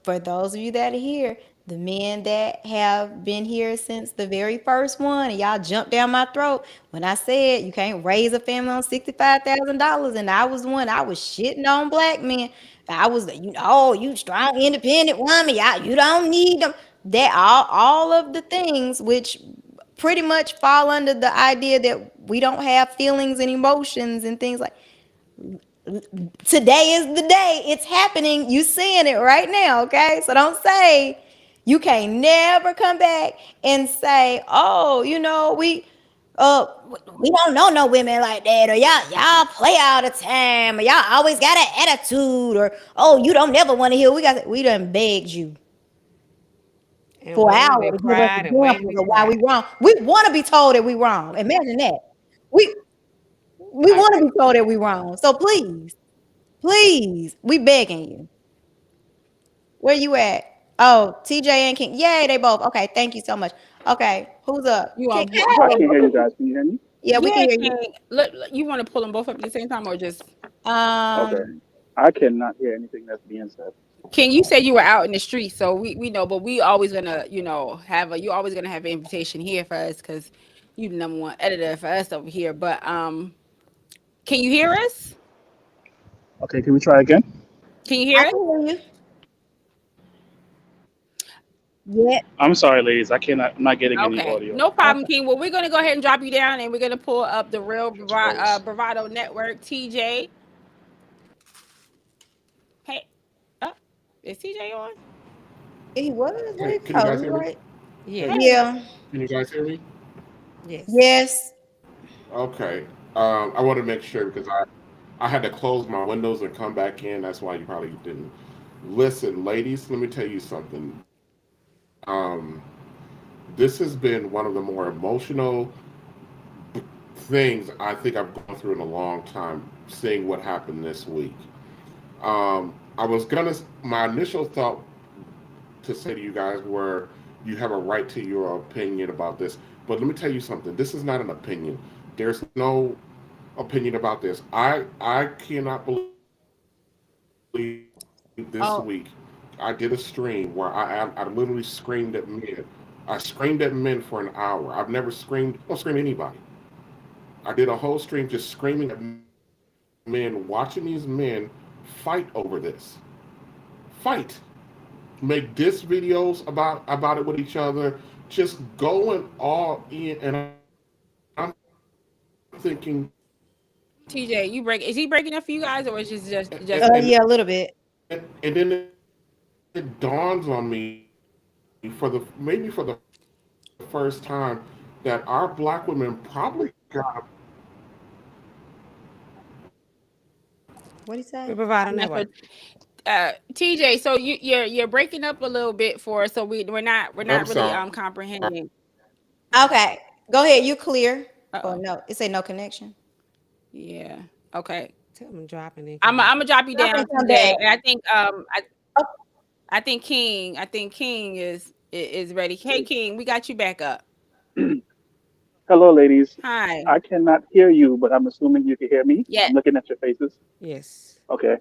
for those of you that are here, the men that have been here since the very first one, and y'all jumped down my throat when I said you can't raise a family on $65,000, and I was the one I was shitting on black men. I was the you strong independent woman, y'all you don't need them. That all of the things which pretty much fall under the idea that we don't have feelings and emotions and things like today is the day it's happening, you seeing it right now, okay? So don't say you can't never come back and say, oh, we don't know no women like that, or y'all play all the time, or y'all always got an attitude, or oh, you don't never want to hear. We done begged you And for an waited hour and to give us cried and waited examples and of why we cried. wrong. We want to be told that we wrong. Imagine that. We we I, want to be told that we wrong. So please, please, we begging you. Where you at? Oh, TJ and King. Yay, they both. Okay, thank you so much. Okay, who's up? you King. want I pull them can't Hey. hear both you up? guys. Can you hear me? Yeah, we can Yeah, hear you. King. You want to pull them both up at the same time, or just Okay. Um, I cannot hear anything that's being said. King? You said you were out in the street, so we know, but we always gonna you always gonna have an invitation here for us because you the number one editor for us over here. But can you hear us? Okay, can we try again? Can you I hear us? can hear you. Yeah. I'm sorry, ladies. I'm not getting any Okay, audio. no problem, Okay. King. Well, we're gonna go ahead and drop you down, and we're gonna pull up the real Just froze. Bravado Network. TJ, hey, oh, is TJ on? He was. Where Hey, he can you go? guys He hear me? right. Hey, Yes. Hey, Yeah. can you guys hear me? Yes. Yes. Okay. I want to make sure because I had to close my windows and come back in. That's why you probably didn't listen, ladies. Let me tell you something. This has been one of the more emotional things I think I've gone through in a long time. Seeing what happened this week. I was gonna. My initial thought to say to you guys were you have a right to your opinion about this. But let me tell you something. This is not an opinion. There's no opinion about this. I cannot believe this week I did a stream where oh, I literally screamed at men. I screamed at men for an hour. I've never screamed. I don't scream at anybody. I did a whole stream just screaming at men, watching these men fight over this. Fight. Make diss videos about it with each other, just going all in. And I'm thinking, TJ, you break? Is he breaking up for you guys, or is it just and me? Yeah, a little bit. and then it dawns on me maybe for the first time that our black women probably got What he say? We provide a I'm not sure. network. TJ, so you're breaking up a little bit for us, so we're not I'm really sorry. comprehending. Okay. Go ahead. You clear? Uh Or oh. no? It say no connection. Yeah. Okay. Tell them drop and then I'm come back. I'm gonna drop you Stop down, and come TJ, back. and I think Oh, King is ready. Hey, King, we got you back up. Hello, ladies. Hi. I cannot hear you, but I'm assuming you can hear me. Yeah. I'm looking at your faces. Yes. Okay.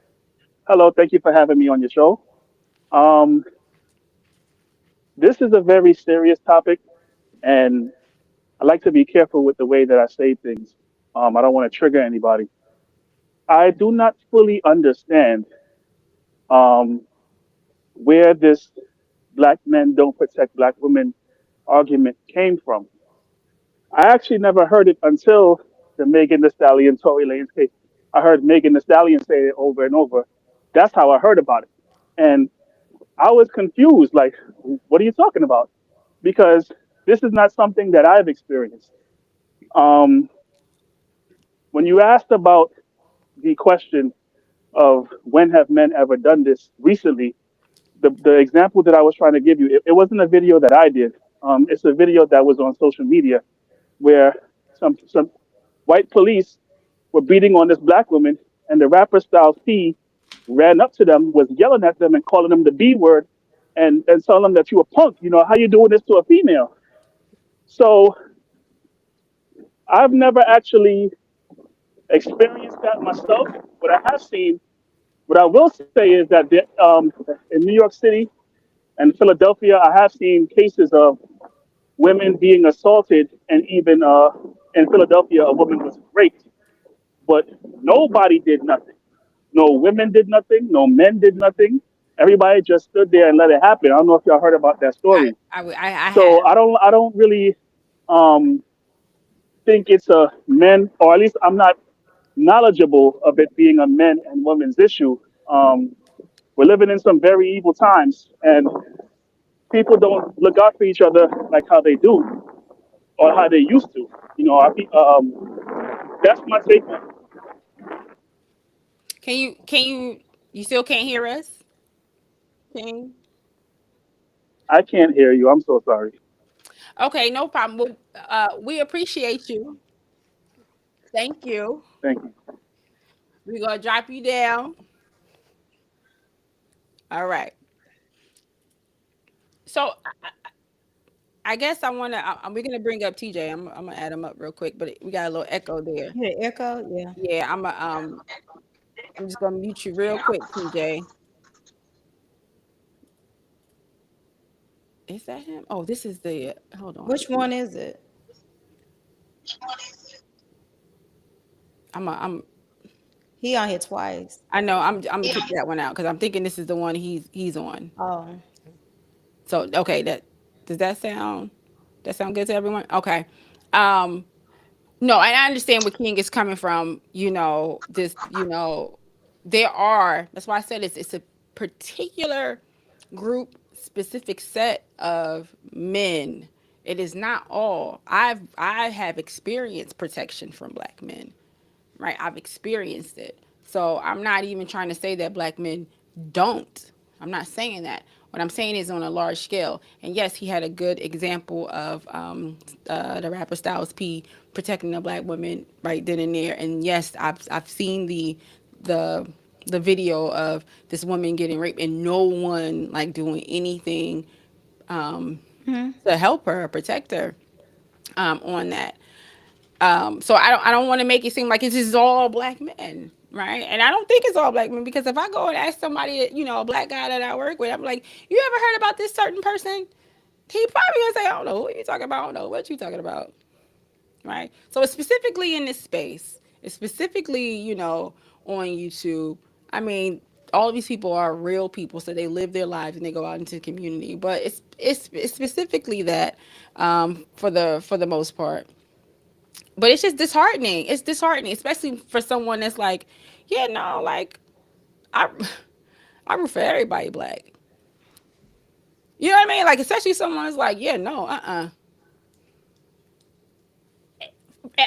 Hello. Thank you for having me on your show. Um, this is a very serious topic, and I like to be careful with the way that I say things. I don't want to trigger anybody. I do not fully understand um, where this black men don't protect black women argument came from. I actually never heard it until the Megan Thee Stallion Tory Lanez case. I heard Megan Thee Stallion say it over and over. That's how I heard about it. And I was confused, like, what are you talking about? Because this is not something that I've experienced. Um, when you asked about the question of when have men ever done this recently, the example that I was trying to give you, it wasn't a video that I did. It's a video that was on social media where some white police were beating on this black woman, and the rapper Styles P ran up to them, was yelling at them and calling them the B word, and telling them that you a punk. You know how you doing this to a female? So I've never actually experienced that myself. What I have seen, what I will say is that in New York City and Philadelphia, I have seen cases of women being assaulted, and even in Philadelphia, a woman was raped, but nobody did nothing. No women did nothing. No men did nothing. Everybody just stood there and let it happen. I don't know if y'all heard about that story. I have. So I don't really um, think it's a men, or at least I'm not knowledgeable of it being a men and women's issue. Um, we're living in some very evil times, and people don't look out for each other like how they do or how they used to. You know, that's my take on it. You still can't hear us? Can you? I can't hear you. I'm so sorry. Okay, no problem. Well, we appreciate you. Thank you. Thank you. We're gonna drop you down. All right. So I guess I wanna. We're gonna bring up TJ. I'm gonna add him up real quick, but we got a little echo there. You hear echo? Yeah. Yeah, I'm just gonna mute you real quick, TJ. Is that him? Oh, this is the. Hold on. Which one is it? I'm. He on here twice. I know. I'm gonna take that one out because I'm thinking this is the one he's on. Oh. So okay, does that sound good to everyone? Okay. Um, no, I understand where King is coming from. That's why I said it's a particular group, specific set of men. It is not all. I have experienced protection from black men, right? I've experienced it. So I'm not even trying to say that black men don't. I'm not saying that. What I'm saying is on a large scale. And yes, he had a good example of the rapper Styles P protecting the black women right then and there. And yes, I've seen the the video of this woman getting raped and no one like doing anything to help her or protect her on that. So I don't want to make it seem like this is all black men, right? And I don't think it's all black men because if I go and ask somebody, a black guy that I work with, I'm like, you ever heard about this certain person? He probably gonna say, I don't know who you talking about. I don't know what you talking about, right? So it's specifically in this space. It's specifically, on YouTube. I mean, all of these people are real people, so they live their lives and they go out into the community. But it's specifically that for the most part, but it's just disheartening. It's disheartening, especially for someone that's like, yeah, no, like I, I root for everybody black. You know what I mean? Like, especially someone that's like, yeah, no,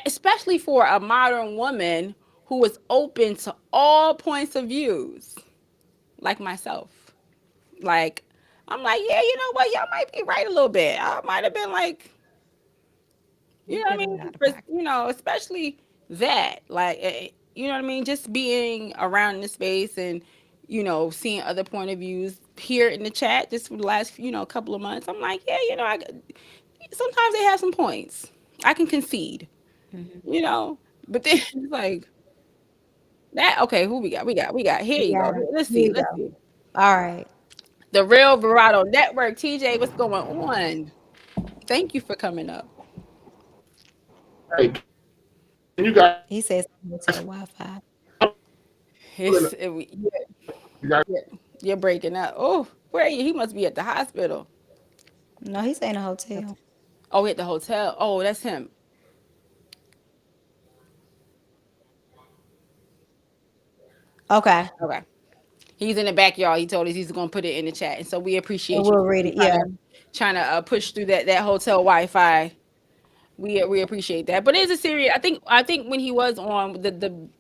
especially for a modern woman who is open to all points of views, like myself. Like, I'm like, yeah, you know what? Y'all might be right a little bit. I might have been like, you You know what I been a mean? little out of pocket. Especially that, like, you know what I mean? Just being around the space and, seeing other point of views here in the chat just for the last, couple of months. I'm like, yeah, sometimes they have some points. I can concede, you know, but then it's like that. Okay, who we got? We got. Here you go. Yeah. Let's Here see. you Let's go. see. All right. The Real Verado Network. TJ, what's going on? Thank you for coming up. Hey, can you guys He says hotel Wi-Fi. It's you guys yeah, you're breaking up. Oh, where are you? He must be at the hospital. No, he's saying a hotel. Oh, at the hotel. Oh, that's him. Okay. Okay. He's in the backyard. He told us he's gonna put it in the chat, and so we And appreciate you we'll read it. trying Yeah. to push through that hotel Wi-Fi. We appreciate that, but it's a serious. I think when he was on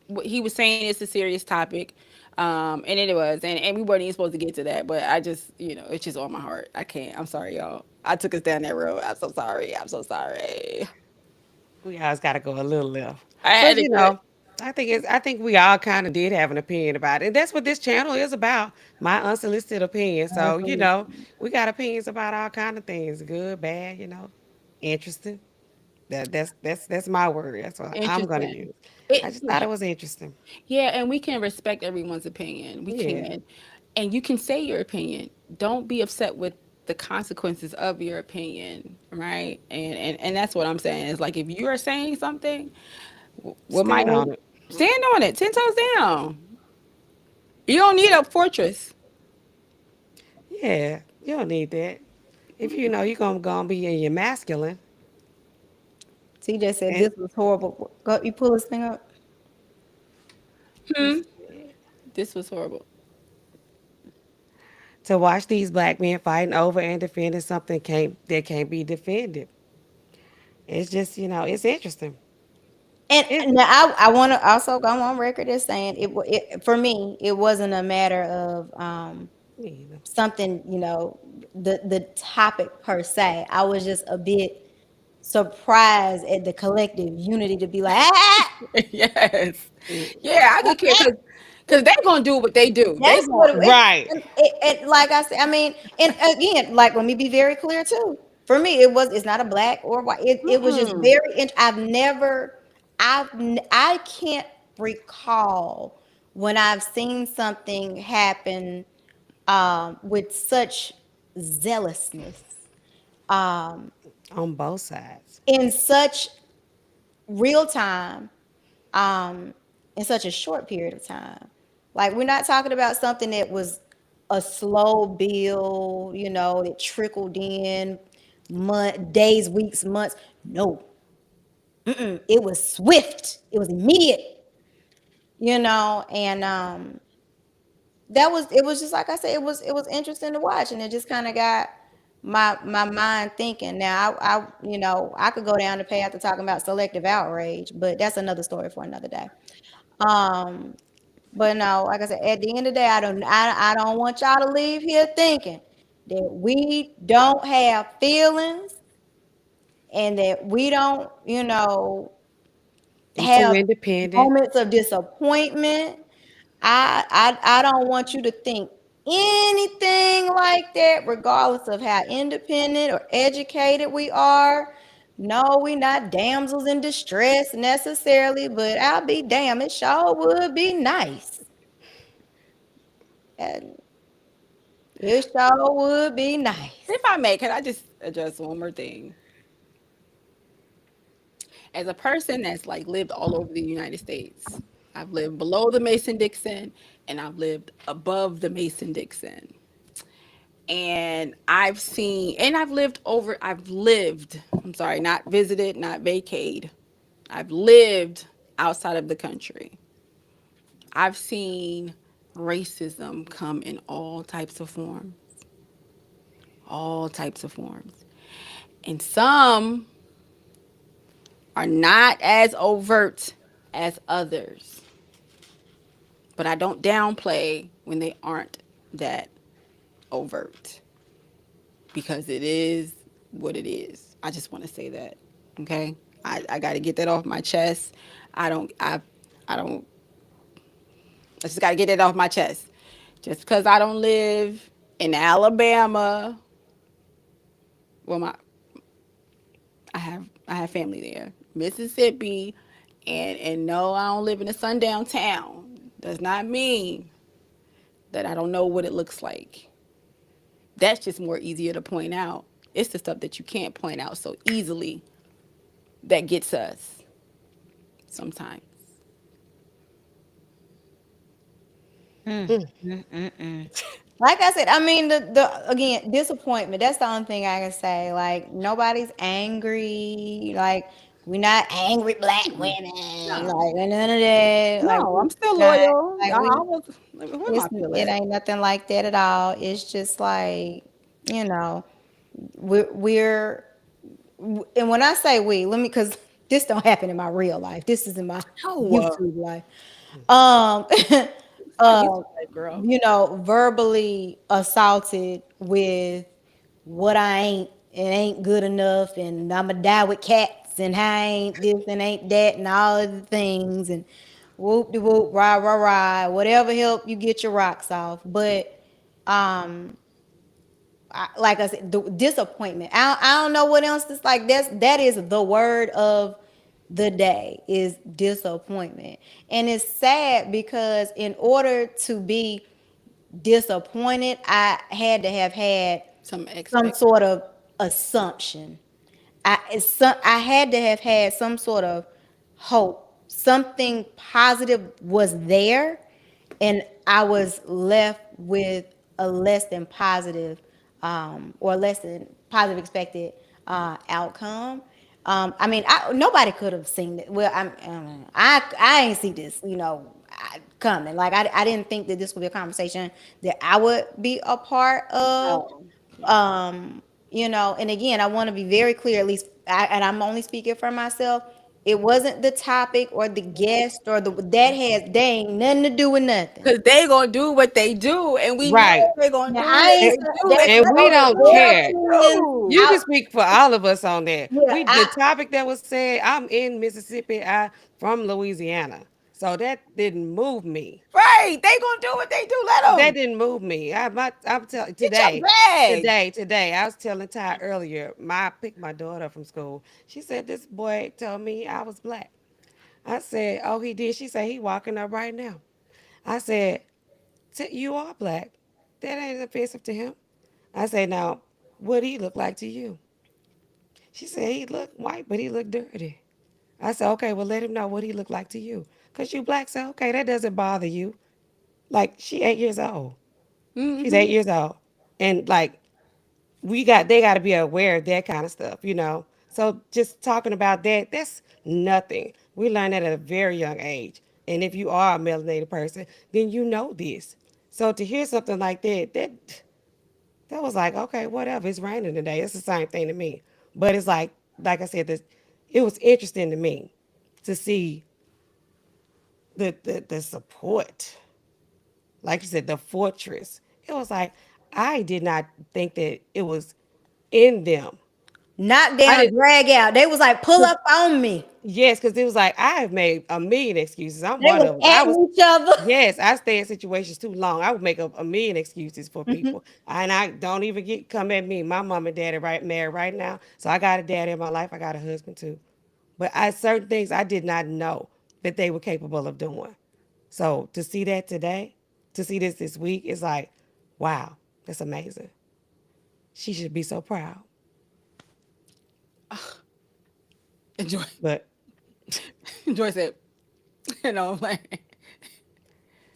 what he was saying it's a serious topic, and it was, and we weren't even supposed to get to that, but I just it's just on my heart. I can't. I'm sorry, y'all. I took us down that road. I'm so sorry. I'm so sorry. We always got to go a little left. I had But to do it. I think we all kind of did have an opinion about it. And that's what this channel is about. My unsolicited opinion. So, we got opinions about all kind of things, good, bad, interesting. That's my word. That's what I'm gonna Interesting. use. I It just thought it was interesting. Yeah, and we can respect everyone's opinion. We Yeah. can. And you can say your opinion. Don't be upset with the consequences of your opinion, right? And that's what I'm saying. Is like if you are saying something, what might Stand on it. stand on it, 10 toes down. You don't need a fortress. Yeah. You don't need that. If you know you're gonna be in your masculine TJ said and this was horrible. Go, you pull this thing up. Hmm. This was horrible. to watch these black men fighting over and defending something that can't be defended. It's just, it's interesting. And It, now I want to also go on record as saying for me it wasn't a matter of me either. something the topic per se. I was just a bit surprised at the collective unity to be like Yes. Mm, Yeah, I could care because they're gonna do what they do. They that's what going right. like I said. I mean, and again, like let me be very clear too. For me, it's not a black or white. It was just mm-mm. very. I can't recall when I've seen something happen with such zealousness On both sides. in such real time in such a short period of time. Like we're not talking about something that was a slow build, that trickled in days, weeks, months. No, it was swift. It was immediate, and it was just like I said, it was interesting to watch, and it just kind of got my mind thinking. Now I could go down the path of talking about selective outrage, but that's another story for another day. Um, but no, like I said, at the end of the day, I don't want y'all to leave here thinking that we don't have feelings and that we don't, We too have independent. moments of disappointment. I don't want you to think anything like that, regardless of how independent or educated we are. No, we not damsels in distress necessarily, but I'll be damn, it sure would be nice. And it sure would be nice. If I may, can I just address one more thing? As a person that's like lived all over the United States, I've lived below the Mason Dixon and I've lived above the Mason Dixon. And I've lived, I'm sorry, not visited, not vacated. I've lived outside of the country. I've seen racism come in all types of forms. And some are not as overt as others. But I don't downplay when they aren't that overt because it is what it is. I just want to say that. Okay? I got to get that off my chest. I don't, I, I don't, I just got to get it off my chest. Just because I don't live in Alabama, well, I have family there, Mississippi, and no, I don't live in a sundown town. Does not mean that I don't know what it looks like. That's just more easier to point out. It's the stuff that you can't point out so easily that gets us. sometimes. Like I said, I mean the again disappointment. That's the only thing I can say. Like nobody's angry. Like we're not angry black women. No, Like none of that. Like no, we I'm still not. loyal. Like I we. was. Where It's my people it at? ain't nothing like that at all. It's just like you know we're and when I say we, let me because this don't happen in my real life. This is in my No, YouTube life. Um, my YouTube uh, life, girl. verbally assaulted with what I ain't and ain't good enough, and I'ma die with cats, and I ain't this and ain't that, and all of the things, and whoop de whoop, rah rah rah, whatever help you get your rocks off. But like I said, the disappointment. I don't know what else. It's like that is the word of the day is disappointment, and it's sad because in order to be disappointed, I had to have had Some some expect. sort of assumption. I had to have had some sort of hope. Something positive was there, and I was left with a less than positive, or less than positive expected outcome. I mean, nobody could have seen it. Well, I ain't see this, coming. Like I didn't think that this would be a conversation that I would be a part of. No. And again, I want to be very clear, at least, and I'm only speaking for myself. It wasn't the topic or the guest or they ain't nothing to do with nothing. Because they gonna do what they do, and we know Right. they're gonna Now do I what ain't they And, do. that's They and gonna we do that's don't what their care. they opinion. You do. can speak for all of us on that. Yeah, We the topic that was said. I'm in Mississippi. I from Louisiana, so that didn't move me. Right. They gonna do what they do. Let That them. didn't move me. I'm telling Get your today, bag. today. I was telling Ty earlier. I picked my daughter up from school. She said this boy told me I was black. I said, oh, he did. She said he walking up right now. I said, you are black. That ain't offensive to him. I said, now, what he look like to you? She said he looked white, but he looked dirty. I said, okay, well, let him know what he looked like to you. Because you black, so okay, that doesn't bother you. Like, she 8 years old. She's Mm-hmm. 8 years old. And, like, they got to be aware of that kind of stuff. So just talking about that, that's nothing. We learn that at a very young age. And if you are a melanated person, then you know this. So to hear something like that was like, okay, whatever. It's raining today. It's the same thing to me. But it's like I said, it was interesting to me to see the support. Like you said, the fortress. It was like I did not think that it was in them. knock I down, did. drag out. They was like, pull up on me. Yes, because it was like I have made a million excuses. I'm They one was of them. I at was each other. Yes, I stay in situations too long. I would make up a million excuses for people, and I don't even get come at me. My mom and daddy married right now, so I got a daddy in my life. I got a husband too, but I certain things I did not know that they were capable of doing. So to see that today, to see this week, is like, wow, that's amazing. She should be so proud. Enjoy. But Enjoy said, like,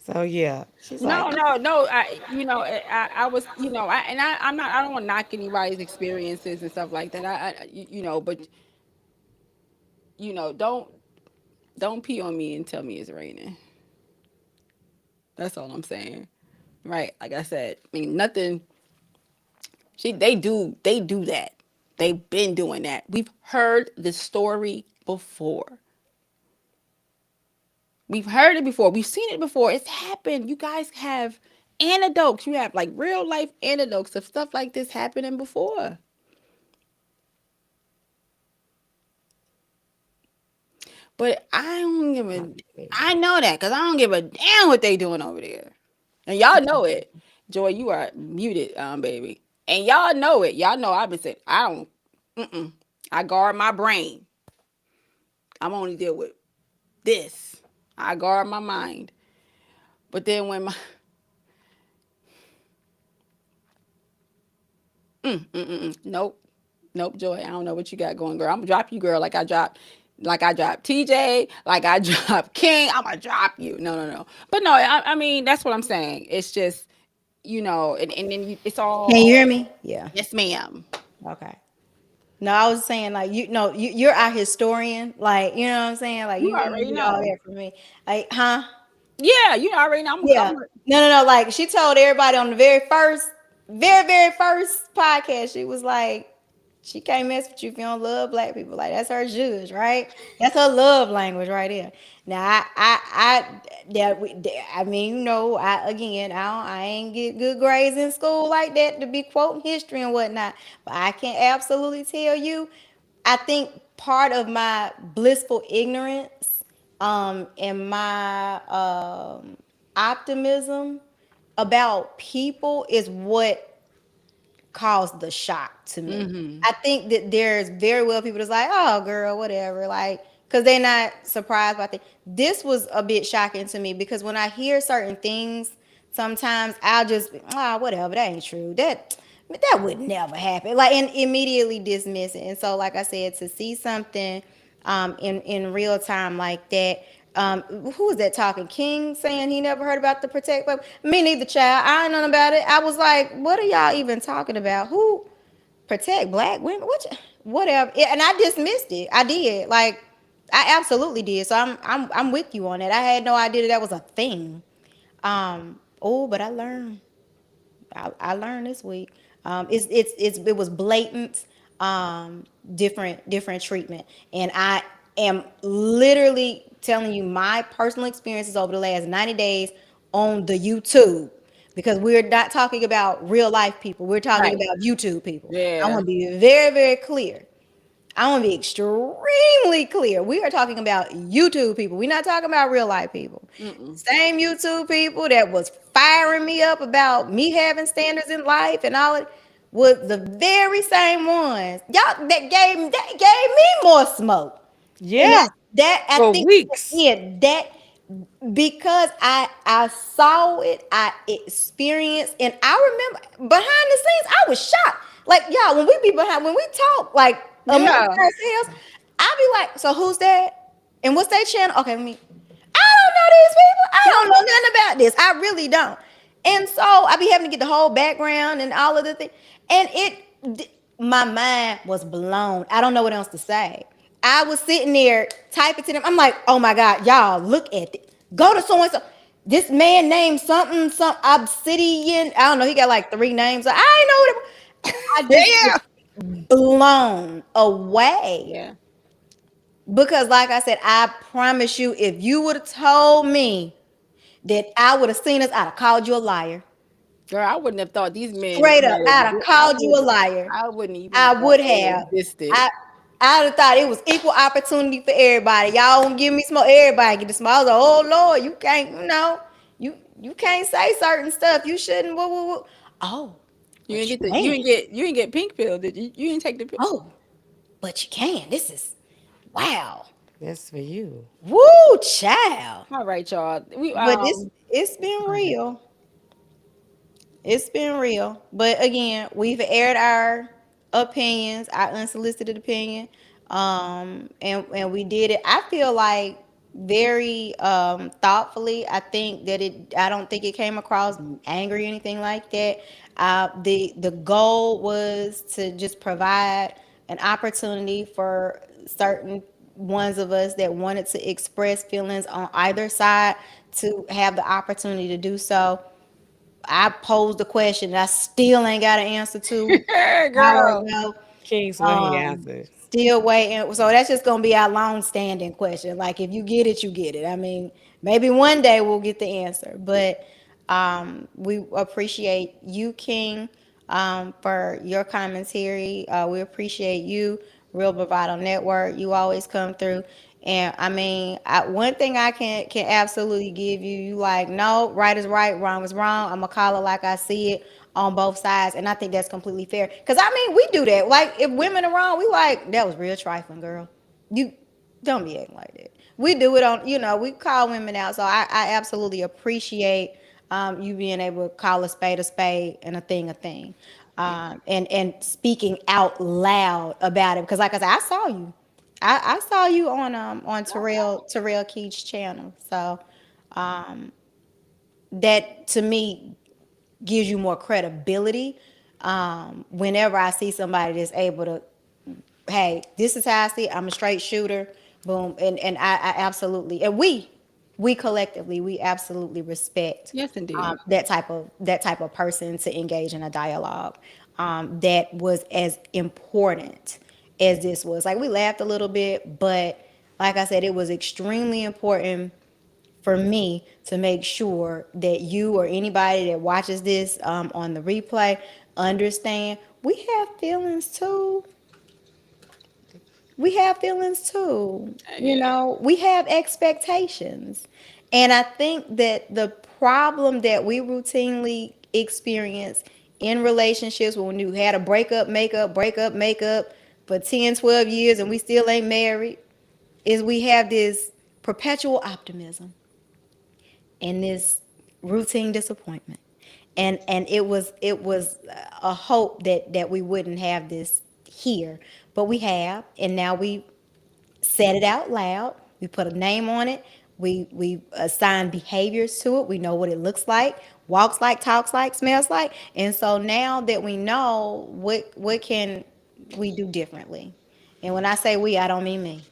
so yeah, she's like, no, no, no. I was, I'm not. I don't want to knock anybody's experiences and stuff like that. But don't pee on me and tell me it's raining. That's all I'm saying. Right? Like I said, I mean, nothing. They do that. They've been doing that. We've heard the story before. We've heard it before. We've seen it before. It's happened. You guys have anecdotes. You have like real life anecdotes of stuff like this happening before. But I don't give not a. me. I know that because I don't give a damn what they doing over there, and y'all know it. Joy, you are muted, baby, and y'all know it. Y'all know I've been saying I don't. Mm-mm. I guard my brain. I'm only deal with this. I guard my mind. But then when my nope, nope, Joy, I don't know what you got going, girl. I'm gonna drop you, girl, like I dropped. like I dropped TJ, like I dropped King, I'm gonna drop you. No, no, no. But no, I mean that's what I'm saying. It's just and then it's Can all you hear me? Yeah. yes, ma'am. Okay. No, I was saying like you know you're our historian, like you know what I'm saying, like You you're gonna already get all know. that from me, like huh? Yeah, you already know. I'm gonna Yeah. come. No, no, no. Like she told everybody on the very first podcast, she was like, she can't mess with you if you don't love black people. Like that's her judge, right? That's her love language right there. Now, I mean, you know, I ain't get good grades in school like that to be quoting history and whatnot. But I can absolutely tell you, I think part of my blissful ignorance, and my optimism about people is what caused the shock to me. I think that there's very well people that's like, oh girl, whatever, like, because they're not surprised by things. This was a bit shocking to me because when I hear certain things, sometimes I'll just whatever, that ain't true. That would never happen. Like and immediately dismiss it. And so, like I said, to see something in real time like that. Who was that talking? King saying he never heard about the protect. But me neither, child. I ain't know about it. I was like, what are y'all even talking about? Who protect black women? Whatever. Yeah, and I dismissed it. I did. Like, I absolutely did. So I'm with you on that. I had no idea that was a thing. Oh, but I learned. I learned this week. It was blatant, different treatment, and I am literally telling you my personal experiences over the last 90 days on the YouTube, because we're not talking about real life people. We're talking Right. about YouTube people. I Yeah. want to be very clear. I want to be extremely clear. We are talking about YouTube people. We're not talking about real life people. Same YouTube people that was firing me up about me having standards in life and all it was the very same ones. Y'all that gave me more smoke. And Yeah, that I for think weeks. again that because I saw it, I experienced, and I remember behind the scenes, I was shocked. Like y'all, when we talk like amongst Yeah. ourselves, I be like, so who's that? And what's that channel? Okay, let me. I don't know these people. I don't know nothing about this. I really don't. And so I be having to get the whole background and all of the things. And my mind was blown. I don't know what else to say. I was sitting there typing to them. I'm like, oh my God, y'all, look at it. Go to so and so. This man named something, some obsidian. I don't know. He got like three names. I ain't know what it. I just was Yeah. blown away. Yeah. Because, like I said, I promise you, if you would have told me that I would have seen us, I'd have called you a liar. Girl, I wouldn't have thought these men Straight up, had I'd have called you a liar. I wouldn't even I thought would they have. existed. I I'd have thought it was equal opportunity for everybody. Y'all don't give me smoke. Everybody get the smoke. I was like, oh Lord, you can't, you can't say certain stuff. You shouldn't. Woo. Oh, You didn't but you get can. you didn't get pink pill, did you? You didn't take the pill. Oh, but you can. This is wow. That's for you. Woo, child. All right, y'all. We But it's been real. It's been real. But again, we've aired our opinions, our unsolicited opinion. And we did it. I feel like very thoughtfully. I don't think it came across angry or anything like that. The goal was to just provide an opportunity for certain ones of us that wanted to express feelings on either side to have the opportunity to do so. I posed a question that I still ain't got an answer to. Hour girl. ago. Kings, what he answered. Still waiting. So that's just gonna be our long-standing question. Like if you get it, you get it. I mean, maybe one day we'll get the answer. But we appreciate you, King, for your commentary. We appreciate you, Real Bravado Network. You always come through. And I mean, one thing I can absolutely give you, you like, no, right is right, wrong is wrong. I'm gonna call it like I see it on both sides, and I think that's completely fair. Cause I mean, we do that. Like if women are wrong, we like that was real trifling, girl. You don't be acting like that. We do it on, we call women out. So I absolutely appreciate you being able to call a spade and a thing, and speaking out loud about it. Because like I said, I saw you. I saw you on Terrell Keith's channel. So that to me gives you more credibility. Whenever I see somebody that's able to, hey, this is how I see it. I'm a straight shooter. Boom. And I absolutely, and we collectively, we absolutely respect Yes, indeed. that type of person to engage in a dialogue. That was as important as this was. Like we laughed a little bit, but like I said, it was extremely important for me to make sure that you or anybody that watches this on the replay understand we have feelings too. We have feelings too. You Yeah. know, we have expectations. And I think that the problem that we routinely experience in relationships when you had a breakup, makeup for 10, 12 years and we still ain't married is we have this perpetual optimism and this routine disappointment. And it was a hope that we wouldn't have this here, but we have, and now we said it out loud. We put a name on it. We assign behaviors to it. We know what it looks like, walks like, talks like, smells like. And so now that we know what can we do differently. And when I say we, I don't mean me.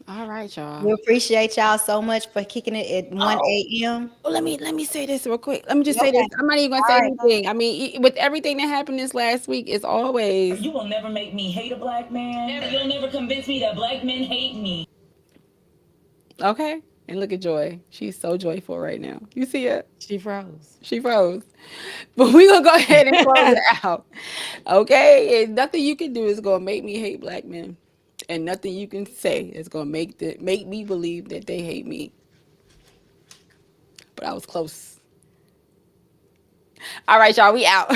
All right, We y'all. appreciate y'all so much for kicking it at 1 Oh, a.m. let me say this real quick. Let me just say this. Okay. I'm not even gonna All say right. anything. I mean, with everything that happened this last week, it's always You will never make me hate a black man. Never. You'll never convince me that black men hate me. okay. And look at Joy. She's so joyful right now. You see it? She froze. She froze. But we gonna go ahead and close it out. Okay? And nothing you can do is gonna make me hate black men. And nothing you can say is gonna make me believe that they hate me. But I was close. All right, y'all, we out.